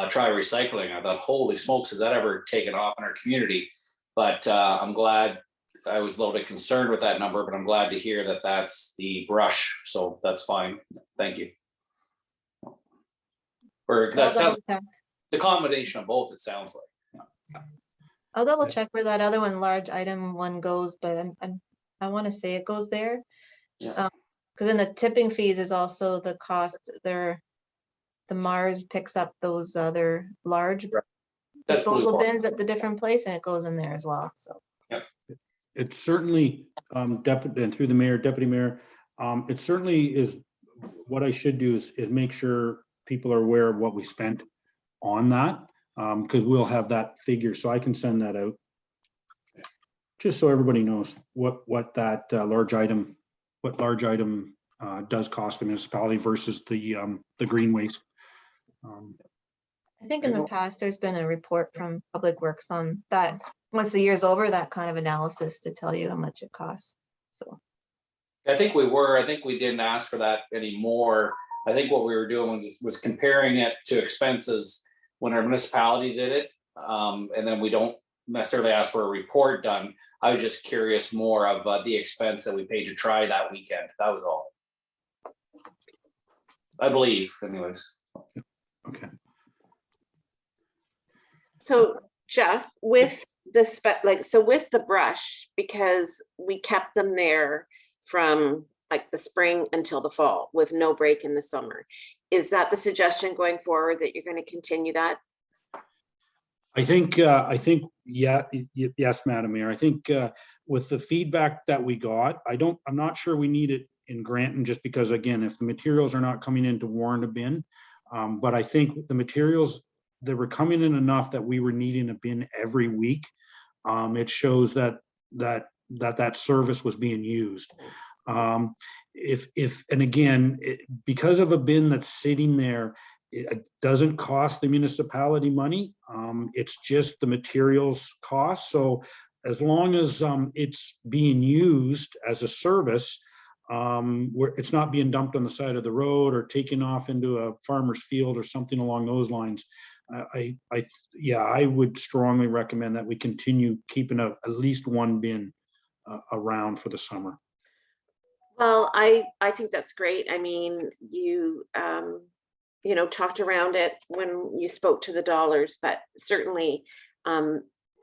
Try Recycling. I thought, holy smokes, has that ever taken off in our community? But I'm glad. I was a little bit concerned with that number, but I'm glad to hear that that's the brush. So that's fine. Thank you. Or that sounds the combination of both. It sounds like. Yeah. I'll double check where that other large item one goes, but I want to say it goes there. Yeah. Because then the tipping fees is also the cost. The Mars picks up those other large disposal bins at the different place, and it goes in there as well. So. Yep. It's certainly, and through the deputy mayor, it certainly is. What I should do is make sure people are aware of what we spent on that, because we'll have that figure, so I can send that out, just so everybody knows what that large item does cost the municipality versus the green waste. I think in the past there's been a report from Public Works on that. Once the year's over, that kind of analysis to tell you how much it costs. So I think we didn't ask for that anymore. I think what we were doing was comparing it to expenses when our municipality did it. And then we don't necessarily ask for a report done. I was just curious more of the expense that we paid to Try that weekend. That was all. I believe, anyways. Okay. So Jeff, with with the brush, because we kept them there from like the spring until the fall with no break in the summer, is that the suggestion going forward, that you're going to continue that? I think yeah, yes, Madam Mayor. I think with the feedback that we got, I'm not sure we need it in Granton, just because, again, if the materials are not coming in to warrant a bin, but I think the materials, they were coming in enough that we were needing a bin every week. it shows that service was being used. And again, because of a bin that's sitting there, it doesn't cost the municipality money. It's just the materials cost. So as long as it's being used as a service, where it's not being dumped on the side of the road or taken off into a farmer's field or something along those lines, I would strongly recommend that we continue keeping at least one bin around for the summer. Well, I think that's great. I mean, you talked around it when you spoke to the dollars, but certainly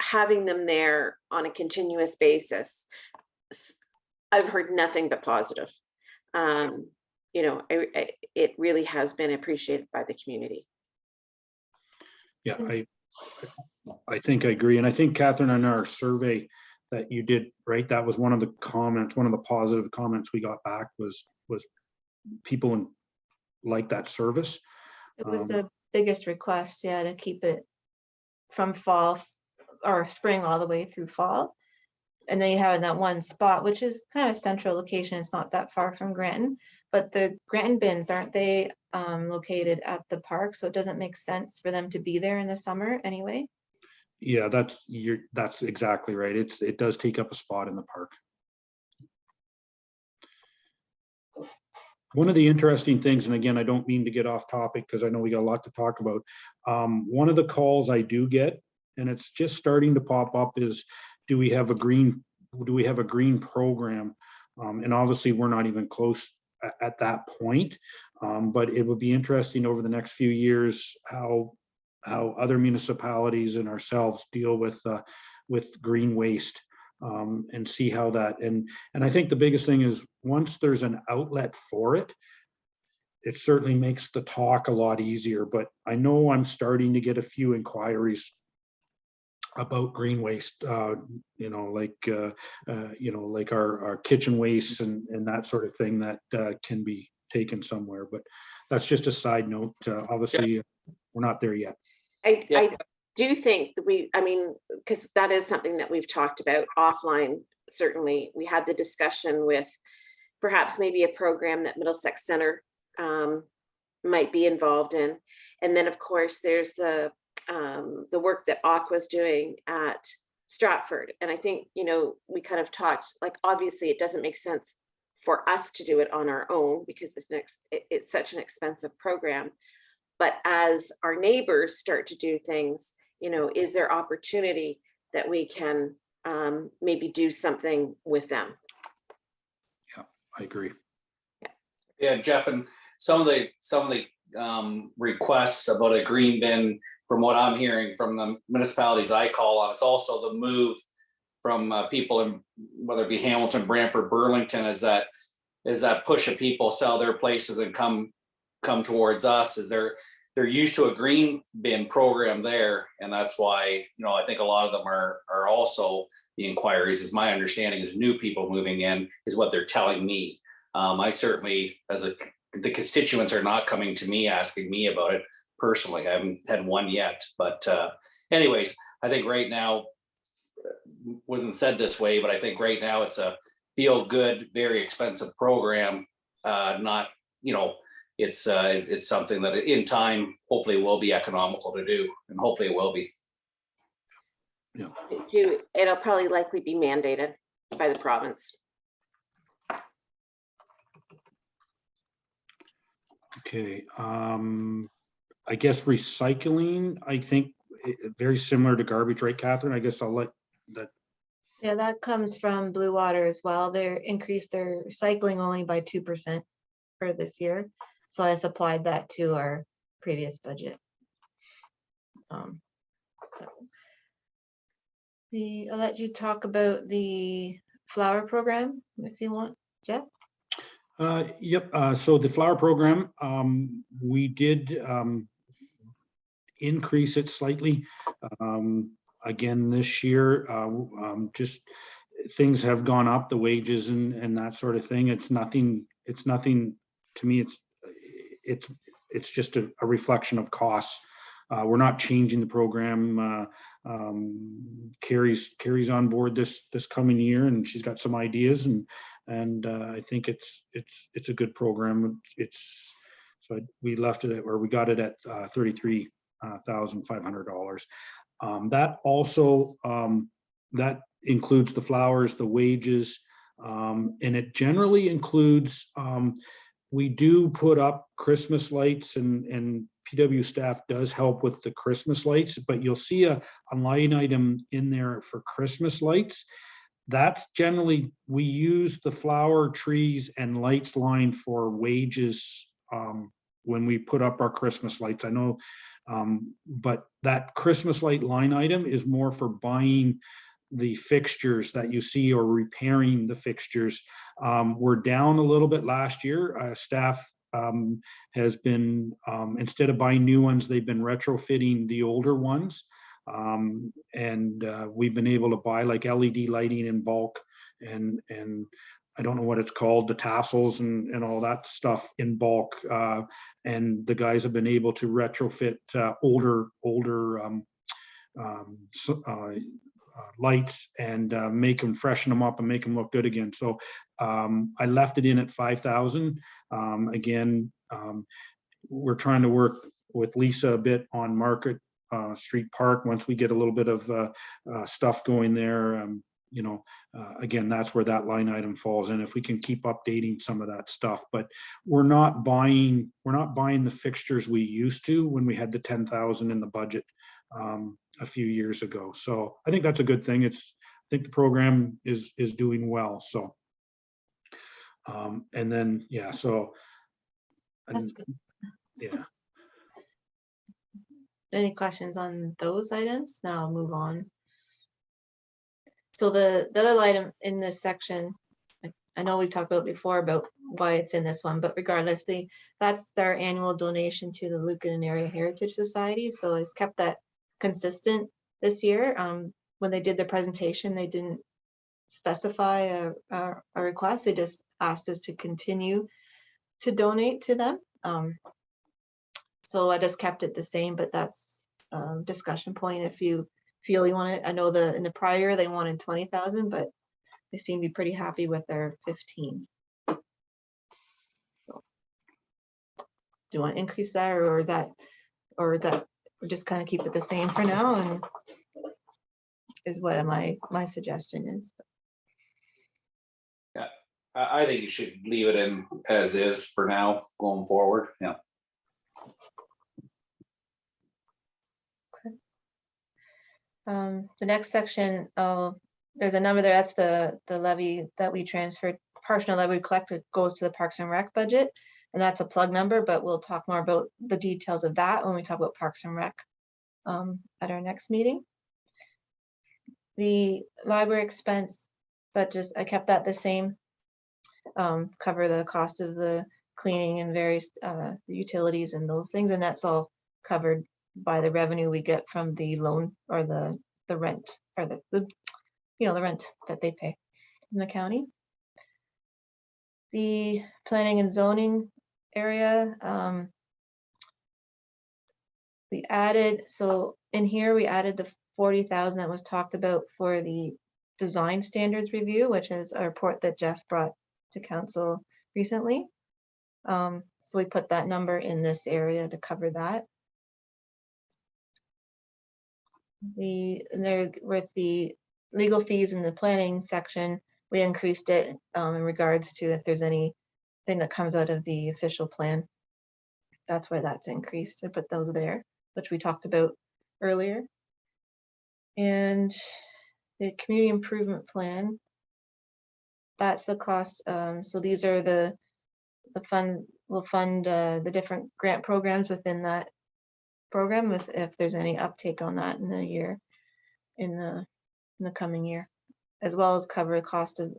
having them there on a continuous basis, I've heard nothing but positive. It really has been appreciated by the community. Yeah, I think I agree. And I think, Catherine, on our survey that you did, right, that was one of the comments, one of the positive comments we got back was people like that service. It was the biggest request, yeah, to keep it from fall or spring all the way through fall. And then you have that one spot, which is kind of central location. It's not that far from Granton, but the Granton bins, aren't they located at the park? So it doesn't make sense for them to be there in the summer anyway. Yeah, that's exactly right. It does take up a spot in the park. One of the interesting things, and again, I don't mean to get off topic because I know we got a lot to talk about. One of the calls I do get, and it's just starting to pop up, is do we have a green program? And obviously we're not even close at that point, but it would be interesting over the next few years how other municipalities and ourselves deal with green waste, and see how that, and I think the biggest thing is once there's an outlet for it, it certainly makes the talk a lot easier. But I know I'm starting to get a few inquiries about green waste, like our kitchen waste and that sort of thing that can be taken somewhere. But that's just a side note. Obviously, we're not there yet. I do think that because that is something that we've talked about offline. Certainly, we had the discussion with perhaps maybe a program that Middlesex Center might be involved in. And then, of course, there's the work that Aqua's doing at Stratford. And I think, we kind of talked, like, obviously it doesn't make sense for us to do it on our own because it's such an expensive program. But as our neighbors start to do things, is there opportunity that we can maybe do something with them? Yeah, I agree. Yeah, Jeff, and some of the requests about a green bin, from what I'm hearing from the municipalities I call on, it's also the move from people in, whether it be Hamilton, Brantford, Burlington, is that push of people sell their places and come towards us. Is they're used to a green bin program there, and that's why I think a lot of them are also the inquiries. Is my understanding is new people moving in is what they're telling me. I certainly, the constituents are not coming to me asking me about it personally. I haven't had one yet, but anyways, I think right now, wasn't said this way, but I think right now it's a feel good, very expensive program. Not, it's something that in time, hopefully will be economical to do, and hopefully it will be. Yeah. It'll probably likely be mandated by the province. Okay, I guess recycling, I think very similar to garbage, right, Catherine? I guess I'll let that. Yeah, that comes from Blue Water as well. They increased their recycling only by 2% for this year. So I supplied that to our previous budget. I'll let you talk about the flower program if you want, Jeff. Yep. So the flower program, we did increase it slightly again this year. Just things have gone up, the wages and that sort of thing. It's nothing to me. It's just a reflection of costs. we're not changing the program. Carrie's on board this coming year, and she's got some ideas, and I think it's a good program. So we left it at, or we got it at $33,500. That also that includes the flowers, the wages, and it generally includes, we do put up Christmas lights, and PW staff does help with the Christmas lights, but you'll see a line item in there for Christmas lights. That's generally, we use the flower, trees, and lights line for wages when we put up our Christmas lights. I know, but that Christmas light line item is more for buying the fixtures that you see or repairing the fixtures. We're down a little bit last year. Staff has been, instead of buying new ones, they've been retrofitting the older ones. And we've been able to buy like LED lighting in bulk, and I don't know what it's called, the tassels and all that stuff in bulk. And the guys have been able to retrofit older lights and make them, freshen them up and make them look good again. So I left it in at 5,000. Again, we're trying to work with Lisa a bit on Market Street Park. Once we get a little bit of stuff going there, you know, again, that's where that line item falls in, if we can keep updating some of that stuff. But we're not buying the fixtures we used to when we had the 10,000 in the budget a few years ago. So I think that's a good thing. I think the program is doing well. So and then, yeah, so That's good. yeah. Any questions on those items? Now I'll move on. So the other item in this section, I know we've talked about before about why it's in this one, but regardless, that's our annual donation to the Lucan Area Heritage Society. So it's kept that consistent this year. When they did the presentation, they didn't specify a request. They just asked us to continue to donate to them. So I just kept it the same, but that's discussion point if you feel you want it. I know in the prior they wanted 20,000, but they seem to be pretty happy with their 15. So, do you want to increase that, or that just kind of keep it the same for now? And is what my suggestion is. Yeah, I think you should leave it in as is for now going forward. Yeah. The next section, there's a number there. That's the levy that we transferred, partial levy collected goes to the Parks and Rec budget, and that's a plug number. But we'll talk more about the details of that when we talk about Parks and Rec at our next meeting. The library expense, I kept that the same. Cover the cost of the cleaning and various the utilities and those things, and that's all covered by the revenue we get from the loan or the rent, or the rent that they pay in the county. The planning and zoning area, we added, so in here we added the 40,000 that was talked about for the design standards review, which is a report that Jeff brought to council recently. So we put that number in this area to cover that. With the legal fees in the planning section, we increased it in regards to if there's anything that comes out of the official plan. That's why that's increased. We put those there, which we talked about earlier. And the community improvement plan, that's the cost. So these are the fund, will fund the different grant programs within that program, if there's any uptake on that in the year, in the coming year, as well as cover the cost of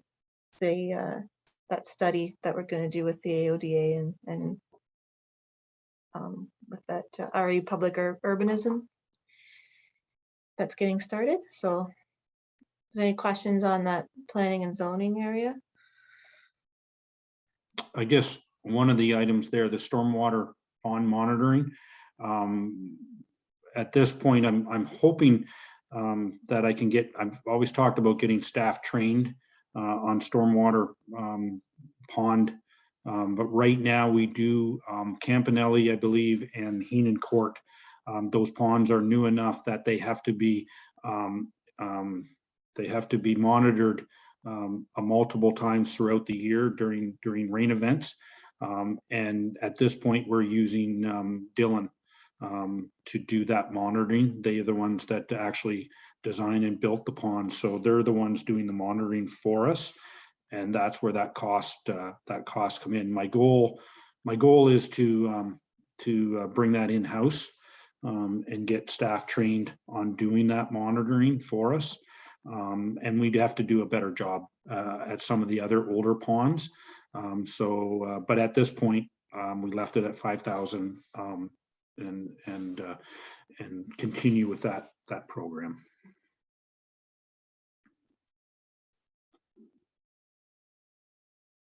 the that study that we're going to do with the AODA and with that RE public urbanism that's getting started. So, is there any questions on that planning and zoning area? I guess one of the items there, the stormwater pond monitoring. at this point, I'm hoping that I can get, I've always talked about getting staff trained on stormwater pond. But right now we do Campanelli, I believe, and Heenan Court. Those ponds are new enough that they have to be monitored multiple times throughout the year during rain events. And at this point, we're using Dylan to do that monitoring. They are the ones that actually designed and built the pond, so they're the ones doing the monitoring for us, and that's where that cost come in. My goal is to bring that in house and get staff trained on doing that monitoring for us. And we'd have to do a better job at some of the other older ponds. But at this point, we left it at 5,000 and continue with that program.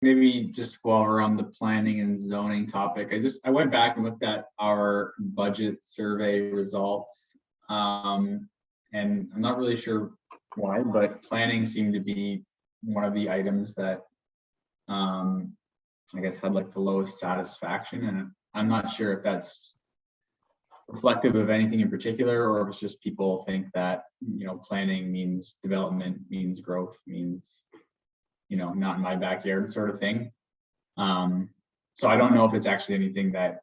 Maybe just while we're on the planning and zoning topic, I went back and looked at our budget survey results. And I'm not really sure why, but planning seemed to be one of the items that I guess had like the lowest satisfaction, and I'm not sure if that's reflective of anything in particular, or if it's just people think that, you know, planning means development, means growth, means, you know, not in my backyard sort of thing. So I don't know if it's actually anything that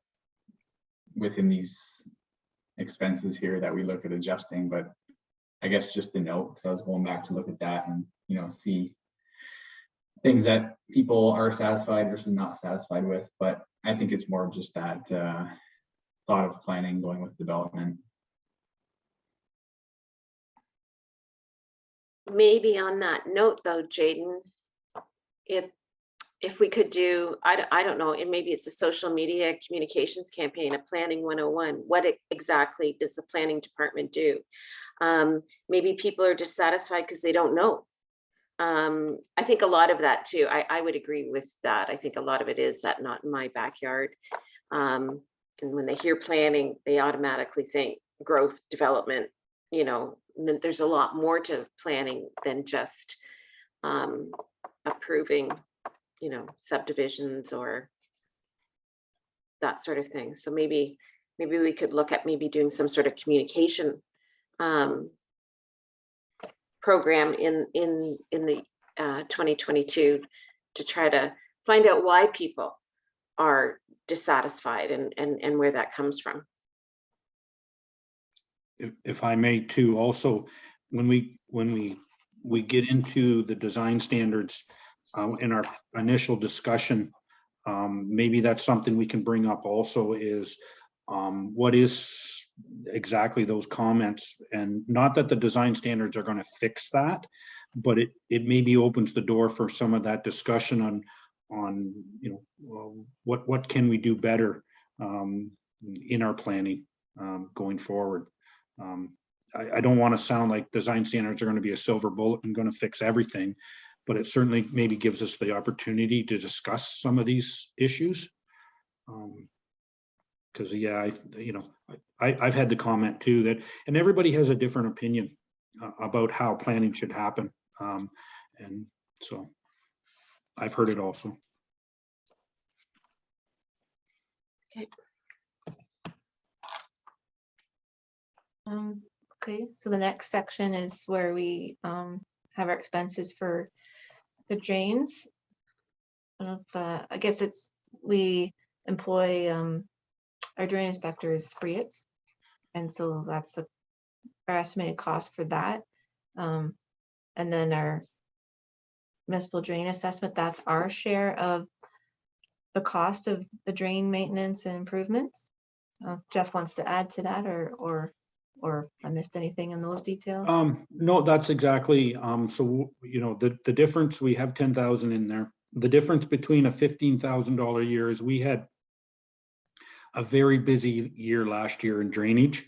within these expenses here that we look at adjusting, but I guess just a note. So I was going back to look at that and, you know, see things that people are satisfied versus not satisfied with. But I think it's more of just that thought of planning going with development. Maybe on that note though, Jaden, if we could do, I don't know, and maybe it's a social media communications campaign, a planning 101, what exactly does the planning department do? Maybe people are dissatisfied because they don't know. I think a lot of that too, I would agree with that. I think a lot of it is that not in my backyard. And when they hear planning, they automatically think growth, development, you know, there's a lot more to planning than just approving, you know, subdivisions or that sort of thing. So maybe we could look at maybe doing some sort of communication program in the 2022 to try to find out why people are dissatisfied and where that comes from. If I may too, also when we get into the design standards in our initial discussion, maybe that's something we can bring up also is what is exactly those comments, and not that the design standards are going to fix that, but it maybe opens the door for some of that discussion on you know, what can we do better in our planning going forward. I don't want to sound like design standards are going to be a silver bullet and going to fix everything, but it certainly maybe gives us the opportunity to discuss some of these issues. Because yeah, I've had the comment too that, and everybody has a different opinion about how planning should happen, and so I've heard it also. Okay. Okay, so the next section is where we have our expenses for the drains. I guess we employ our drain inspector is Spreetz, and so that's our estimated cost for that. And then our municipal drain assessment, that's our share of the cost of the drain maintenance and improvements. Jeff wants to add to that, or I missed anything in those details? No, that's exactly. So, you know, the difference, we have 10,000 in there. The difference between a $15,000 year is we had a very busy year last year in drainage.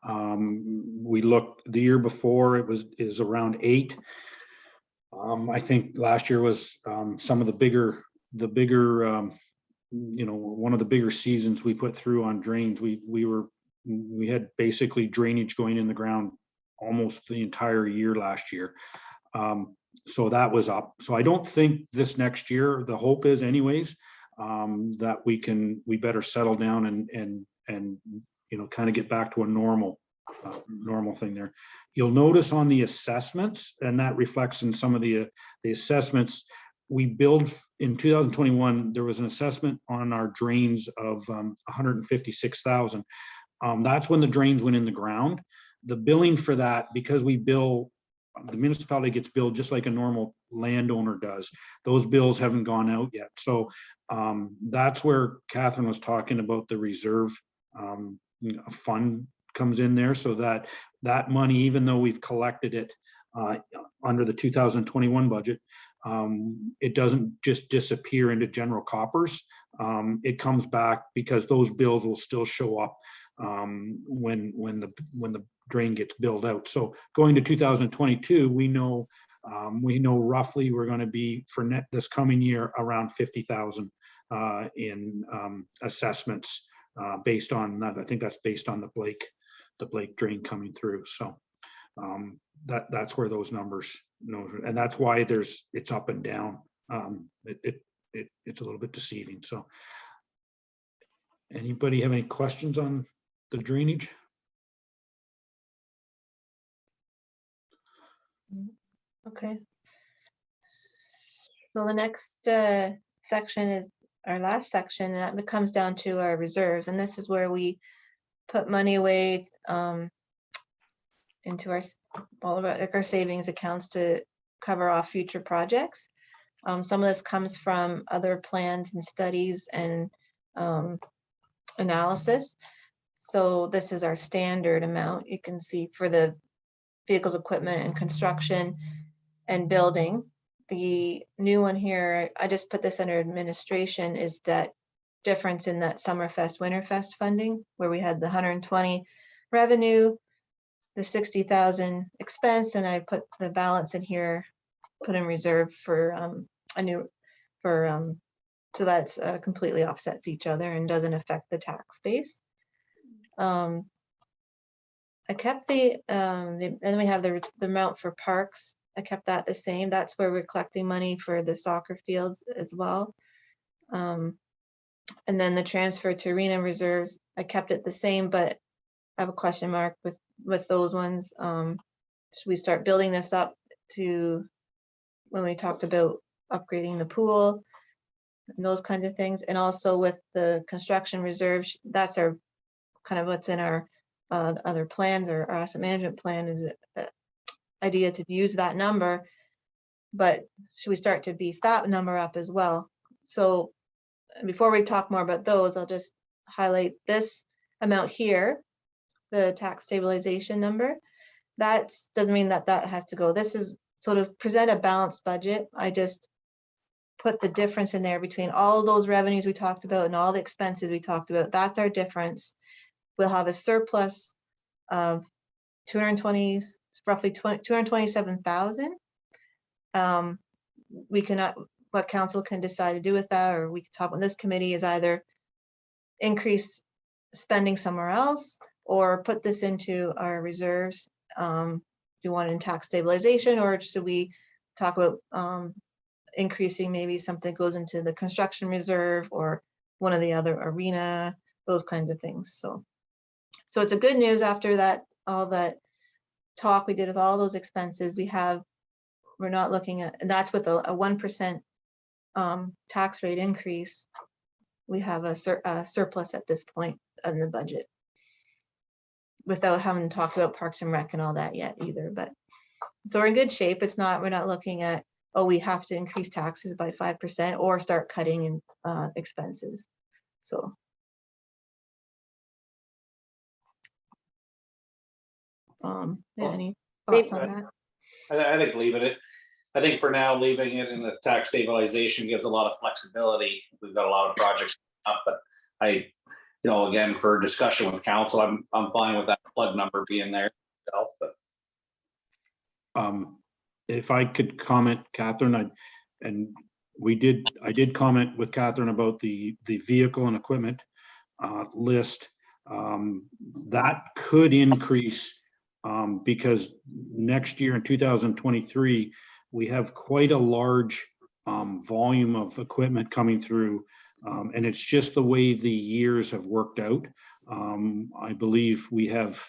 We looked the year before, is around 8. I think last year was some of the bigger, you know, one of the bigger seasons we put through on drains. We were we had basically drainage going in the ground almost the entire year last year. So that was up. So I don't think this next year, the hope is anyways, that we better settle down and you know, kind of get back to a normal thing there. You'll notice on the assessments, and that reflects in some of the assessments we billed in 2021. There was an assessment on our drains of 156,000. That's when the drains went in the ground. The billing for that, because we bill, the municipality gets billed just like a normal landowner does. Those bills haven't gone out yet. So that's where Catherine was talking about the reserve fund comes in there, so that that money, even though we've collected it under the 2021 budget, it doesn't just disappear into general coppers. It comes back because those bills will still show up when the drain gets billed out. So going to 2022, we know roughly we're going to be for this coming year around 50,000 in assessments based on that. I think that's based on the Blake drain coming through. So that's where those numbers, you know, and that's why it's up and down. It's a little bit deceiving. So anybody have any questions on the drainage? Okay. Well, the next section is our last section, and that comes down to our reserves. And this is where we put money away into all of our savings accounts to cover off future projects. Some of this comes from other plans and studies and analysis. So this is our standard amount. You can see for the vehicles, equipment, and construction and building. The new one here, I just put this under administration, is that difference in that Summerfest, Winterfest funding, where we had the 120 revenue, the 60,000 expense, and I put the balance in here, put in reserve for so that's completely offsets each other and doesn't affect the tax base. I kept and then we have the amount for parks. I kept that the same. That's where we're collecting money for the soccer fields as well. And then the transfer to arena reserves, I kept it the same, but I have a question mark with those ones. Should we start building this up to when we talked about upgrading the pool and those kinds of things? And also with the construction reserves, that's our kind of what's in our other plans, or our asset management plan is idea to use that number, but should we start to beef that number up as well? So before we talk more about those, I'll just highlight this amount here, the tax stabilization number. That doesn't mean that has to go. This is sort of present a balanced budget. I just put the difference in there between all of those revenues we talked about and all the expenses we talked about. That's our difference. We'll have a surplus of roughly 227,000. We cannot, what council can decide to do with that, or we can talk on this committee, is either increase spending somewhere else or put this into our reserves. Do you want it in tax stabilization, or should we talk about increasing maybe something goes into the construction reserve or one of the other arena, those kinds of things. So it's a good news after that, all that talk we did with all those expenses. We're not looking at, and that's with a 1% tax rate increase. We have a surplus at this point in the budget, without having talked about Parks and Rec and all that yet either. But so we're in good shape. We're not looking at, oh, we have to increase taxes by 5% or start cutting in expenses. So. Any thoughts on that? I think leaving it. I think for now, leaving it in the tax stabilization gives a lot of flexibility. We've got a lot of projects up, but again, for discussion with council, I'm fine with that plug number being there itself, but. If I could comment, Catherine, I did comment with Catherine about the vehicle and equipment list. That could increase because next year in 2023, we have quite a large volume of equipment coming through. And it's just the way the years have worked out. I believe we have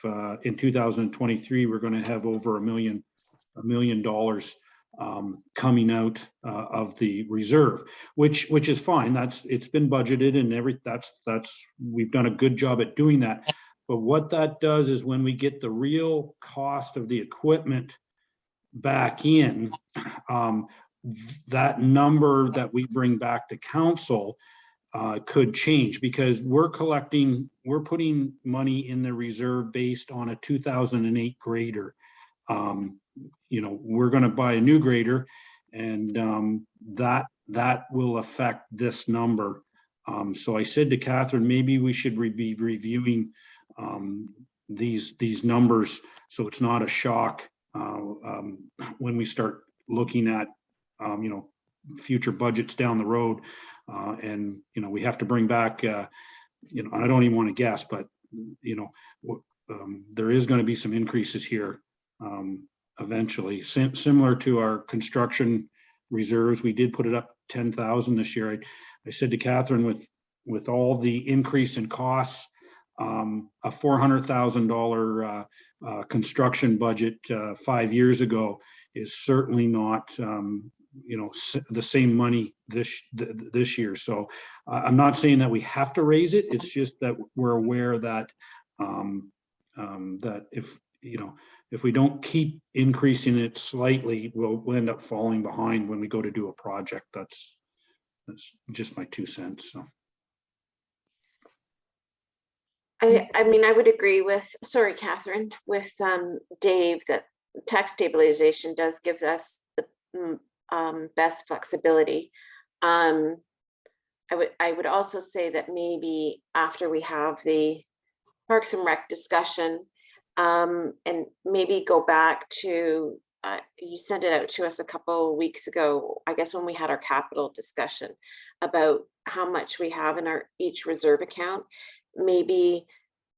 in 2023, we're going to have over $1 million coming out of the reserve, which is fine. It's been budgeted and we've done a good job at doing that. But what that does is when we get the real cost of the equipment back in, that number that we bring back to council could change, because we're putting money in the reserve based on a 2008 grader. We're going to buy a new grader, and that will affect this number. So I said to Catherine, maybe we should be reviewing these numbers, so it's not a shock when we start looking at future budgets down the road. And we have to bring back I don't even want to guess, but there is going to be some increases here eventually, similar to our construction reserves. We did put it up 10,000 this year. I said to Catherine, with all the increase in costs, a $400,000 construction budget 5 years ago is certainly not the same money this year. So I'm not saying that we have to raise it. It's just that we're aware that that if we don't keep increasing it slightly, we'll end up falling behind when we go to do a project. That's just my 2 cents. So. I mean, I would agree with, sorry, Catherine, with Dave, that tax stabilization does give us the best flexibility. I would also say that maybe after we have the Parks and Rec discussion, and maybe go back to, you sent it out to us a couple of weeks ago, I guess when we had our capital discussion about how much we have in each reserve account. Maybe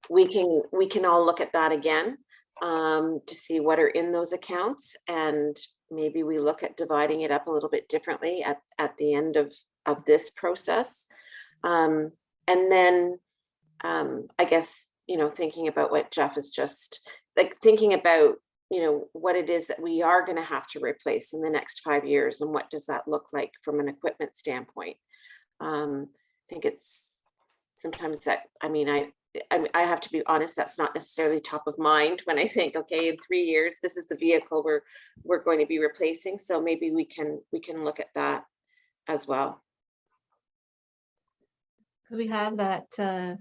we can all look at that again to see what are in those accounts, and maybe we look at dividing it up a little bit differently at the end of this process. And then I guess, thinking about what Jeff is just thinking about, what it is that we are going to have to replace in the next 5 years, and what does that look like from an equipment standpoint. I think it's sometimes that, I have to be honest, that's not necessarily top of mind when I think, okay, in 3 years, this is the vehicle we're going to be replacing. So maybe we can look at that as well. Because we have that, the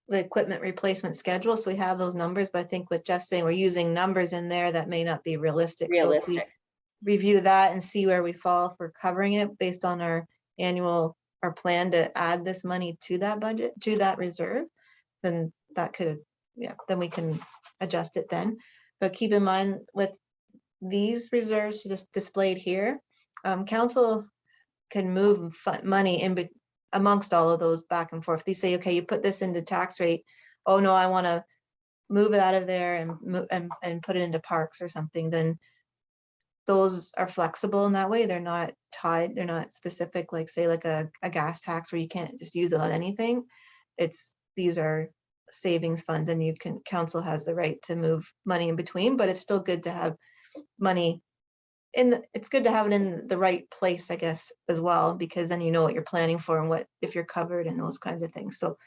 equipment replacement schedule. So we have those numbers, but I think what Jeff's saying, we're using numbers in there that may not be realistic. So if we review that and see where we fall for covering it based on our plan to add this money to that budget, to that reserve, then that could, then we can adjust it then. But keep in mind with these reserves just displayed here, council can move money in amongst all of those back and forth. They say, okay, you put this into tax rate. Oh no, I want to move it out of there and put it into parks or something. Then those are flexible in that way. They're not tied. They're not specific, like say like a gas tax where you can't just use it on anything. These are savings funds, and council has the right to move money in between, but it's still good to have money it's good to have it in the right place, I guess, as well, because then you know what you're planning for and if you're covered and those kinds of things. So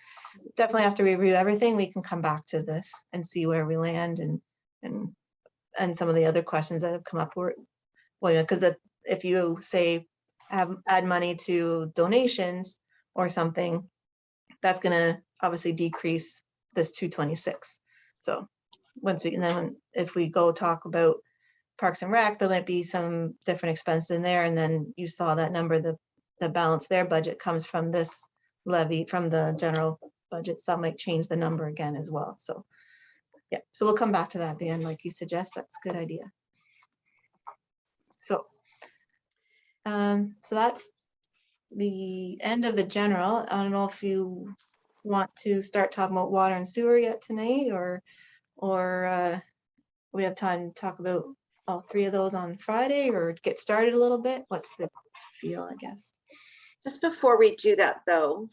definitely have to review everything. We can come back to this and see where we land and some of the other questions that have come up. Because if you say add money to donations or something, that's going to obviously decrease this 226. So if we go talk about Parks and Rec, there might be some different expense in there. And then you saw that number, the balance their budget comes from this levy from the general budget. So that might change the number again as well. So yeah, so we'll come back to that at the end, like you suggest. That's a good idea. So that's the end of the general. I don't know if you want to start talking about water and sewer yet tonight, or we have time to talk about all three of those on Friday, or get started a little bit? What's the feel, I guess? Just before we do that though,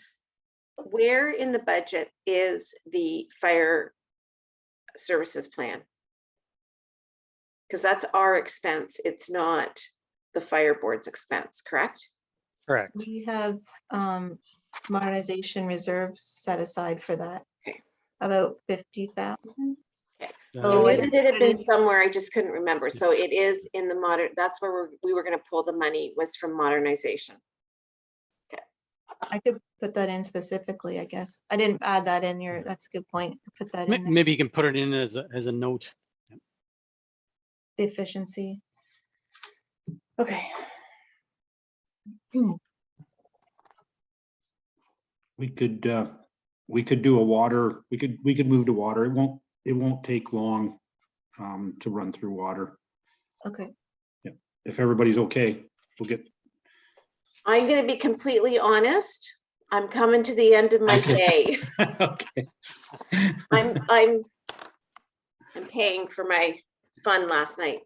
where in the budget is the fire services plan? Because that's our expense. It's not the fire board's expense, correct? Correct. We have modernization reserves set aside for that. Okay. About 50,000. I I knew didn't that it had put it been in- somewhere, I just couldn't remember. So it is in the modern, that's where we were gonna pull the money, was from modernization. I could put that in specifically, I guess. I didn't add that in your, that's a good point. Put that in there. Maybe you can put it in as a note. The efficiency. Okay. We could do a water, we could move to water. It won't take long to run through water. Okay. If everybody's okay, we'll get. I'm gonna be completely honest. I'm coming to the end of my Okay. day. Okay. I'm paying for my fun last night.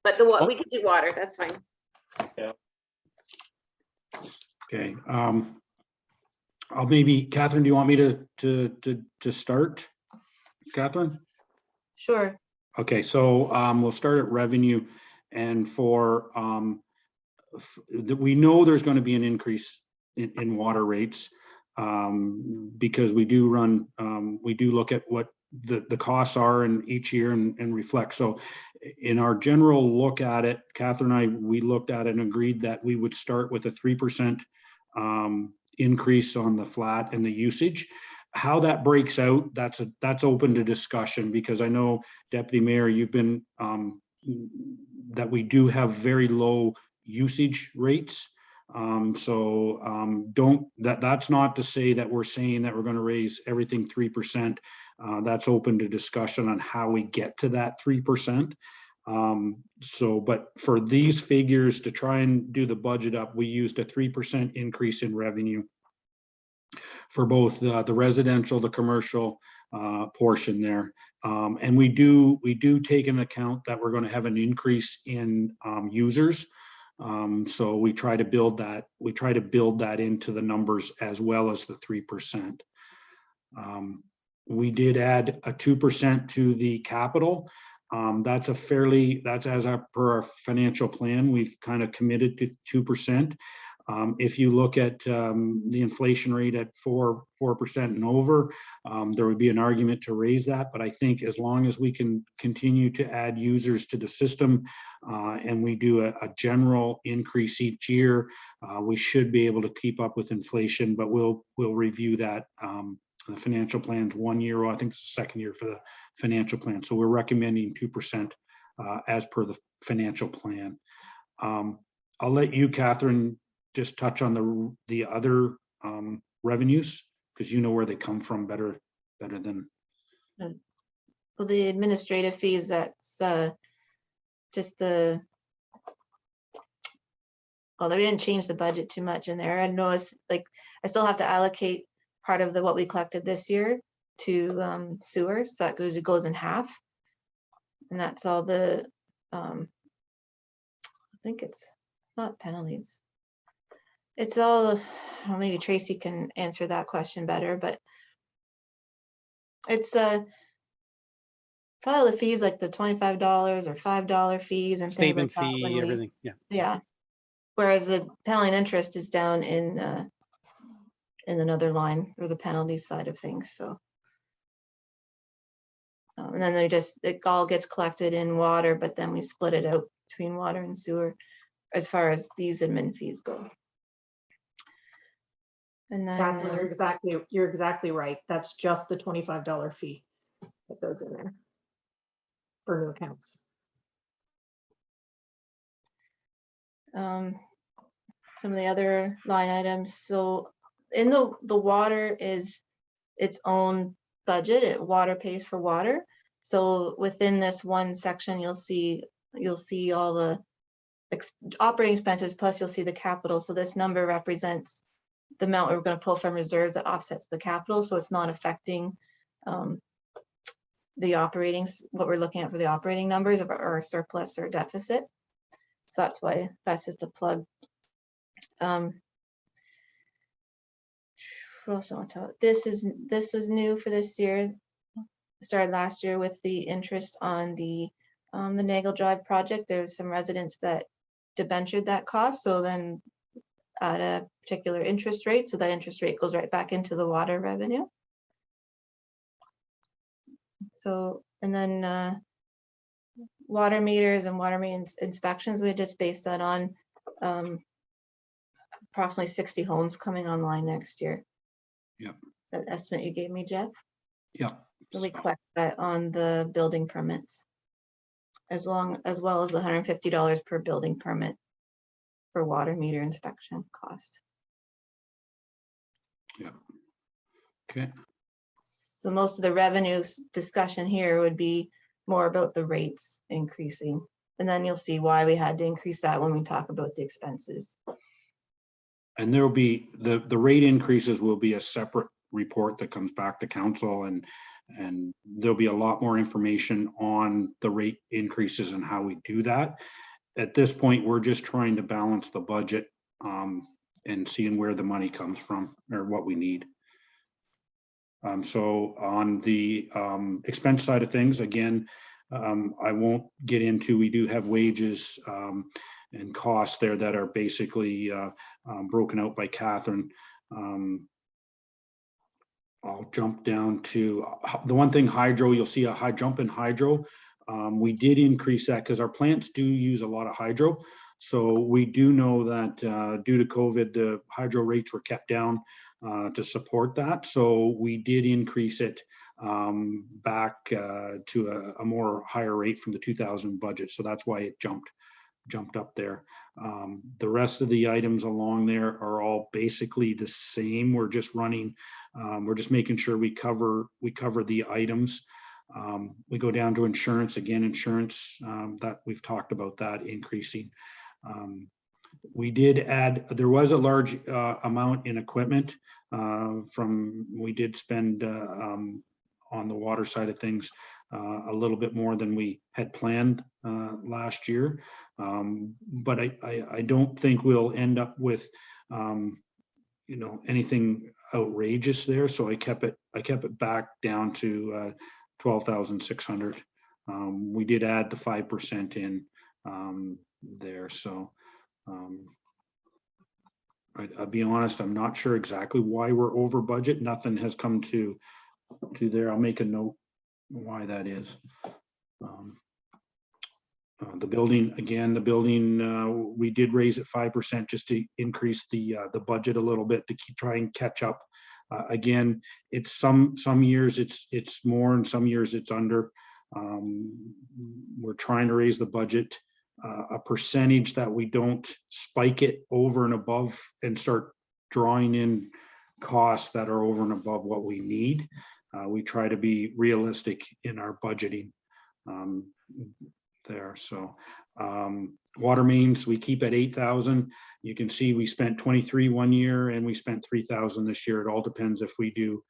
But we could do water, that's fine. Okay, I'll maybe, Catherine, do you want me to start? Catherine? Sure. Okay, so we'll start at revenue, and for we know there's going to be an increase in water rates because we do look at what the costs are in each year and reflect. So in our general look at it, Catherine and I, we looked at it and agreed that we would start with a 3% increase on the flat and the usage. How that breaks out, that's open to discussion, because I know, Deputy Mayor, you've been that we do have very low usage rates. That's not to say that we're saying that we're going to raise everything 3%. That's open to discussion on how we get to that 3%. But for these figures to try and do the budget up, we used a 3% increase in revenue for both the residential, the commercial portion there. And we do take into account that we're going to have an increase in users. So we try to build that into the numbers as well as the 3%. We did add a 2% to the capital. That's as per our financial plan. We've kind of committed to 2%. If you look at the inflation rate at 4% and over, there would be an argument to raise that. But I think as long as we can continue to add users to the system and we do a general increase each year, we should be able to keep up with inflation. But we'll review that. The financial plan's 1 year. I think it's the second year for the financial plan. So we're recommending 2% as per the financial plan. I'll let you, Catherine, just touch on the other revenues, because you know where they come from better than. Well, the administrative fees, that's just they didn't change the budget too much in there. I noticed, like, I still have to allocate part of what we collected this year to sewer, so that goes in half, and that's all the I think it's not penalties. It's all, well, maybe Tracy can answer that question better, but it's probably the fees, like the $25 or $5 fees and things like Statement that. fee, everything. Yeah. Whereas the penalty and interest is down in another line, or the penalty side of things. So, and then it all gets collected in water, but then we split it out between water and sewer as far as these admin fees go. And then Catherine, you're exactly right. That's just the $25 fee that goes in there for new accounts. some of the other line items. So in the water is its own budget. Water pays for water. So within this one section, you'll see all the operating expenses, plus you'll see the capital. So this number represents the amount we're going to pull from reserves that offsets the capital, so it's not affecting the what we're looking at for the operating numbers of our surplus or deficit. So that's why that's just a plug. What else I want to tell? This was new for this year. Started last year with the interest on the Nagel Drive project. There's some residents that debentured that cost, so then at a particular interest rate, so that interest rate goes right back into the water revenue. So, and then water meters and water main inspections, we just based that on approximately 60 homes coming online next year. Yep. That estimate you gave me, Jeff? Yeah. So we collect that on the building permits, as well as the $150 per building permit for water meter inspection cost. Yeah. Okay. So most of the revenues discussion here would be more about the rates increasing. And then you'll see why we had to increase that when we talk about the expenses. And there'll be, the rate increases will be a separate report that comes back to council, and there'll be a lot more information on the rate increases and how we do that. At this point, we're just trying to balance the budget and seeing where the money comes from or what we need. So on the expense side of things, again, I won't get into, we do have wages and costs there that are basically broken out by Catherine. I'll jump down to the one thing, hydro. You'll see a high jump in hydro. We did increase that because our plants do use a lot of hydro. So we do know that due to COVID, the hydro rates were kept down to support that. So we did increase it back to a more higher rate from the 2000 budget. So that's why it jumped up there. The rest of the items along there are all basically the same. We're just running, we're just making sure we cover the items. We go down to insurance again, insurance that we've talked about that increasing. We did add, there was a large amount in equipment we did spend on the water side of things a little bit more than we had planned last year. But I don't think we'll end up with, anything outrageous there. So I kept it back down to 12,600. We did add the 5% in there. So I'll be honest, I'm not sure exactly why we're over budget. Nothing has come to there. I'll make a note why that is. The building, again, we did raise it 5% just to increase the budget a little bit to try and catch up. Again, it's some years it's more and some years it's under. We're trying to raise the budget a percentage that we don't spike it over and above and start drawing in costs that are over and above what we need. We try to be realistic in our budgeting there. So water mains, we keep at 8,000. You can see we spent 23 one year and we spent 3,000 this year. It all depends if we do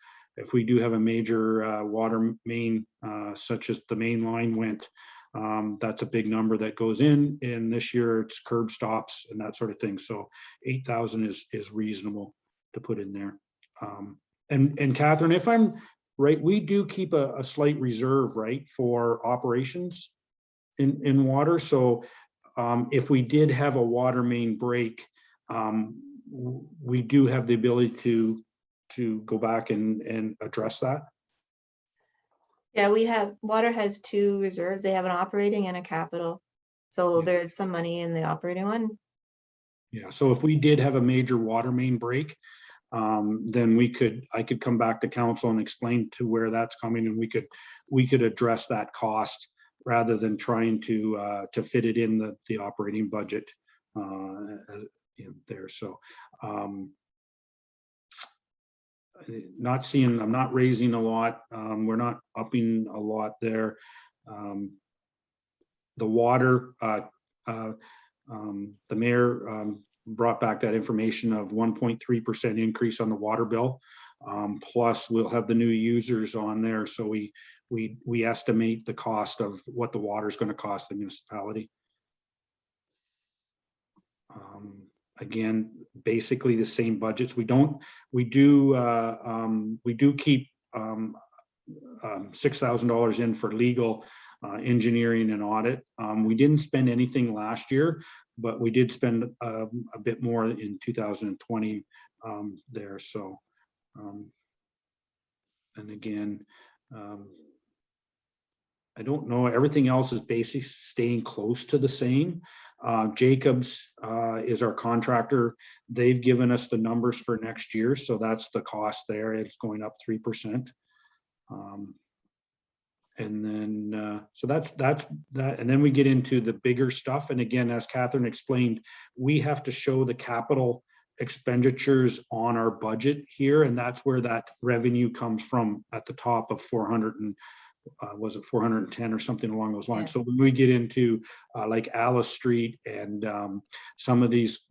have a major water main, such as the main line went. That's a big number that goes in, and this year it's curb stops and that sort of thing. So 8,000 is reasonable to put in there. And Catherine, if I'm right, we do keep a slight reserve, right, for operations in water. So if we did have a water main break, we do have the ability to go back and address that. Yeah, water has two reserves. They have an operating and a capital. So there's some money in the operating one. Yeah, so if we did have a major water main break, then I could come back to council and explain to where that's coming, and we could address that cost rather than trying to fit it in the operating budget there. So I'm not raising a lot. We're not upping a lot there. The water, the mayor brought back that information of 1.3% increase on the water bill. Plus we'll have the new users on there. So we estimate the cost of what the water is going to cost the municipality. Again, basically the same budgets. We do keep $6,000 in for legal, engineering and audit. We didn't spend anything last year, but we did spend a bit more in 2020 there. So, and again, I don't know, everything else is basically staying close to the same. Jacobs is our contractor. They've given us the numbers for next year. So that's the cost there. It's going up 3%. And then, so that's that. And then we get into the bigger stuff. And again, as Catherine explained, we have to show the capital expenditures on our budget here. And that's where that revenue comes from at the top of 400 and was it 410 or something along those lines. Yeah. So when we get into like Alice Street and some of these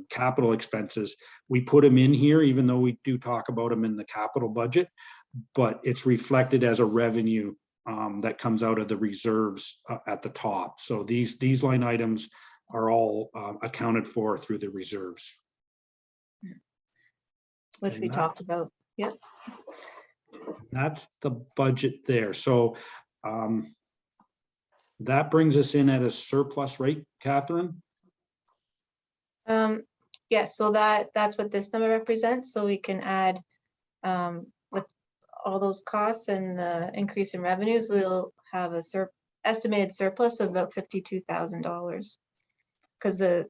capital expenses, we put them in here, even though we do talk about them in the capital budget, but it's reflected as a revenue that comes out of the reserves at the top. So these line items are all accounted for through the reserves. Which we talked about. Yep. That's the budget there. So that brings us in at a surplus rate, Catherine? Yes, so that's what this number represents. So we can add with all those costs and the increase in revenues, we'll have a estimated surplus of about $52,000. Because the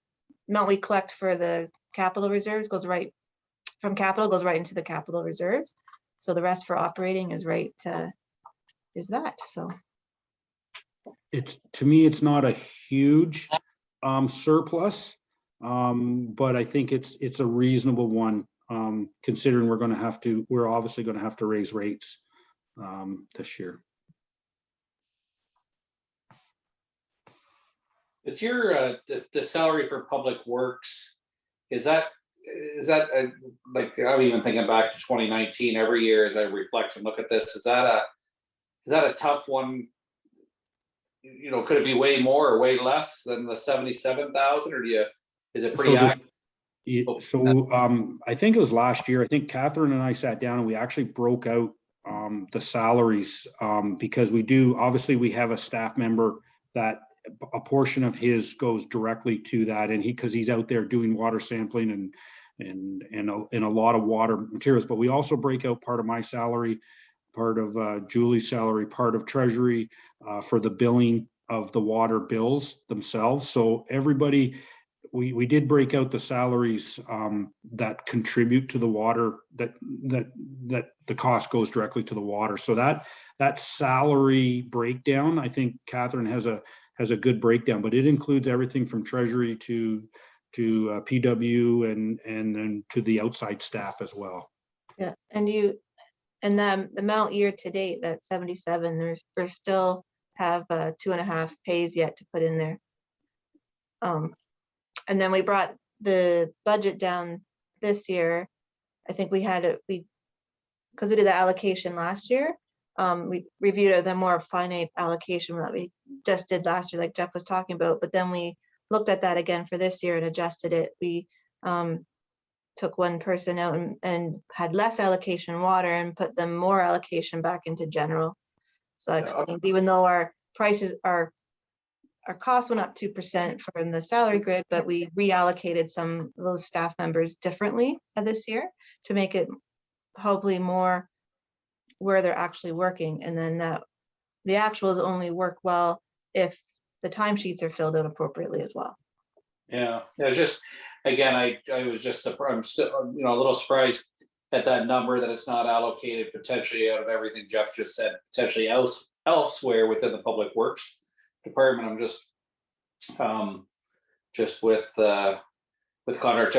amount we collect for the capital reserves goes right from capital goes right into the capital reserves. So the rest for operating is right is that. So It's, to me, it's not a huge surplus, but I think it's a reasonable one, considering we're obviously going to have to raise rates this year. Is your the salary for public works, is that like, I'm even thinking back to 2019, every year as I reflect and look at this, is that a tough one? You know, could it be way more or way less than the 77,000, or is it pretty accurate? I think it was last year. I think Catherine and I sat down and we actually broke out the salaries because we have a staff member that a portion of his goes directly to that, and because he's out there doing water sampling and a lot of water materials. But we also break out part of my salary, part of Julie's salary, part of treasury for the billing of the water bills themselves. So everybody, we did break out the salaries that contribute to the water, that the cost goes directly to the water. So that salary breakdown, I think Catherine has a good breakdown, but it includes everything from treasury to PW and then to the outside staff as well. yeah, and the amount year to date, that 77, we still have 2.5 pays yet to put in there. And then we brought the budget down this year. I think because we did the allocation last year. We reviewed the more finite allocation that we just did last year, like Jeff was talking about, but then we looked at that again for this year and adjusted it. We took one person out and had less allocation water and put them more allocation back into general. So I explained, even though our prices, our costs went up 2% from the salary grid, but we reallocated some of those staff members differently this year to make it hopefully more where they're actually working. And then the actuals only work well if the timesheets are filled out appropriately as well. Yeah, just, again, I was just surprised, I'm still, a little surprised at that number, that it's not allocated potentially out of everything Jeff just said, potentially elsewhere within the Public Works Department. I'm just with contract,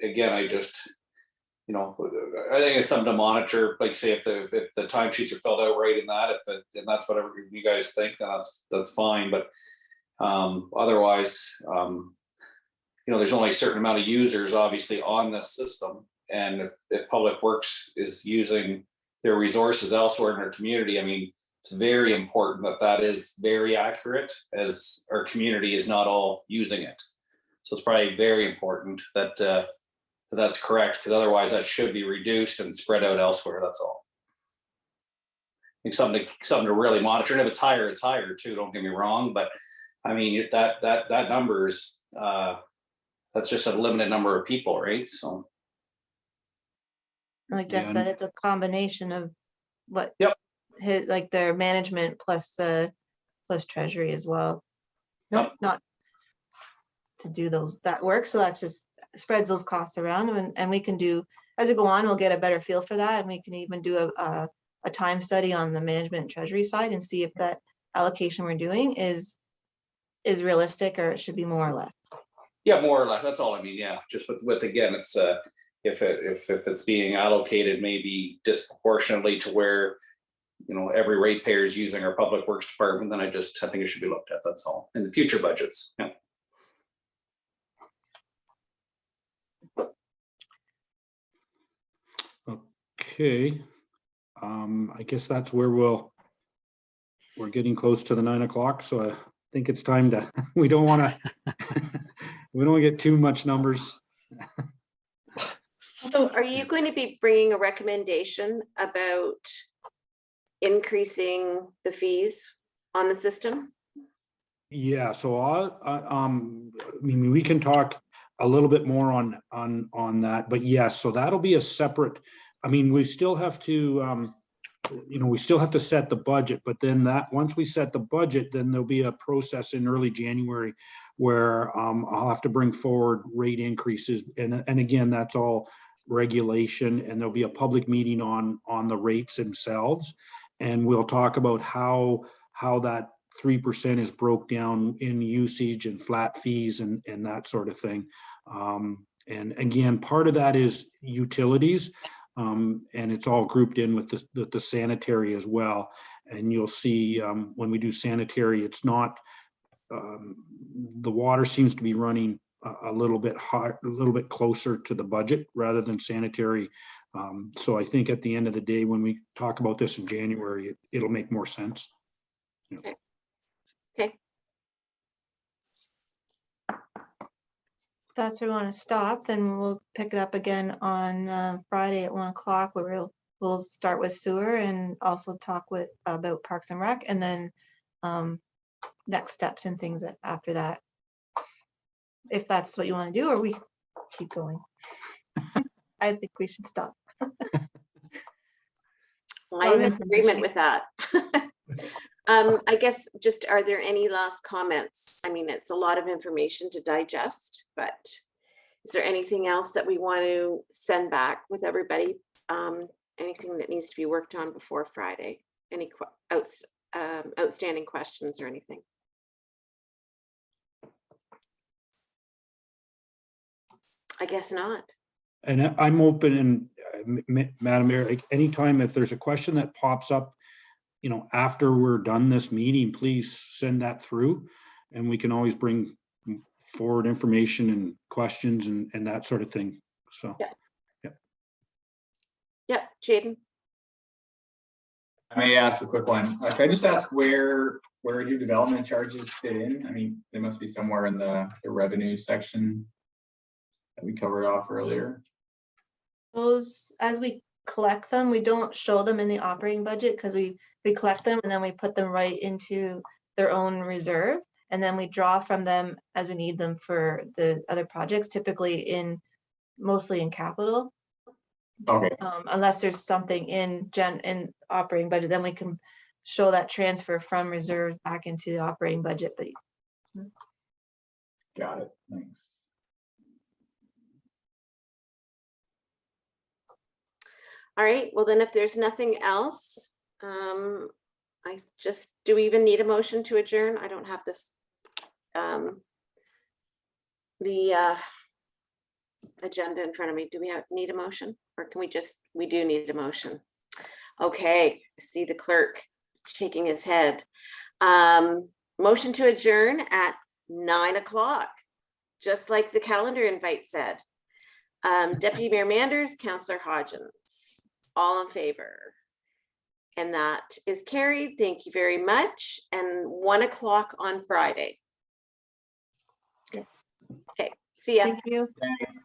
again, I think it's something to monitor, like say if the timesheets are filled out right in that, and that's whatever you guys think, then that's fine. But otherwise, there's only a certain amount of users obviously on this system. And if Public Works is using their resources elsewhere in our community, I mean, it's very important that that is very accurate, as our community is not all using it. So it's probably very important that that's correct, because otherwise that should be reduced and spread out elsewhere. That's all. I think something to really monitor. And if it's higher too. Don't get me wrong, but I mean that number is that's just a limited number of people, right? So. Like Jeff Yeah, said, it's a combination of what Yep. his, like their management plus treasury as well. Yep. Not to do that work. So that's just spreads those costs around, and we can do, as we go on, we'll get a better feel for that. And we can even do a time study on the management and treasury side and see if that allocation we're doing is realistic, or it should be more or less. Yeah, more or less. That's all I mean. Yeah, just with again, it's if it's being allocated maybe disproportionately to where every ratepayer is using our public works department, then I think it should be looked at. That's all in the future budgets. Yeah. Okay. I guess that's where we're getting close to the 9 o'clock, so I think it's time to. We don't want to get too much numbers. So are you going to be bringing a recommendation about increasing the fees on the system? Yeah, so I mean, we can talk a little bit more on that, but yes, so that'll be a separate. I mean, we still have to, we still have to set the budget, but then once we set the budget, then there'll be a process in early January where I'll have to bring forward rate increases, and again, that's all regulation, and there'll be a public meeting on the rates themselves, and we'll talk about how that 3% is broke down in usage and flat fees and that sort of thing. And again, part of that is utilities, and it's all grouped in with the sanitary as well. And you'll see when we do sanitary, it's not, the water seems to be running a little bit high, a little bit closer to the budget rather than sanitary. So I think at the end of the day, when we talk about this in January, it'll make more sense. Okay. Okay. If that's where we want to stop, then we'll pick it up again on Friday at 1 o'clock, where we'll start with sewer and also talk about Parks and Rec, and then next steps and things after that. If that's what you want to do, or we keep going. I think we should stop. I'm in agreement with that. I guess just, are there any last comments? I mean, it's a lot of information to digest, but is there anything else that we want to send back with everybody? Anything that needs to be worked on before Friday? Any outstanding questions or anything? I guess not. And I'm open, and Madam Mayor, anytime if there's a question that pops up, after we're done this meeting, please send that through, and we can always bring forward information and questions and that sort of thing. So, Yeah, Jaden. I may ask a quick one. Can I just ask where do development charges fit in? I mean, they must be somewhere in the revenue section that we covered off earlier. Those, as we collect them, we don't show them in the operating budget, because we collect them and then we put them right into their own reserve, and then we draw from them as we need them for the other projects, typically mostly in capital. Okay. Unless there's something in operating budget, then we can show that transfer from reserves back into the operating budget. But Got it. Thanks. All right, well then if there's nothing else, do we even need a motion to adjourn? I don't have this, the agenda in front of me. Do we need a motion, or can we do need a motion? Okay, I see the clerk shaking his head. Motion to adjourn at 9 o'clock. just like the calendar invite said. Deputy Mayor Manders, Councillor Hodgins, all in favor. And that is carried. Thank you very much. And 1 o'clock on Friday. Okay, see ya. Thank you. Thanks.